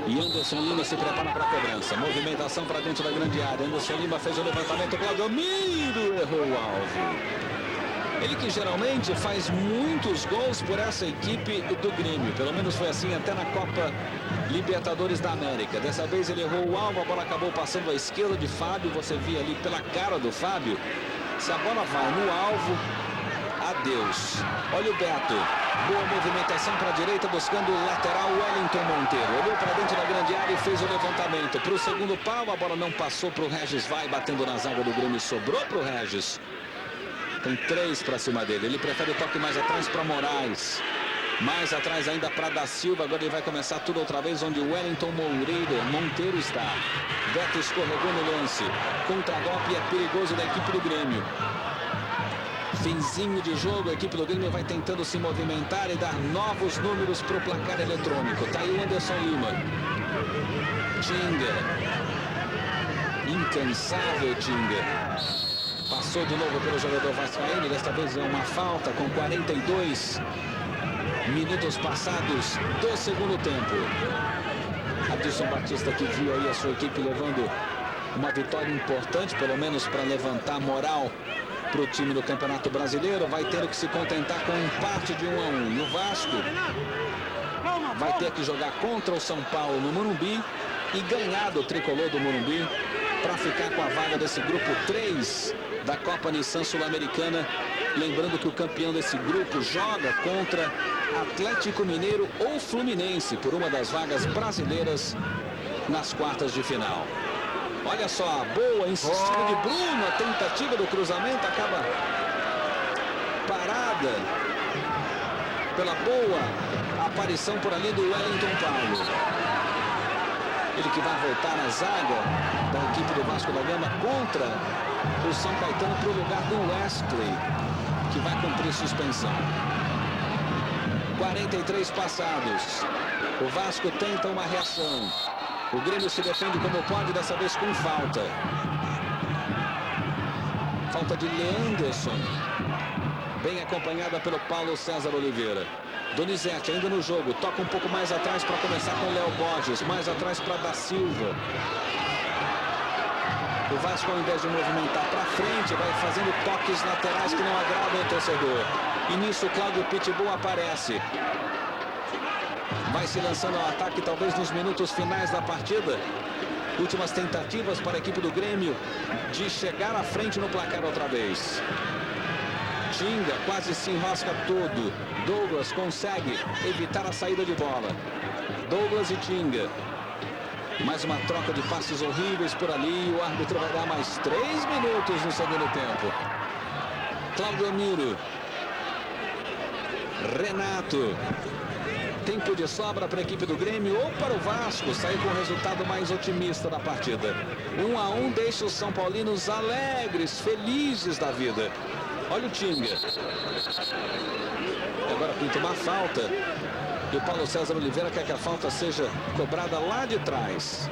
E Anderson Lima se prepara para a cobrança. Movimentação para dentro da grande área. Anderson Lima fez o levantamento. Cláudio Miro errou o alvo. Ele que geralmente faz muitos gols por essa equipe do Grêmio. Pelo menos foi assim até na Copa Libertadores da América. Dessa vez ele errou o alvo, a bola acabou passando à esquerda de Fábio. Você via ali pela cara do Fábio. Se a bola vai no alvo, adeus. Olha o Beto. Boa movimentação para a direita, buscando o lateral Wellington Monteiro. Olhou para dentro da grande área e fez o levantamento. Para o segundo pau, a bola não passou para o Regis. Vai batendo na zaga do Grêmio, sobrou para o Regis. Tem 3 para cima dele. Ele prefere o toque mais atrás para Moraes. Mais atrás ainda para Da Silva. Agora ele vai começar tudo outra vez onde o Wellington Monteiro está. Beto escorregou no lance. Contra-golpe é perigoso da equipe do Grêmio. Finzinho de jogo. A equipe do Grêmio vai tentando se movimentar e dar novos números para o placar eletrônico. Tá aí o Anderson Lima. Tinga. Incansável Tinga. Passou de novo pelo jogador vascaíno, desta vez é uma falta com 42 minutos passados do segundo tempo. Adilson Batista que viu aí a sua equipe levando uma vitória importante, pelo menos para levantar moral para o time do Campeonato Brasileiro, vai ter que se contentar com um empate de 1 a 1. E o Vasco vai ter que jogar contra o São Paulo no Morumbi e ganhar do tricolor do Morumbi para ficar com a vaga desse grupo 3 da Copa Nissan Sul-Americana. Lembrando que o campeão desse grupo joga contra Atlético Mineiro ou Fluminense por uma das vagas brasileiras nas quartas de final. Olha só, boa insistida de Bruno, a tentativa do cruzamento acaba parada pela boa aparição por ali do Wellington Paulo. Ele que vai voltar na zaga da equipe do Vasco da Gama contra o São Caetano para o lugar do Wesley, que vai cumprir suspensão. 43 passados. O Vasco tenta uma reação. O Grêmio se defende como pode, dessa vez com falta. Falta de Leanderson. Bem acompanhada pelo Paulo César Oliveira. Donizete ainda no jogo, toca um pouco mais atrás para começar com o Léo Borges, mais atrás para Da Silva. O Vasco, ao invés de movimentar para frente, vai fazendo toques laterais que não agradam o torcedor. E nisso o Cláudio Pitbull aparece. Vai se lançando ao ataque, talvez nos minutos finais da partida. Últimas tentativas para a equipe do Grêmio de chegar à frente no placar outra vez. Tinga quase se enrosca todo. Douglas consegue evitar a saída de bola. Douglas e Tinga. Mais uma troca de passes horríveis por ali. O árbitro vai dar mais 3 minutos no segundo tempo. Cláudio Miro. Renato. Tempo de sobra para a equipe do Grêmio ou para o Vasco sair com o resultado mais otimista da partida. 1-1 deixa os São Paulinos alegres, felizes da vida. Olha o Tinga. Agora pinta uma falta. E o Paulo César Oliveira quer que a falta seja cobrada lá de trás.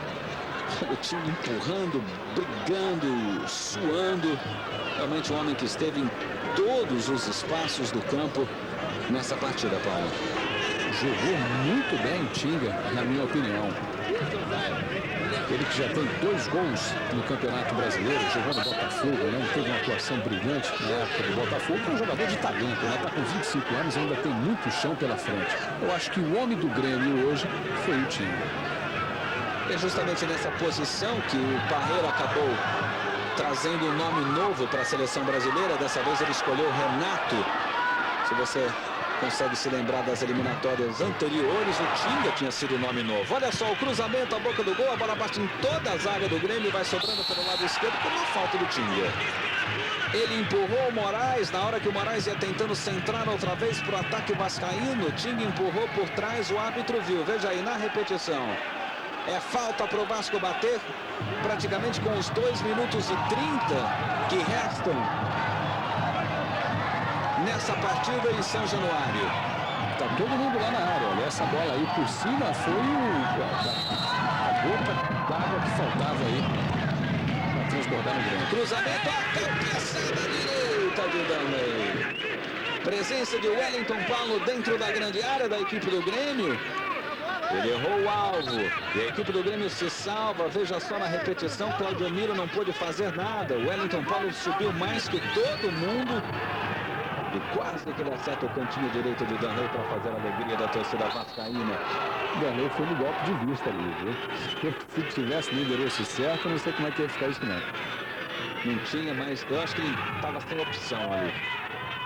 O time empurrando, brigando, suando. Realmente um homem que esteve em todos os espaços do campo nessa partida, Paulo. Jogou muito bem o Tinga, na minha opinião. Ele que já tem 2 gols no Campeonato Brasileiro, jogando no Botafogo, né? Teve uma atuação brilhante na época do Botafogo, é um jogador de talento, né? Está com 25 anos e ainda tem muito chão pela frente. Eu acho que o homem do Grêmio hoje foi o Tinga. É justamente nessa posição que o Parreira acabou trazendo um nome novo para a seleção brasileira. Dessa vez ele escolheu Renato. Se você consegue se lembrar das eliminatórias anteriores, o Tinga tinha sido o nome novo. Olha só o cruzamento, a boca do gol, a bola bate em toda a zaga do Grêmio, vai sobrando pelo lado esquerdo com uma falta do Tinga. Ele empurrou o Moraes, na hora que o Moraes ia tentando centrar outra vez para o ataque vascaíno, o Tinga empurrou por trás, o árbitro viu. Veja aí na repetição. É falta para o Vasco bater, praticamente com os 2 minutos e 30 que restam nessa partida em São Januário. Tá todo mundo lá na área. Olha, essa bola aí por cima foi a gota d'água que faltava aí para transbordar no Grêmio. Cruzamento, a cabeçada direita de Danley. Presença de Wellington Paulo dentro da grande área da equipe do Grêmio. Ele errou o alvo e a equipe do Grêmio se salva. Veja só na repetição, Claudio Miro não pôde fazer nada. O Wellington Paulo subiu mais que todo mundo e quase que ele acerta o cantinho direito de Danley para fazer a alegria da torcida vascaína. Danley foi no golpe de vista ali, viu? Se tivesse no endereço certo, eu não sei como é que ia ficar isso não. Não tinha, mas eu acho que ele estava sem opção ali.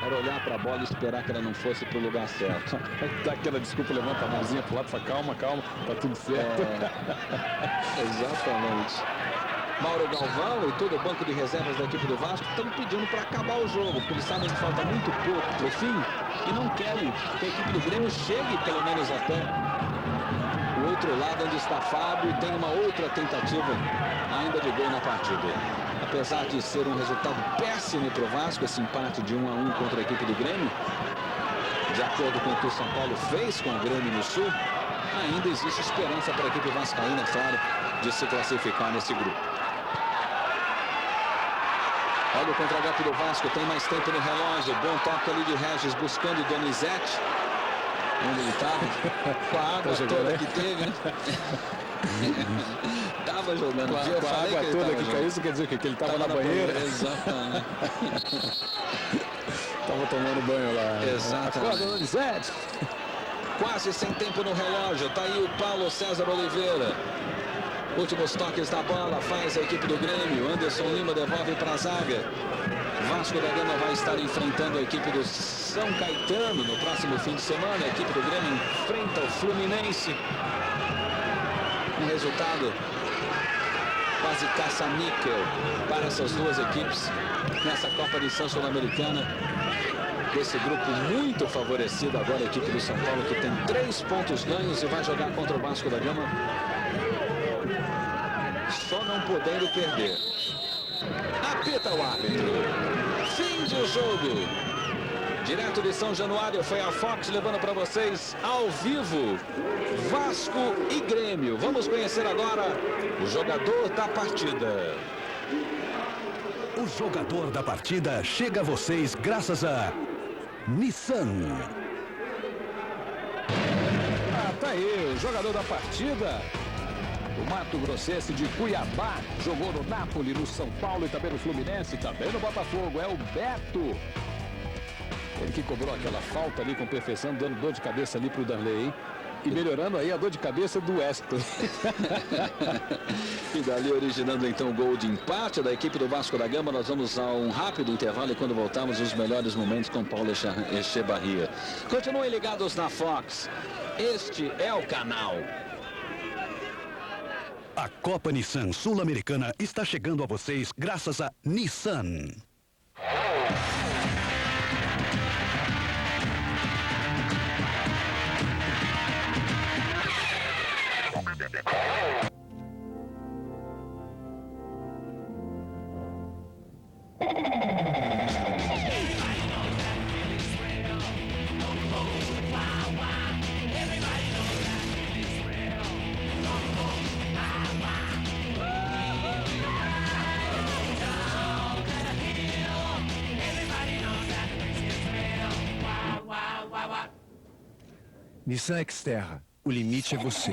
Era olhar para a bola e esperar que ela não fosse para o lugar certo. Dá aquela desculpa, levanta a mãozinha pro lado e fala, calma, calma, tá tudo certo. Exatamente. Mauro Galvão e todo o banco de reservas da equipe do Vasco estão pedindo para acabar o jogo, porque eles sabem que falta muito pouco pro fim e não querem que a equipe do Grêmio chegue pelo menos até o outro lado onde está Fábio e tem uma outra tentativa ainda de gol na partida. Apesar de ser um resultado péssimo para o Vasco, esse empate de 1-1 contra a equipe do Grêmio, de acordo com o que o São Paulo fez com o Grêmio no Sul, ainda existe esperança para a equipe vascaína, claro, de se classificar nesse grupo. Olha o contra-golpe do Vasco, tem mais tempo no relógio, bom toque ali de Regis buscando Donizete, onde ele estava, com a água toda que teve, né? Tava jogando com a água toda que caiu, isso quer dizer que ele tava na banheira. Exatamente. Tava tomando banho lá. Exatamente. Acorda, Donizete. Quase sem tempo no relógio. Tá aí o Paulo César Oliveira. Últimos toques da bola. Faz a equipe do Grêmio. Anderson Lima devolve para a zaga. Vasco da Gama vai estar enfrentando a equipe do São Caetano no próximo fim de semana. A equipe do Grêmio enfrenta o Fluminense. Um resultado quase caça-níquel para essas duas equipes nessa Copa de Edição Sul-Americana. Esse grupo muito favorecido agora, a equipe do São Paulo, que tem 3 pontos ganhos e vai jogar contra o Vasco da Gama, só não podendo perder. Apita o árbitro. Fim de jogo. Direto de São Januário, foi a Fox levando para vocês ao vivo Vasco e Grêmio. Vamos conhecer agora o jogador da partida. O jogador da partida chega a vocês graças a Nissan. Tá aí, o jogador da partida. O Mato Grossense de Cuiabá, jogou no Napoli, no São Paulo e também no Fluminense, também no Botafogo, é o Beto. Ele que cobrou aquela falta ali com perfeição, dando dor de cabeça ali pro Danley. E melhorando aí a dor de cabeça do Weston. E dali originando então o gol de empate da equipe do Vasco da Gama. Nós vamos a um rápido intervalo e quando voltarmos os melhores momentos com Paulo Echevarria. Continuem ligados na Fox. Este é o canal. A Copa Nissan Sul-Americana está chegando a vocês graças a Nissan. Nissan Xterra, o limite é você.